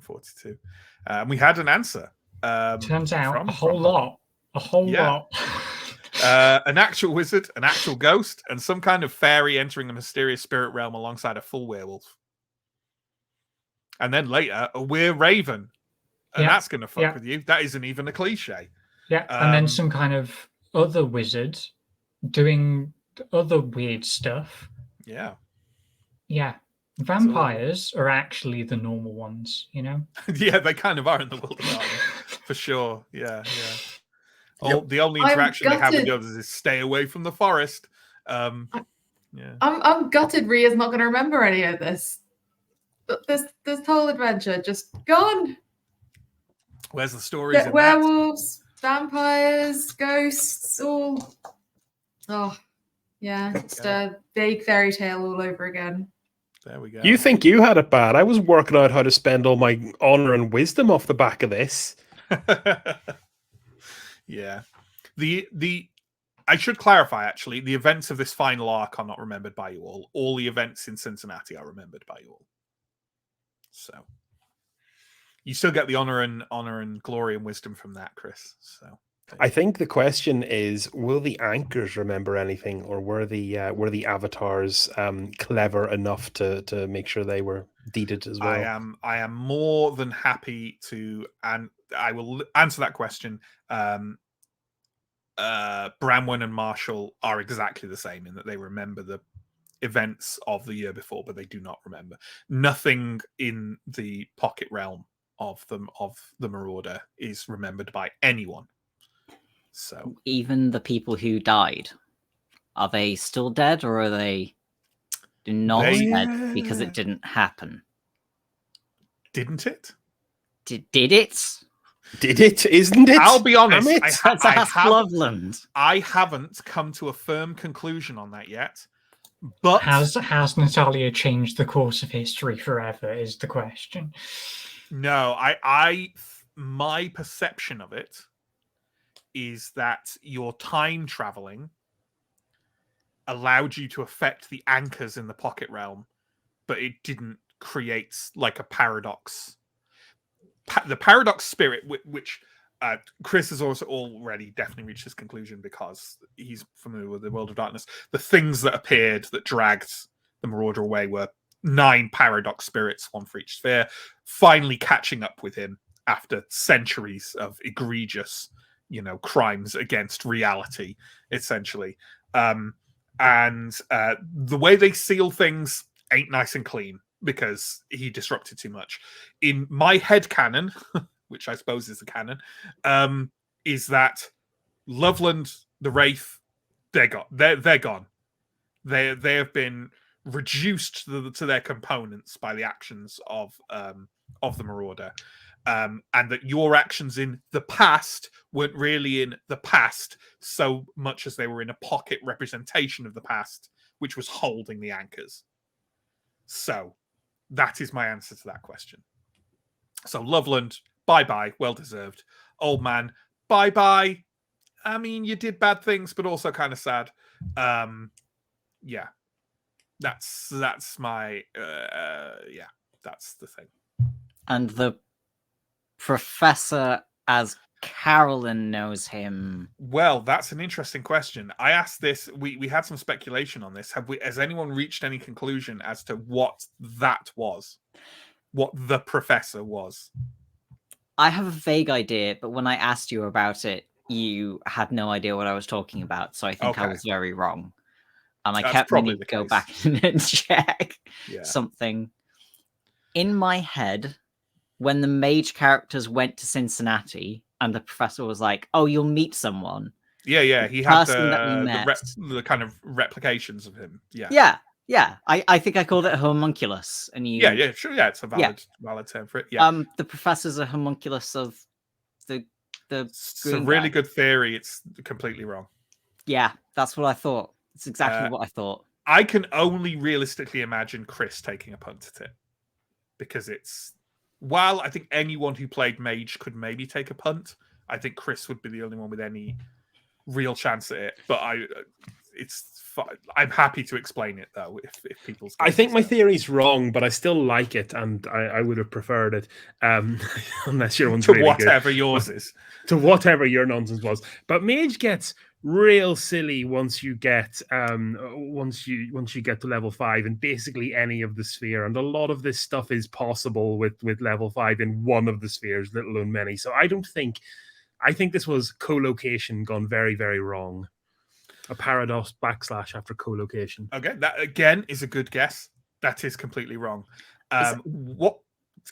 42? We had an answer. Turns out a whole lot. An actual wizard, an actual ghost, and some kind of fairy entering a mysterious spirit realm alongside a full werewolf. And then later, a weird raven. And that's going to fuck with you. That isn't even a cliche. Yeah, and then some kind of other wizard doing other weird stuff. Yeah. Yeah. Vampires are actually the normal ones, you know? Yeah, they kind of are in the world of Darkness, for sure. Yeah. The only interaction they have with the others is stay away from the forest. I'm gutted Rhea's not going to remember any of this. But this whole adventure just gone. Where's the stories? Werewolves, vampires, ghosts, all. Oh, yeah, just a vague fairy tale all over again. There we go. You think you had it bad? I was working out how to spend all my honor and wisdom off the back of this. Yeah. I should clarify, actually, the events of this final arc are not remembered by you all. All the events in Cincinnati are remembered by you all. So you still get the honor and glory and wisdom from that, Chris. So I think the question is, will the anchors remember anything, or were the avatars clever enough to make sure they were deeded as well? I am more than happy to, and I will answer that question. Bramwin and Marshall are exactly the same in that they remember the events of the year before, but they do not remember nothing in the pocket realm of the Marauder is remembered by anyone. So even the people who died, are they still dead, or are they not dead because it didn't happen? Didn't it? Did it? Did it? Isn't it? I'll be honest. I I haven't come to a firm conclusion on that yet. But has Natalia changed the course of history forever? Is the question. No, my perception of it is that your time traveling allowed you to affect the anchors in the pocket realm, but it didn't create like a paradox. The paradox spirit, which Chris has also already definitely reached his conclusion because he's familiar with the world of darkness. The things that appeared that dragged the Marauder away were 9 paradox spirits, one for each sphere, finally catching up with him after centuries of egregious, crimes against reality, essentially. And the way they seal things ain't nice and clean because he disrupted too much. In my head canon, which I suppose is the canon, is that Loveland, the Wraith, they're gone. They're gone. They have been reduced to their components by the actions of the Marauder. And that your actions in the past weren't really in the past so much as they were in a pocket representation of the past, which was holding the anchors. So that is my answer to that question. So Loveland, bye-bye, well-deserved. Old man, bye-bye. I mean, you did bad things, but also kind of sad. Yeah. That's my, that's the thing. And the professor as Carolyn knows him. Well, that's an interesting question. I asked this. We had some speculation on this. Has anyone reached any conclusion as to what that was? What the professor was? I have a vague idea, but when I asked you about it, you had no idea what I was talking about. So I think I Okay. was very wrong. And I That's kept probably meaning the to go case. back and check Yeah. something. In my head, when the mage characters went to Cincinnati and the professor was like, "Oh, you'll meet someone." Yeah. He had person that we met. the kind of replications of him. Yeah. Yeah. I think I called it a homunculus, and you. Yeah. Sure. Yeah, it's a valid term for it. Yeah. The professor's a homunculus of the. It's a really good theory. It's completely wrong. Yeah, that's what I thought. It's exactly what I thought. I can only realistically imagine Chris taking a punt at it, because while I think anyone who played Mage could maybe take a punt, I think Chris would be the only one with any real chance at it. But I'm happy to explain it though if people's. I think my theory's wrong, but I still like it, and I would have preferred it, unless your one's to really whatever good. Yours is. To whatever your nonsense was. But Mage gets real silly once you get once you get to level 5 and basically any of the sphere, and a lot of this stuff is possible with level 5 in one of the spheres, let alone many. So I think this was co-location gone very, very wrong. A paradox / after co-location. Okay, that again is a good guess. That is completely wrong. What?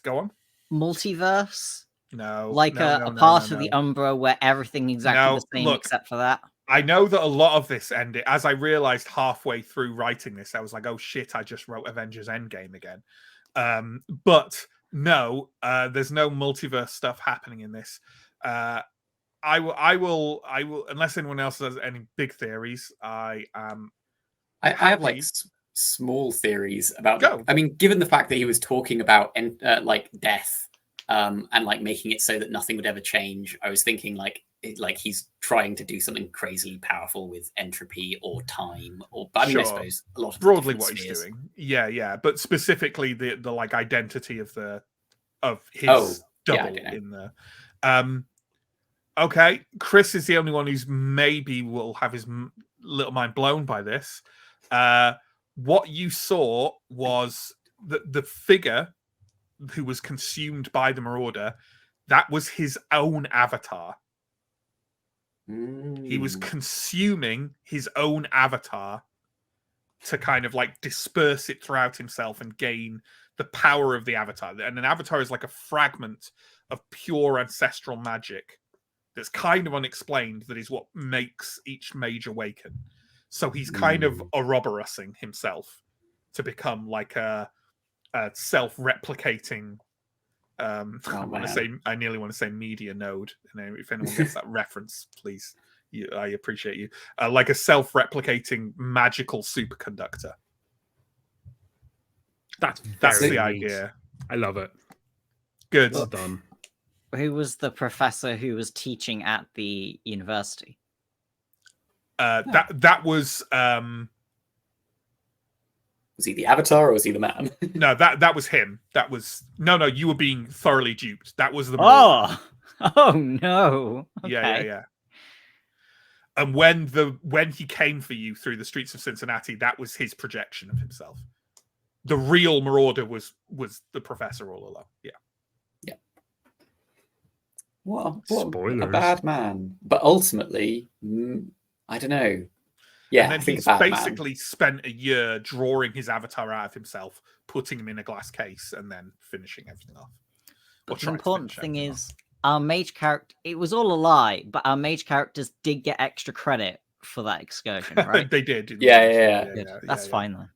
Go on. Multiverse? No. Like a part of the Umbra where everything exactly the same except for that? I know that a lot of this ended, as I realized halfway through writing this, I was like, oh shit, I just wrote Avengers Endgame again. But no, there's no multiverse stuff happening in this. I will, unless anyone else has any big theories, I have like small theories about. Go. I mean, given the fact that he was talking about like death, and like making it so that nothing would ever change, I was thinking like he's trying to do something crazily powerful with entropy or time, but I mean, I suppose a lot of broadly what he's doing. Yeah, but specifically the like identity of his double in the. Okay, Chris is the only one who's maybe will have his little mind blown by this. What you saw was the figure who was consumed by the Marauder. That was his own avatar. He was consuming his own avatar to kind of like disperse it throughout himself and gain the power of the avatar. And an avatar is like a fragment of pure ancestral magic that's kind of unexplained, that is what makes each mage awaken. So he's kind of Ouroborosing himself to become like a self-replicating I nearly want to say media node. And if anyone gets that reference, please, I appreciate you. Like a self-replicating magical superconductor. That's the idea. I love it. Good. Well done. Who was the professor who was teaching at the university? That was. Was he the avatar or was he the man? No, that was him. That was no. You were being thoroughly duped. That was the. Oh no. Okay. Yeah. And when he came for you through the streets of Cincinnati, that was his projection of himself. The real Marauder was the professor all along. Yeah. What a bad man. But ultimately, I don't know. Yeah, and then he's basically spent a year drawing his avatar out of himself, putting him in a glass case, and then finishing everything off. But the important thing is, our mage character, it was all a lie, but our mage characters did get extra credit for that excursion, right? They did. Yeah. That's fine then.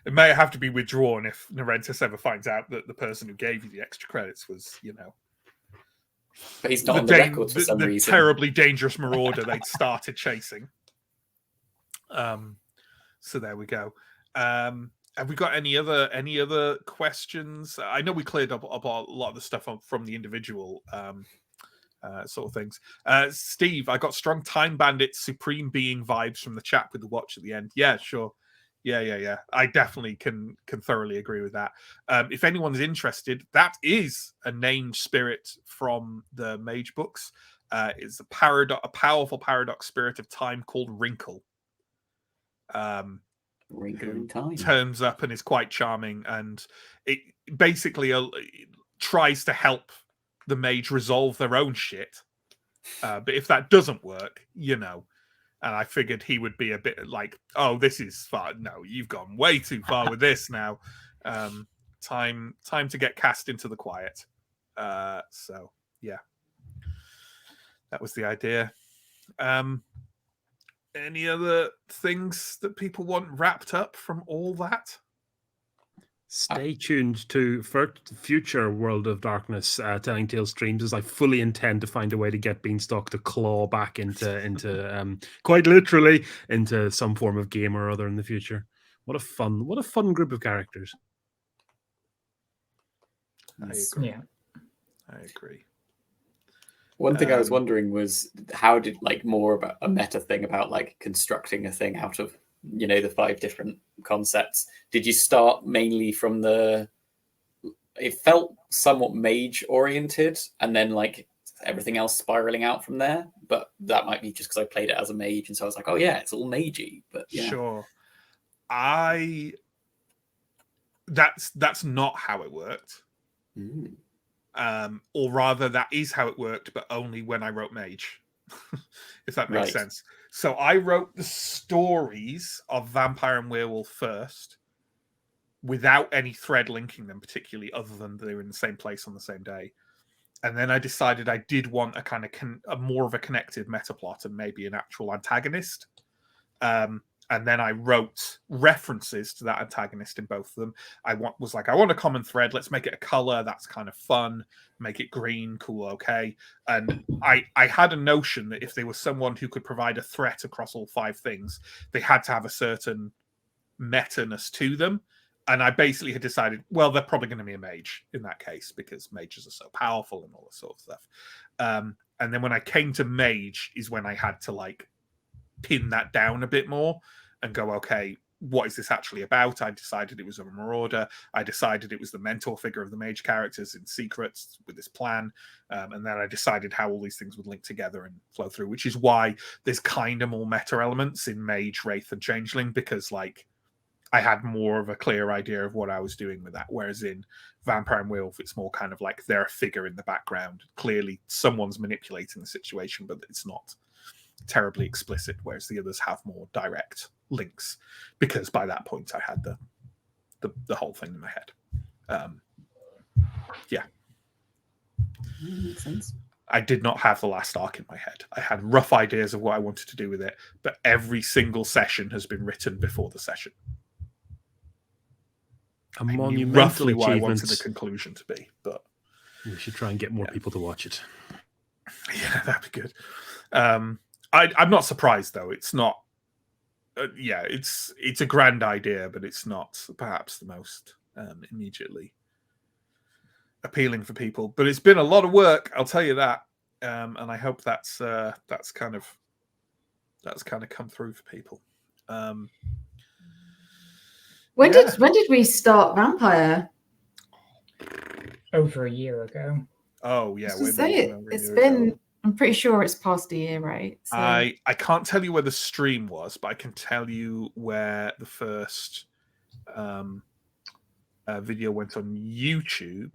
It may have to be withdrawn if Narentis ever finds out that the person who gave you the extra credits was, But he's not on the record for some reason. The terribly dangerous Marauder they'd started chasing. So there we go. Have we got any other questions? I know we cleared up a lot of the stuff from the individual sort of things. Steve, I got strong Time Bandit Supreme Being vibes from the chat with the watch at the end. Yeah, sure. Yeah. I definitely can thoroughly agree with that. If anyone's interested, that is a named spirit from the Mage books. is a powerful paradox spirit of time called Wrinkle. Wrinkle Who in time. turns up and is quite charming, and it basically tries to help the mage resolve their own shit. But if that doesn't work, and I figured he would be a bit like, oh, this is far. No, you've gone way too far with this now. Time to get cast into the quiet. So yeah, that was the idea. Any other things that people want wrapped up from all that? Stay tuned to future World of Darkness Telling Tales streams, as I fully intend to find a way to get Beanstalk to claw back into quite literally into some form of game or other in the future. What a fun group of characters. I agree. Yeah. I agree. One thing I was wondering was how did more about a meta thing about constructing a thing out of the 5 different concepts. Did you start mainly from it felt somewhat mage oriented and then everything else spiraling out from there, but that might be just because I played it as a mage and so I was like, oh yeah, it's all magey. But yeah. Sure. That's not how it worked. Or rather, that is how it worked, but only when I wrote Mage, if that makes sense. So I wrote the stories of Vampire and Werewolf first, without any thread linking them particularly, other than they were in the same place on the same day. And then I decided I did want a kind of a more of a connected meta plot and maybe an actual antagonist. And then I wrote references to that antagonist in both of them. I want a common thread. Let's make it a color that's kind of fun. Make it green, cool, okay. And I had a notion that if there was someone who could provide a threat across all 5 things, they had to have a certain meta-ness to them. And I basically had decided, well, they're probably going to be a mage in that case, because mages are so powerful and all this sort of stuff. And then when I came to mage is when I had to pin that down a bit more and go, okay, what is this actually about? I decided it was a marauder. I decided it was the mentor figure of the mage characters in secrets with this plan. And then I decided how all these things would link together and flow through, which is why there's kind of more meta elements in Mage, Wraith, and Changeling, because I had more of a clear idea of what I was doing with that. Whereas in Vampire and Werewolf, it's more kind of they're a figure in the background. Clearly someone's manipulating the situation, but it's not terribly explicit, whereas the others have more direct links, because by that point I had the whole thing in my head. Yeah. Makes sense. I did not have the last arc in my head. I had rough ideas of what I wanted to do with it, but every single session has been written before the session. A monumental roughly what I achievement. wanted the conclusion to be, but we should try and get more people to watch it. Yeah, that'd be good. I'm not surprised though. It's not. It's a grand idea, but it's not perhaps the most immediately appealing for people. But it's been a lot of work, I'll tell you that. And I hope that's kind of come through for people. When did we start Vampire? Over a year ago. Oh yeah, it's been. I'm pretty sure it's past a year, right? So... I can't tell you where the stream was, but I can tell you where the first video went on YouTube,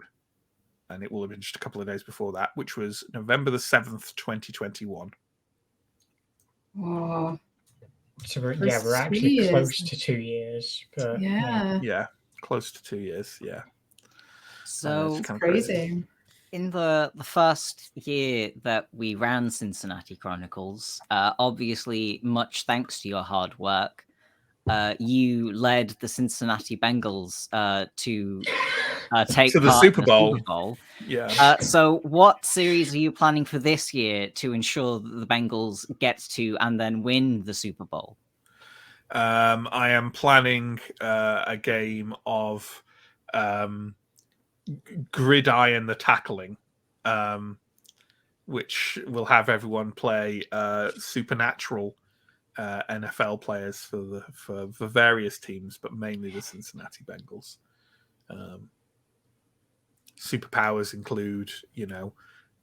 and it will have been just a couple of days before that, which was November the 7th, 2021. Oh. So we're actually close to 2 years. But yeah, close to 2 years. Yeah. So it's crazy. In the first year that we ran Cincinnati Chronicles, obviously, much thanks to your hard work, you led the Cincinnati Bengals to take to the part Super in Bowl. the Super Bowl. Yeah. So what series are you planning for this year to ensure that the Bengals get to and then win the Super Bowl? I am planning a game of Gridiron the Tackling, which will have everyone play supernatural NFL players for various teams, but mainly the Cincinnati Bengals. Superpowers include,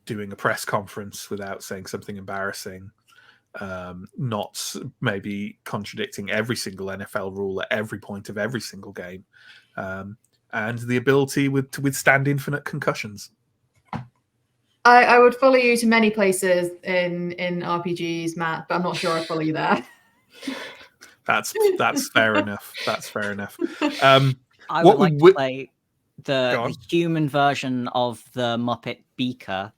doing a press conference without saying something embarrassing, not maybe contradicting every single NFL rule at every point of every single game, and the ability to withstand infinite concussions. I would follow you to many places in RPGs, Matt, but I'm not sure I'd follow you there. That's fair enough. That's fair enough. I would like to play the human version of the Muppet Beaker,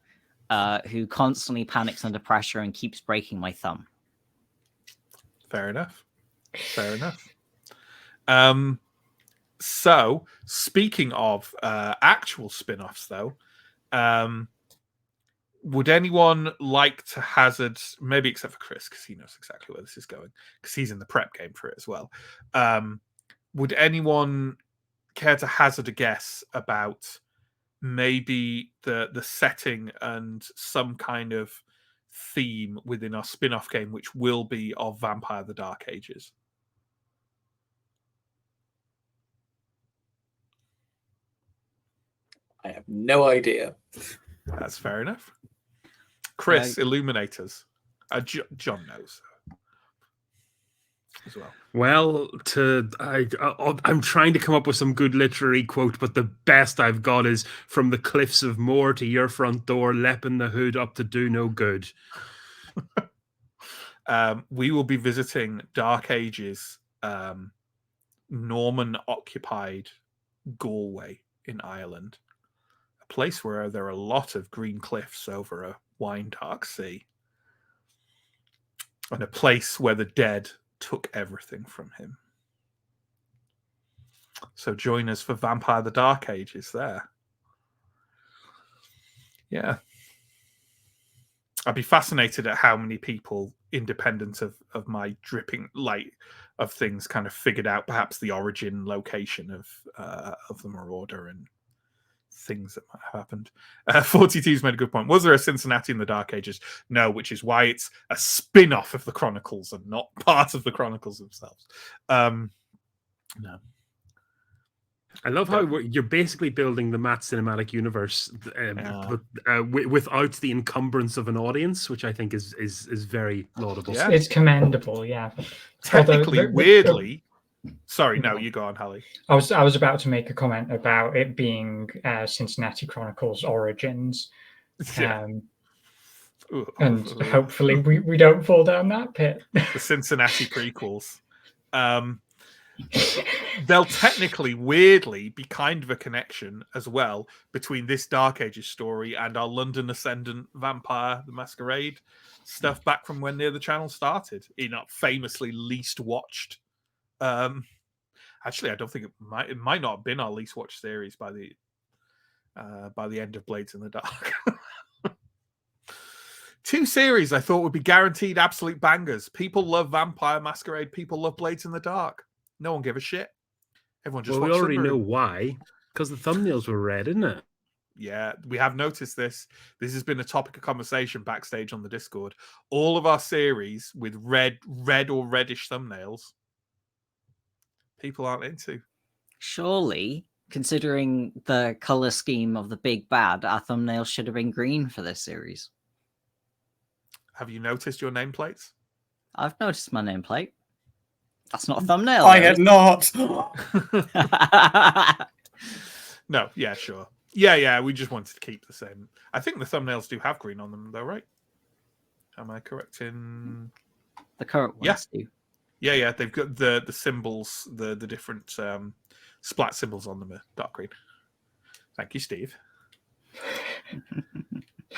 who constantly panics under pressure and keeps breaking my thumb. Fair enough. Fair enough. So, speaking of actual spin-offs, though, would anyone like to hazard, maybe except for Chris, because he knows exactly where this is going, because he's in the prep game for it as well. Would anyone care to hazard a guess about maybe the setting and some kind of theme within our spin-off game, which will be of Vampire the Dark Ages? I have no idea. That's fair enough. Chris, Illuminators. John knows as well. Well, I'm trying to come up with some good literary quote, but the best I've got is "From the cliffs of Moher to your front door, lepping the hood up to do no good." We will be visiting Dark Ages, Norman-occupied Galway in Ireland, a place where there are a lot of green cliffs over a wine-dark sea, and a place where the dead took everything from him. So join us for Vampire the Dark Ages there. Yeah. I'd be fascinated at how many people, independent of my dripping light of things, kind of figured out perhaps the origin location of the Marauder and things that might have happened. 42's made a good point. Was there a Cincinnati in the Dark Ages? No, which is why it's a spin-off of the Chronicles and not part of the Chronicles themselves. No. I love how you're basically building the Matt cinematic universe, without the encumbrance of an audience, which I think is very laudable. Yeah. It's commendable, yeah. Technically, weirdly. Sorry, no, you go on, Hallie. I was about to make a comment about it being Cincinnati Chronicles Origins. And hopefully we don't fall down that pit. The Cincinnati prequels. There'll technically, weirdly, be kind of a connection as well between this Dark Ages story and our London Ascendant Vampire the Masquerade stuff back from when the channel started. In our famously least watched. Actually, I don't think it might not have been our least watched series by the end of Blades in the Dark. 2 series I thought would be guaranteed absolute bangers. People love Vampire Masquerade. People love Blades in the Dark. No one gave a shit. Everyone just watched. We already know why, because the thumbnails were red, isn't it? Yeah, we have noticed this. This has been a topic of conversation backstage on the Discord. All of our series with red or reddish thumbnails, people aren't into. Surely, considering the color scheme of the big bad, our thumbnails should have been green for this series. Have you noticed your nameplates? I've noticed my nameplate. That's not a thumbnail. I had not. No, yeah, sure. Yeah, we just wanted to keep the same. I think the thumbnails do have green on them, though, right? Am I correct in... The current ones do. Yeah, they've got the symbols, the different splat symbols on them are dark green. Thank you, Steve.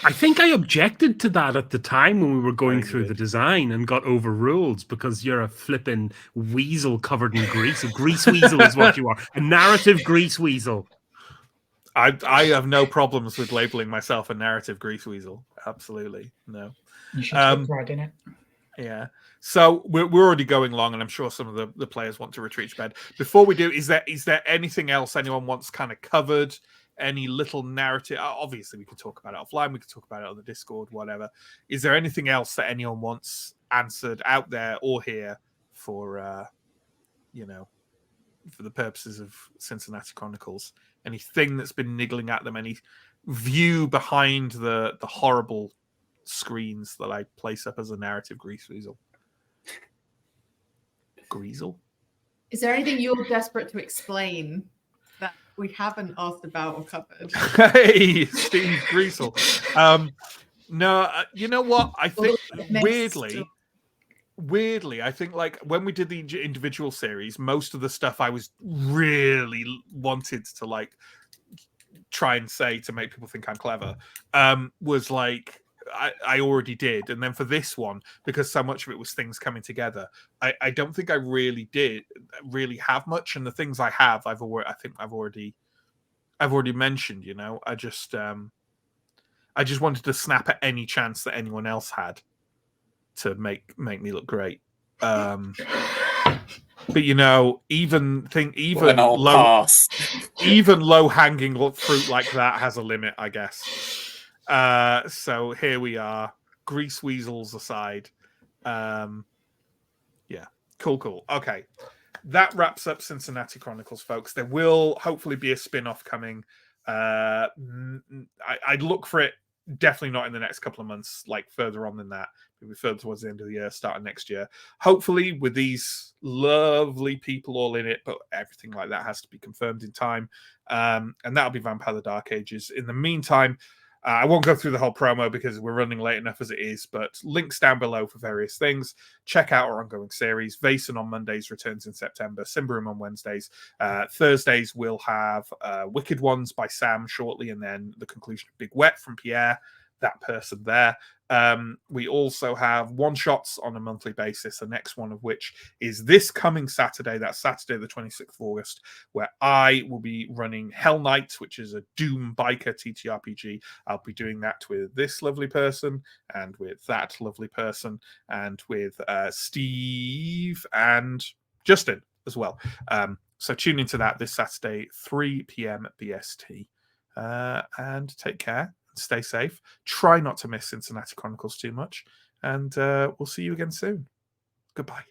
I think I objected to that at the time when we were going through the design and got overruled because you're a flipping weasel covered in grease. A grease weasel is what you are. A narrative grease weasel. I have no problems with labeling myself a narrative grease weasel. Absolutely. No. You should take pride in it. Yeah. So we're already going long, and I'm sure some of the players want to retreat to bed. Before we do, is there anything else anyone wants kind of covered? Any little narrative? Obviously, we could talk about it offline. We could talk about it on the Discord, whatever. Is there anything else that anyone wants answered out there or here for, for the purposes of Cincinnati Chronicles? Anything that's been niggling at them? Any view behind the horrible screens that I place up as a narrative greasel. Greasel? Is there anything you're desperate to explain that we haven't asked about or covered? Hey, Steve Greasel. No, you know what? I think weirdly, I think like when we did the individual series, most of the stuff I was really wanted to like try and say to make people think I'm clever was like I already did. And then for this one, because so much of it was things coming together, I don't think I really have much. And the things I have, I think I've already mentioned. You know, I just wanted to snap at any chance that anyone else had to make me look great. But you know, even low hanging fruit like that has a limit, I guess. So here we are, grease weasels aside. Yeah, cool. Okay, that wraps up Cincinnati Chronicles, folks. There will hopefully be a spin-off coming. I'd look for it. Definitely not in the next couple of months, like further on than that. Maybe further towards the end of the year, starting next year. Hopefully with these lovely people all in it, but everything like that has to be confirmed in time. And that'll be Vampire the Dark Ages. In the meantime, I won't go through the whole promo because we're running late enough as it is, but links down below for various things. Check out our ongoing series. Vason on Mondays returns in September. Simbarum on Wednesdays. Thursdays we'll have Wicked Ones by Sam shortly, and then the conclusion of Big Wet from Pierre, that person there. We also have one-shots on a monthly basis, the next one of which is this coming Saturday. That's Saturday the 26th of August, where I will be running Hell Knight, which is a Doom biker TTRPG. I'll be doing that with this lovely person, and with that lovely person, and with Steve and Justin as well. So tune into that this Saturday, 3 p.m. BST. And take care. Stay safe. Try not to miss Cincinnati Chronicles too much. And we'll see you again soon. Goodbye.